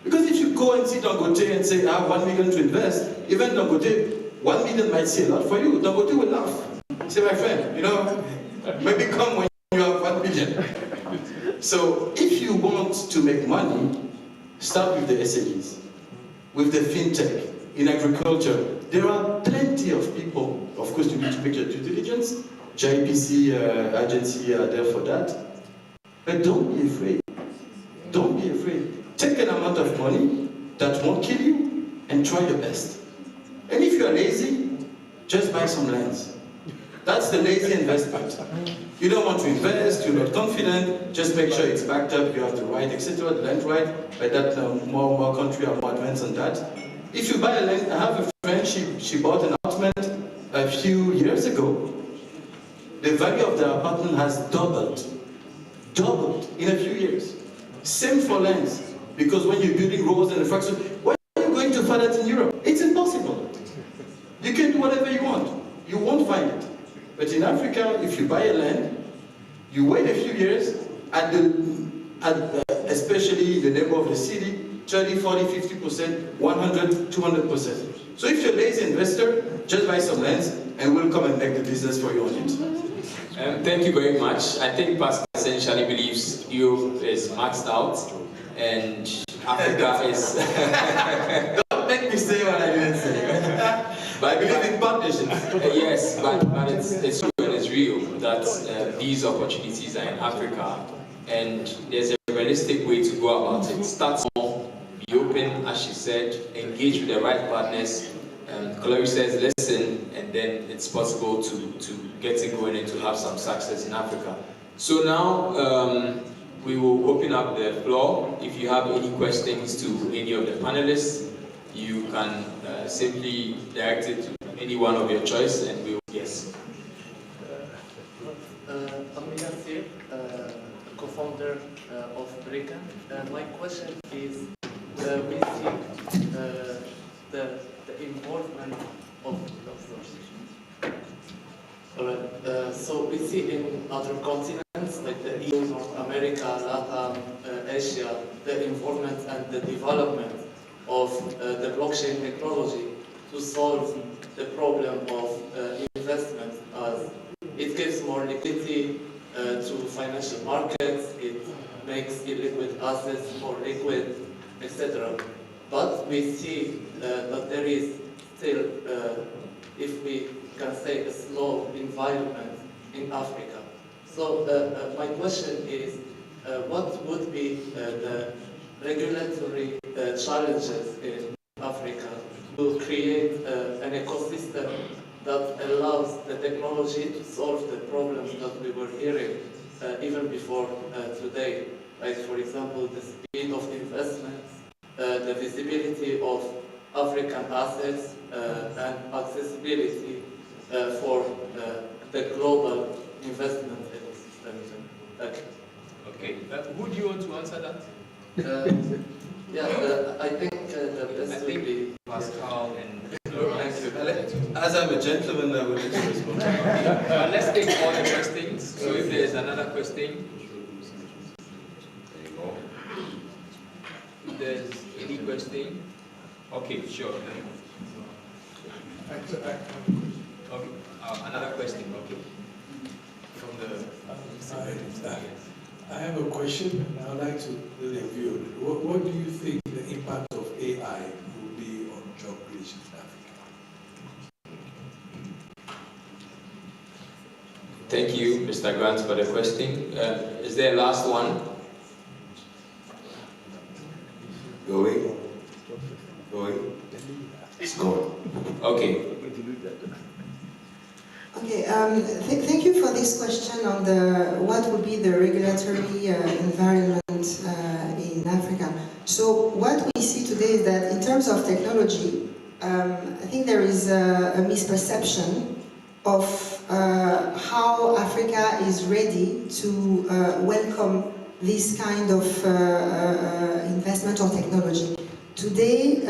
Because if you go and see Dangote and say, I have 1 million to invest, even Dangote, 1 million might say a lot for you. Dangote will laugh. Say, my friend, you know, maybe come when you have 1 million. So if you want to make money, start with the SMEs, with the fintech, in agriculture. There are plenty of people. Of course, you need to make your due diligence. JPC agency are there for that. But don't be afraid. Don't be afraid. Take an amount of money that won't kill you and try your best. And if you are lazy, just buy some lands. That's the lazy investment. You don't want to invest, you're not confident, just make sure it's backed up, you have the right, etc., the land right. By that, more countries are more advanced on that. If you buy a land, I have a friend, she bought an apartment a few years ago. The value of the apartment has doubled in a few years. Same for lands. Because when you're building roads and infrastructure, why are you going to find that in Europe? It's impossible. You can do whatever you want. You won't find it. But in Africa, if you buy a land, you wait a few years, especially in the neighborhood of the city, 30, 40, 50%, 100, 200%. So if you're a lazy investor, just buy some lands and we'll come and make the business for you on it. Thank you very much. I think Pascal essentially believes Europe is maxed out and Africa is... Don't make me say what I didn't say. But I believe in partnerships. Yes, but it's true and it's real that these opportunities are in Africa, and there's a realistic way to go about it. Start small, be open, as she said, engage with the right partners. Chloe says listen, and then it's possible to get it going and to have some success in Africa. So now we will open up the floor. If you have any questions to any of the panelists, you can simply direct it to any one of your choice, and we will, yes. I'm Yassir, co-founder of Breaken. My question is, we see the involvement of doctors. So we see in other continents investment and the development of the blockchain technology to solve the problem of investment, as it gives more liquidity to financial markets, it makes illiquid assets more liquid, etc. But we see that there is still, if we can say, a slow environment in Africa. So my question is, what would be the regulatory challenges in Africa to create an ecosystem that allows the technology to solve the problems that we were hearing even before today? Like, for example, the speed of investments, the visibility of African assets, and accessibility for the global investment ecosystem. Thank you. Okay, who do you want to answer that? I think the best would be Pascal and Thank you. As I'm a gentleman, I will let you respond. But let's take all the questions. So if there is another question, if there's any question, okay, sure. Okay, another question. Okay. From the I have a question, and I'd like to really view it. What do you think the impact of AI will be on job creation in Africa? Thank you, Mr. Grant, for the question. Is there a last one? Going. It's going. Okay. Okay, thank you for this question on what would be the regulatory environment in Africa. So what we see today is that in terms of technology, I think there is a misperception of how Africa is ready to welcome this kind of investment or technology. Today,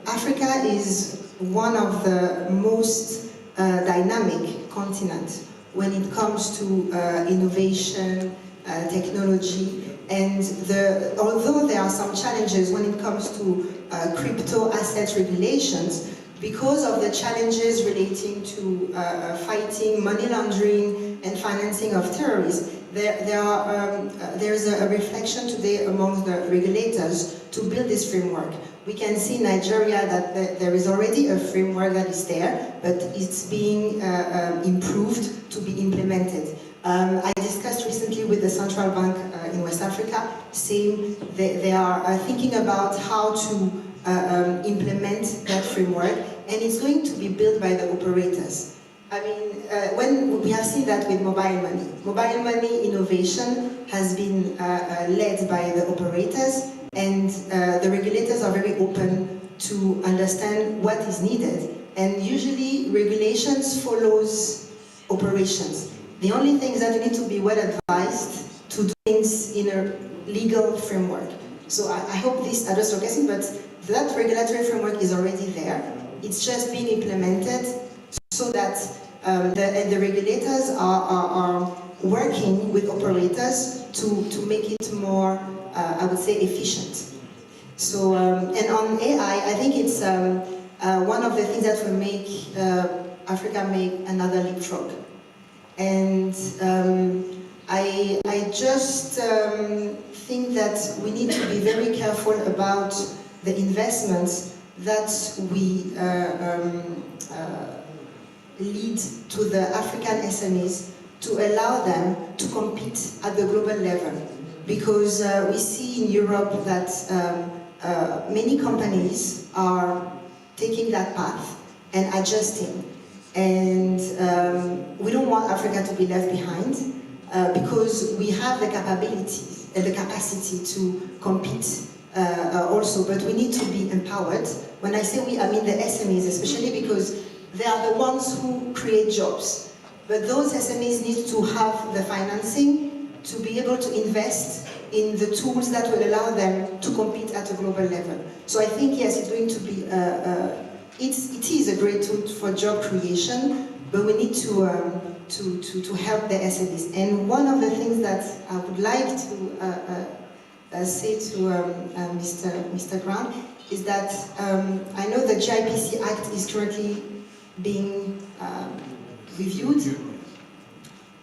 Africa is one of the most dynamic continent when it comes to innovation, technology, and although there are some challenges when it comes to crypto asset regulations, because of the challenges relating to fighting money laundering and financing of terrorists, there is a reflection today among the regulators to build this framework. We can see in Nigeria that there is already a framework that is there, but it's being improved to be implemented. I discussed recently with the Central Bank in West Africa, saying they are thinking about how to implement that framework, and it's going to be built by the operators. I mean, when we have seen that with mobile money. Mobile money innovation has been led by the operators, and the regulators are very open to understand what is needed. And usually regulations follows operations. The only thing is that you need to be well advised to do things in a legal framework. So I hope this addresses your question, but that regulatory framework is already there. It's just being implemented so that the regulators are working with operators to make it more, I would say, efficient. So, and on AI, I think it's one of the things that will make Africa make another leapfrog. And I just think that we need to be very careful about the investments that we lead to the African SMEs to allow them to compete at the global level. Because we see in Europe that many companies are taking that path and adjusting. And we don't want Africa to be left behind because we have the capabilities and the capacity to compete also, but we need to be empowered. When I say we, I mean the SMEs, especially because they are the ones who create jobs. But those SMEs need to have the financing to be able to invest in the tools that will allow them to compete at a global level. So I think, yes, it's going to be, it is a great tool for job creation, but we need to help the SMEs. And one of the things that I would like to say to Mr. Grant is that I know the GIPC Act is currently being reviewed,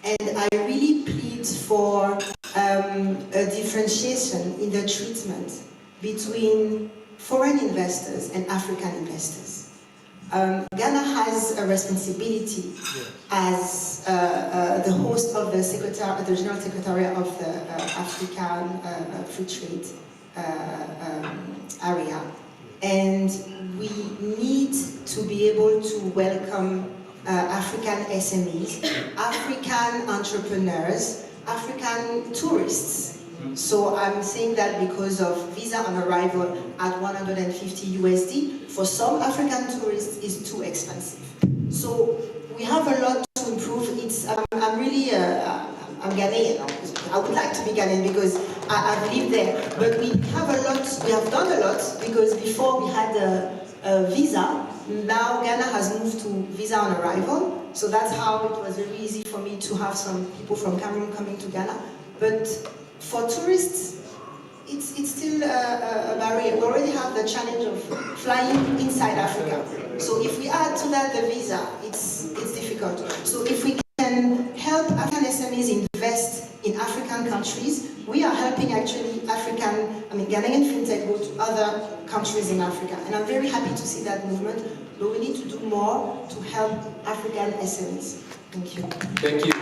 and I really plead for a differentiation in the treatment between foreign investors and African investors. Ghana has a responsibility as the host of the General Secretariat of the African Free Trade area, and we need to be able to welcome African SMEs, African entrepreneurs, African tourists. So I'm saying that because of visa on arrival at 150 USD, for some African tourists is too expensive. So we have a lot to improve. I'm really, I'm Ghanaian. I would like to be Ghanaian because I've lived there. But we have done a lot because before we had a visa. Now Ghana has moved to visa on arrival. So that's how it was very easy for me to have some people from Cameroon coming to Ghana. But for tourists, it's still a barrier. We already have the challenge of flying inside Africa. So if we add to that the visa, it's difficult. So if we can help African SMEs invest in African countries, we are helping actually Ghanaian fintech go to other countries in Africa. And I'm very happy to see that movement, but we need to do more to help African SMEs. Thank you. Thank you.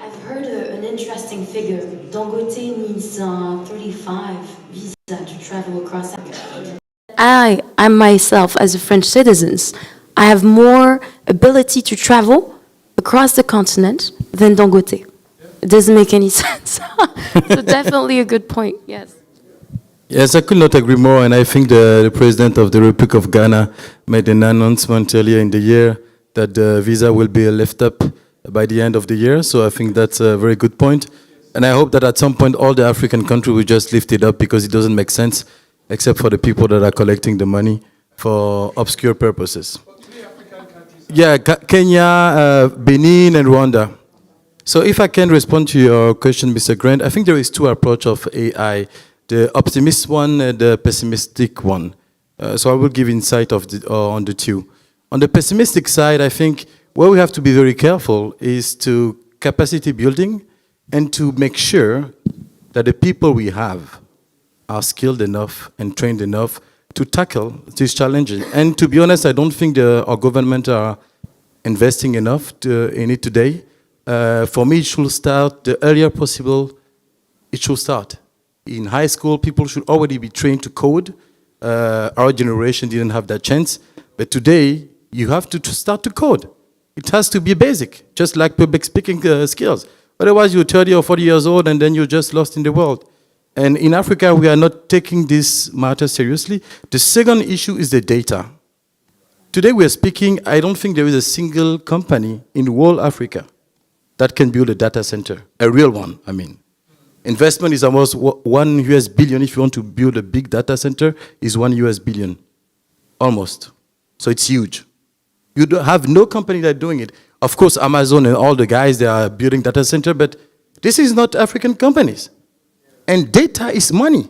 I've heard an interesting figure. Dangote needs 35 visas to travel across Africa. I myself, as a French citizen, I have more ability to travel across the continent than Dangote. It doesn't make any sense. So definitely a good point, yes. Yes, I could not agree more, and I think the President of the Republic of Ghana made an announcement earlier in the year that the visa will be lifted up by the end of the year, so I think that's a very good point. And I hope that at some point all the African countries will just lift it up because it doesn't make sense, except for the people that are collecting the money for obscure purposes. Yeah, Kenya, Benin, and Rwanda. So if I can respond to your question, Mr. Grant, I think there is two approaches of AI, the optimist one and the pessimistic one. So I will give insight on the two. On the pessimistic side, I think where we have to be very careful is to capacity building and to make sure that the people we have are skilled enough and trained enough to tackle these challenges. And to be honest, I don't think our government are investing enough in it today. For me, it should start the earlier possible. It should start. In high school, people should already be trained to code. Our generation didn't have that chance. But today, you have to start to code. It has to be basic, just like public speaking skills. Otherwise, you're 30 or 40 years old, and then you're just lost in the world. And in Africa, we are not taking this matter seriously. The second issue is the data. Today we are speaking, I don't think there is a single company in whole Africa that can build a data center, a real one, I mean. Investment is almost $1 billion. If you want to build a big data center, is $1 billion, almost. So it's huge. You don't have no company that's doing it. Of course, Amazon and all the guys, they are building data center, but this is not African companies. And data is money,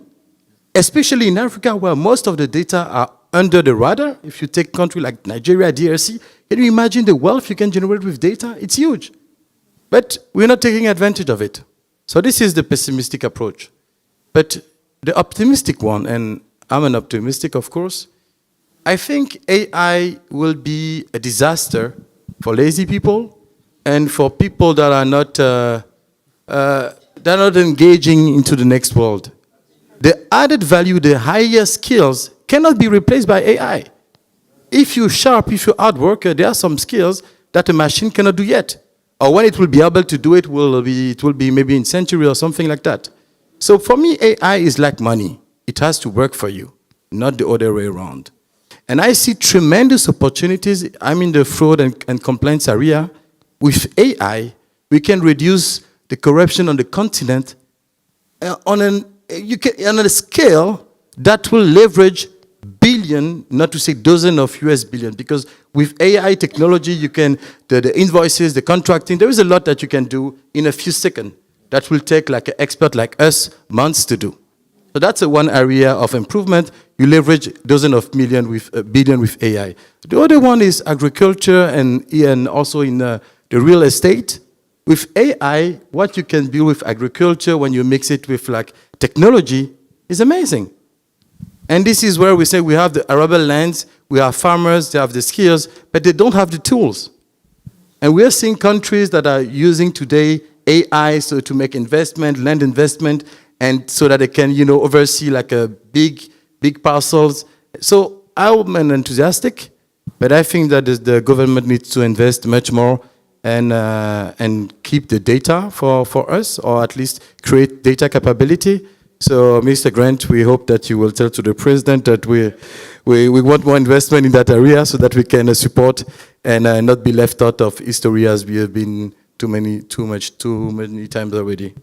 especially in Africa where most of the data are under the radar. If you take country like Nigeria, DRC, can you imagine the wealth you can generate with data? It's huge. But we're not taking advantage of it. So this is the pessimistic approach. But the optimistic one, and I'm an optimistic, of course, I think AI will be a disaster for lazy people and for people that are not they're not engaging into the next world. The added value, the higher skills cannot be replaced by AI. If you're sharp, if you're hard worker, there are some skills that a machine cannot do yet. Or when it will be able to do it, it will be maybe in century or something like that. So for me, AI is like money. It has to work for you, not the other way around. And I see tremendous opportunities. I'm in the fraud and compliance area. With AI, we can reduce the corruption on the continent on a scale that will leverage billion, not to say dozen of US billion, because with AI technology, you can, the invoices, the contracting, there is a lot that you can do in a few seconds. that will take like an expert like us months to do. So that's one area of improvement. You leverage dozens of million with billion with AI. The other one is agriculture and also in the real estate. With AI, what you can build with agriculture when you mix it with like technology is amazing. And this is where we say we have the arable lands, we have farmers, they have the skills, but they don't have the tools. And we are seeing countries that are using today AI so to make investment, land investment, and so that they can, oversee like a big parcels. So I'm enthusiastic, but I think that the government needs to invest much more and keep the data for us, or at least create data capability. So, Mr. Grant, we hope that you will tell to the president that we want more investment in that area so that we can support and not be left out of history as we have been too many times already.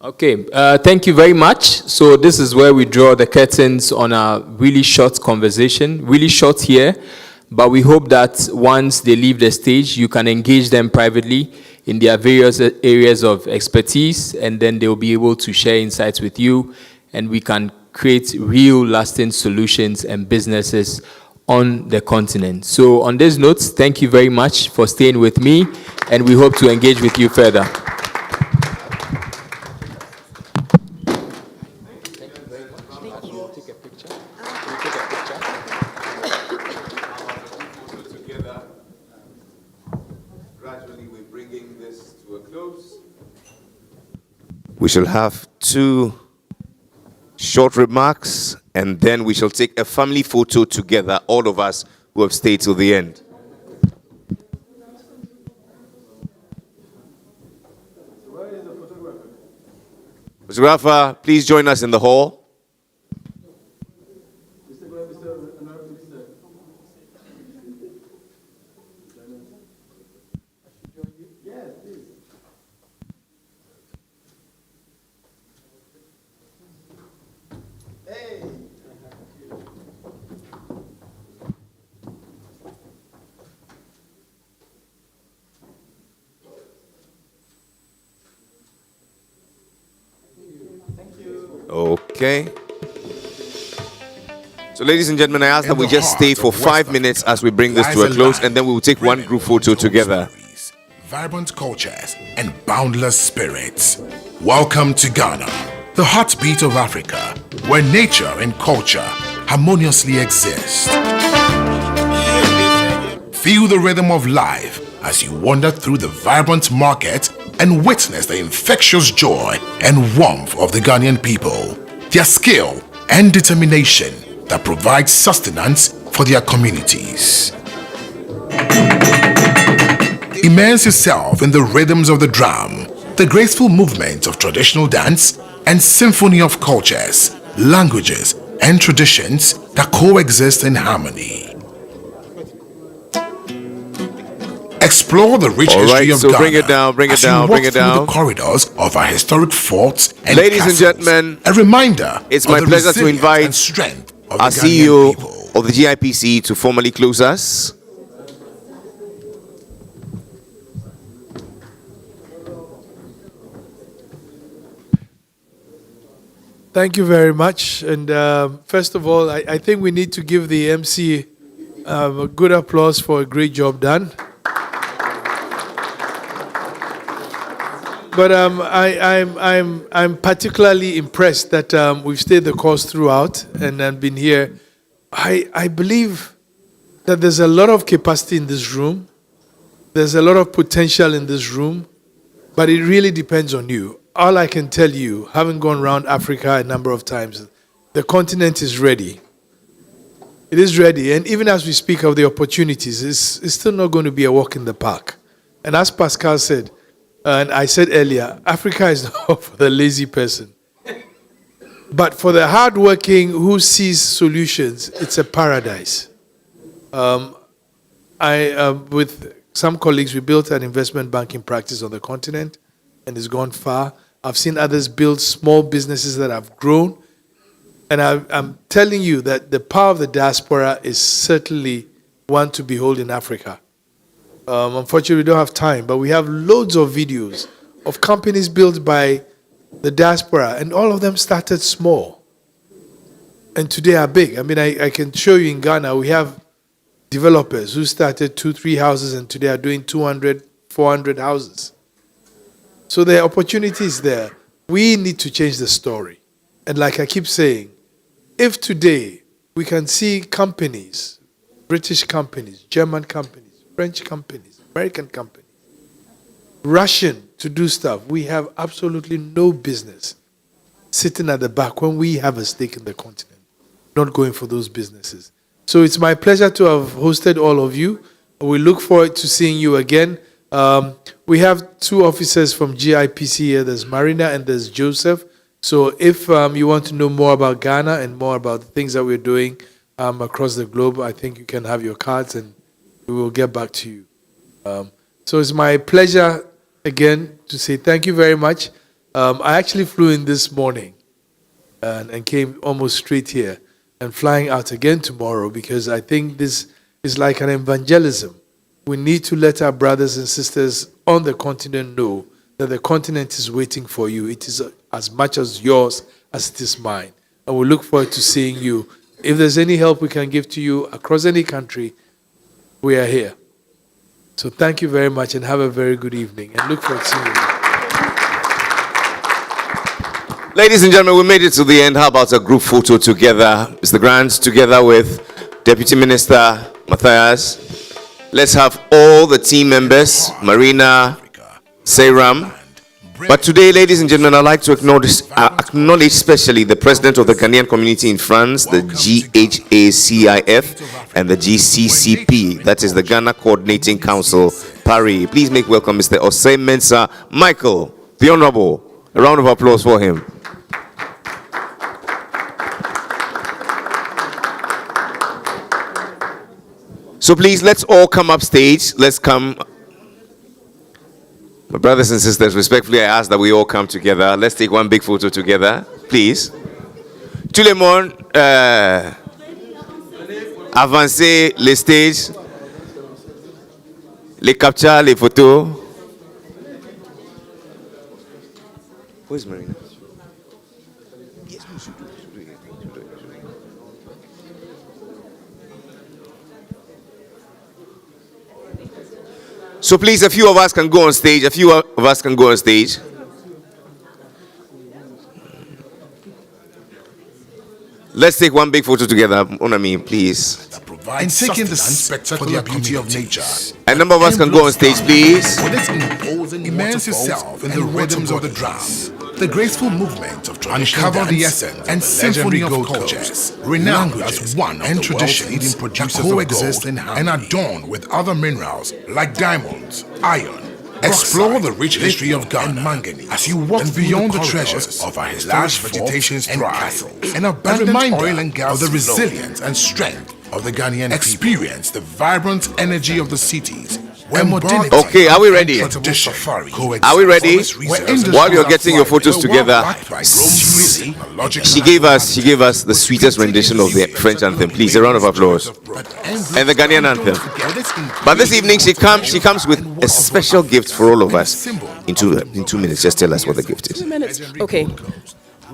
Okay, thank you very much. So this is where we draw the curtains on a really short conversation, really short here, but we hope that once they leave the stage, you can engage them privately in their various areas of expertise, and then they'll be able to share insights with you, and we can create real lasting solutions and businesses on the continent. So on this note, thank you very much for staying with me, and we hope to engage with you further. We shall have 2 short remarks, and then we shall take a family photo together, all of us who have stayed till the end. Photographer, please join us in the hall. Okay. So, ladies and gentlemen, I ask that we just stay for 5 minutes as we bring this to a close, and then we will take one group photo together. Vibrant cultures and boundless spirits. Welcome to Ghana, the heartbeat of Africa, where nature and culture harmoniously exist. Feel the rhythm of life as you wander through the vibrant market and witness the infectious joy and warmth of the Ghanaian people, their skill and determination that provides sustenance for their communities. Immerse yourself in the rhythms of the drum, the graceful movement of traditional dance, and symphony of cultures, languages, and traditions that coexist in harmony. Explore the rich history of Ghana. Bring it down, bring it down, bring it down. Through the corridors of our historic forts and ladies castles. And gentlemen, a reminder. It's my pleasure to invite our CEO of the GIPC to formally close us. Thank you very much. And first of all, I think we need to give the MC a good applause for a great job done. But I'm particularly impressed that we've stayed the course throughout and been here. I believe that there's a lot of capacity in this room. There's a lot of potential in this room, but it really depends on you. All I can tell you, having gone around Africa a number of times, the continent is ready. It is ready, and even as we speak of the opportunities, it's still not going to be a walk in the park. And as Pascal said, and I said earlier, Africa is not for the lazy person. But for the hardworking who sees solutions, it's a paradise. With some colleagues, we built an investment banking practice on the continent, and it's gone far. I've seen others build small businesses that have grown. And I'm telling you that the power of the diaspora is certainly one to behold in Africa. Unfortunately, we don't have time, but we have loads of videos of companies built by the diaspora, and all of them started small. And today are big. I mean, I can show you in Ghana, we have developers who started 2-3 houses and today are doing 200-400 houses. So the opportunity is there. We need to change the story. And like I keep saying, if today we can see companies, British companies, German companies, French companies, American companies, rushing to do stuff, we have absolutely no business sitting at the back when we have a stake in the continent, not going for those businesses. So it's my pleasure to have hosted all of you. We look forward to seeing you again. We have 2 officers from GIPC here. There's Marina and there's Joseph. So if you want to know more about Ghana and more about the things that we're doing across the globe, I think you can have your cards and we will get back to you. So it's my pleasure again to say thank you very much. I actually flew in this morning and came almost straight here and flying out again tomorrow because I think this is like an evangelism. We need to let our brothers and sisters on the continent know that the continent is waiting for you. It is as much as yours as it is mine. And we look forward to seeing you. If there's any help we can give to you across any country, we are here. So thank you very much and have a very good evening. And look forward to seeing you. Ladies and gentlemen, we made it to the end. How about a group photo together? Mr. Grant together with Deputy Minister Matthias. Let's have all the team members, Marina, Seyram. But today, ladies and gentlemen, I'd like to acknowledge especially the president of the Ghanaian community in France, the GHACIF, and the GCCP, that is the Ghana Coordinating Council, Paris. Please make welcome Mr. Osei Mensah Michael, the Honorable. A round of applause for him. So please, let's all come up stage. Let's come. My brothers and sisters, respectfully, I ask that we all come together. Let's take one big photo together, please. Tout le monde, avancez les stages, les captures, les photos. Where's Marina? So please, a few of us can go on stage. Let's take one big photo together, mon ami, please. And taking the spectacular beauty of nature. A number of us can go on stage, please. Immerse yourself in the rhythms of the drum, the graceful movement of traditional uncover the essence and symphony of cultures, renowned as one and traditions that coexist and adorned with other minerals like diamonds, iron. Explore the rich history of Ghana and manganese as you walk beyond the treasures of our historic vegetation and castles, and abundant oil and gas of the resilience and strength of the Ghanaian experience, the vibrant energy of the cities. Okay, are we ready? Are we ready? While you're getting your photos together, she gave us the sweetest rendition of the French anthem. Please, a round of applause. And the Ghanaian anthem. But this evening she comes with a special gift for all of us. In 2 minutes, just tell us what the gift is. 2 minutes. Okay.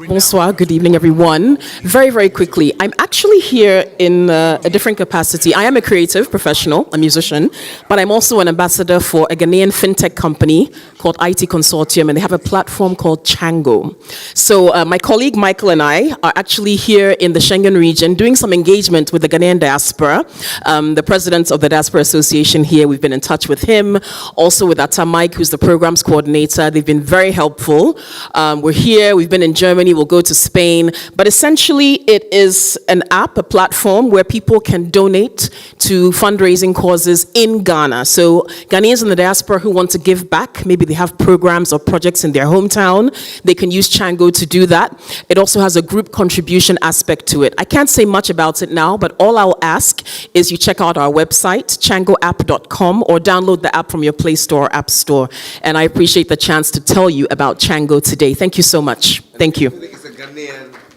Bonsoir, good evening everyone. Very, very quickly, I'm actually here in a different capacity. I am a creative professional, a musician, but I'm also an ambassador for a Ghanaian fintech company called IT Consortium, and they have a platform called Chango. So my colleague Michael and I are actually here in the Schengen region doing some engagement with the Ghanaian diaspora. The president of the Diaspora Association here, we've been in touch with him. Also with Atta Mike, who's the programs coordinator. They've been very helpful. We're here, we've been in Germany, we'll go to Spain, but essentially it is an app, a platform where people can donate to fundraising causes in Ghana. So Ghanaians in the diaspora who want to give back, maybe they have programs or projects in their hometown, they can use Chango to do that. It also has a group contribution aspect to it. I can't say much about it now, but all I'll ask is you check out our website, changoapp.com, or download the app from your Play Store or App Store. And I appreciate the chance to tell you about Chango today. Thank you so much. Thank you.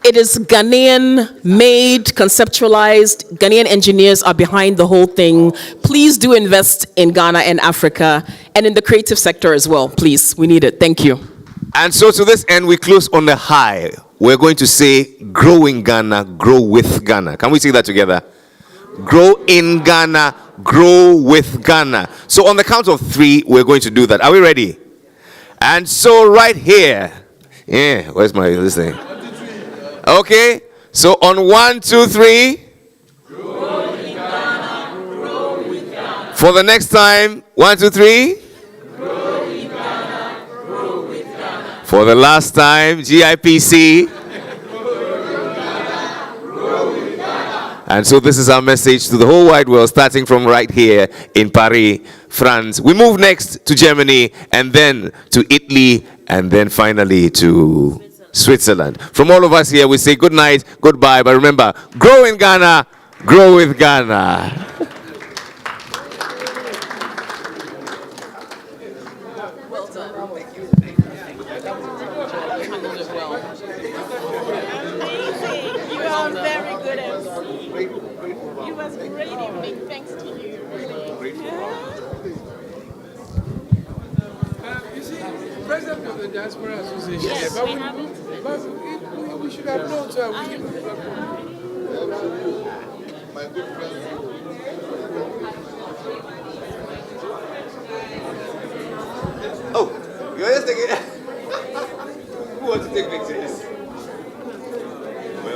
It is Ghanaian made, conceptualized. Ghanaian engineers are behind the whole thing. Please do invest in Ghana and Africa and in the creative sector as well, please. We need it. Thank you. And so to this end, we close on the high. We're going to say, grow in Ghana, grow with Ghana. Can we say that together? Grow in Ghana, grow with Ghana. So on the count of 3, we're going to do that. Are we ready? And so right here, where's my listening? Okay, so on 1, 2, 3. Grow in Ghana, grow with Ghana. For the next time, 1, 2, 3. Grow in Ghana, grow with Ghana. For the last time, GIPC. And so this is our message to the whole wide world, starting from right here in Paris, France. We move next to Germany, and then to Italy, and then finally to Switzerland. From all of us here, we say good night, goodbye, but remember, grow in Ghana, grow with Ghana. Well done. Thank you. You are very good at it was a great evening, thanks to you, really. You see, president of the Diaspora Association, Yes, but we haven't. we should have known, so we give him My good friend. Oh, you're just taking it. Who wants to take pictures? Wait.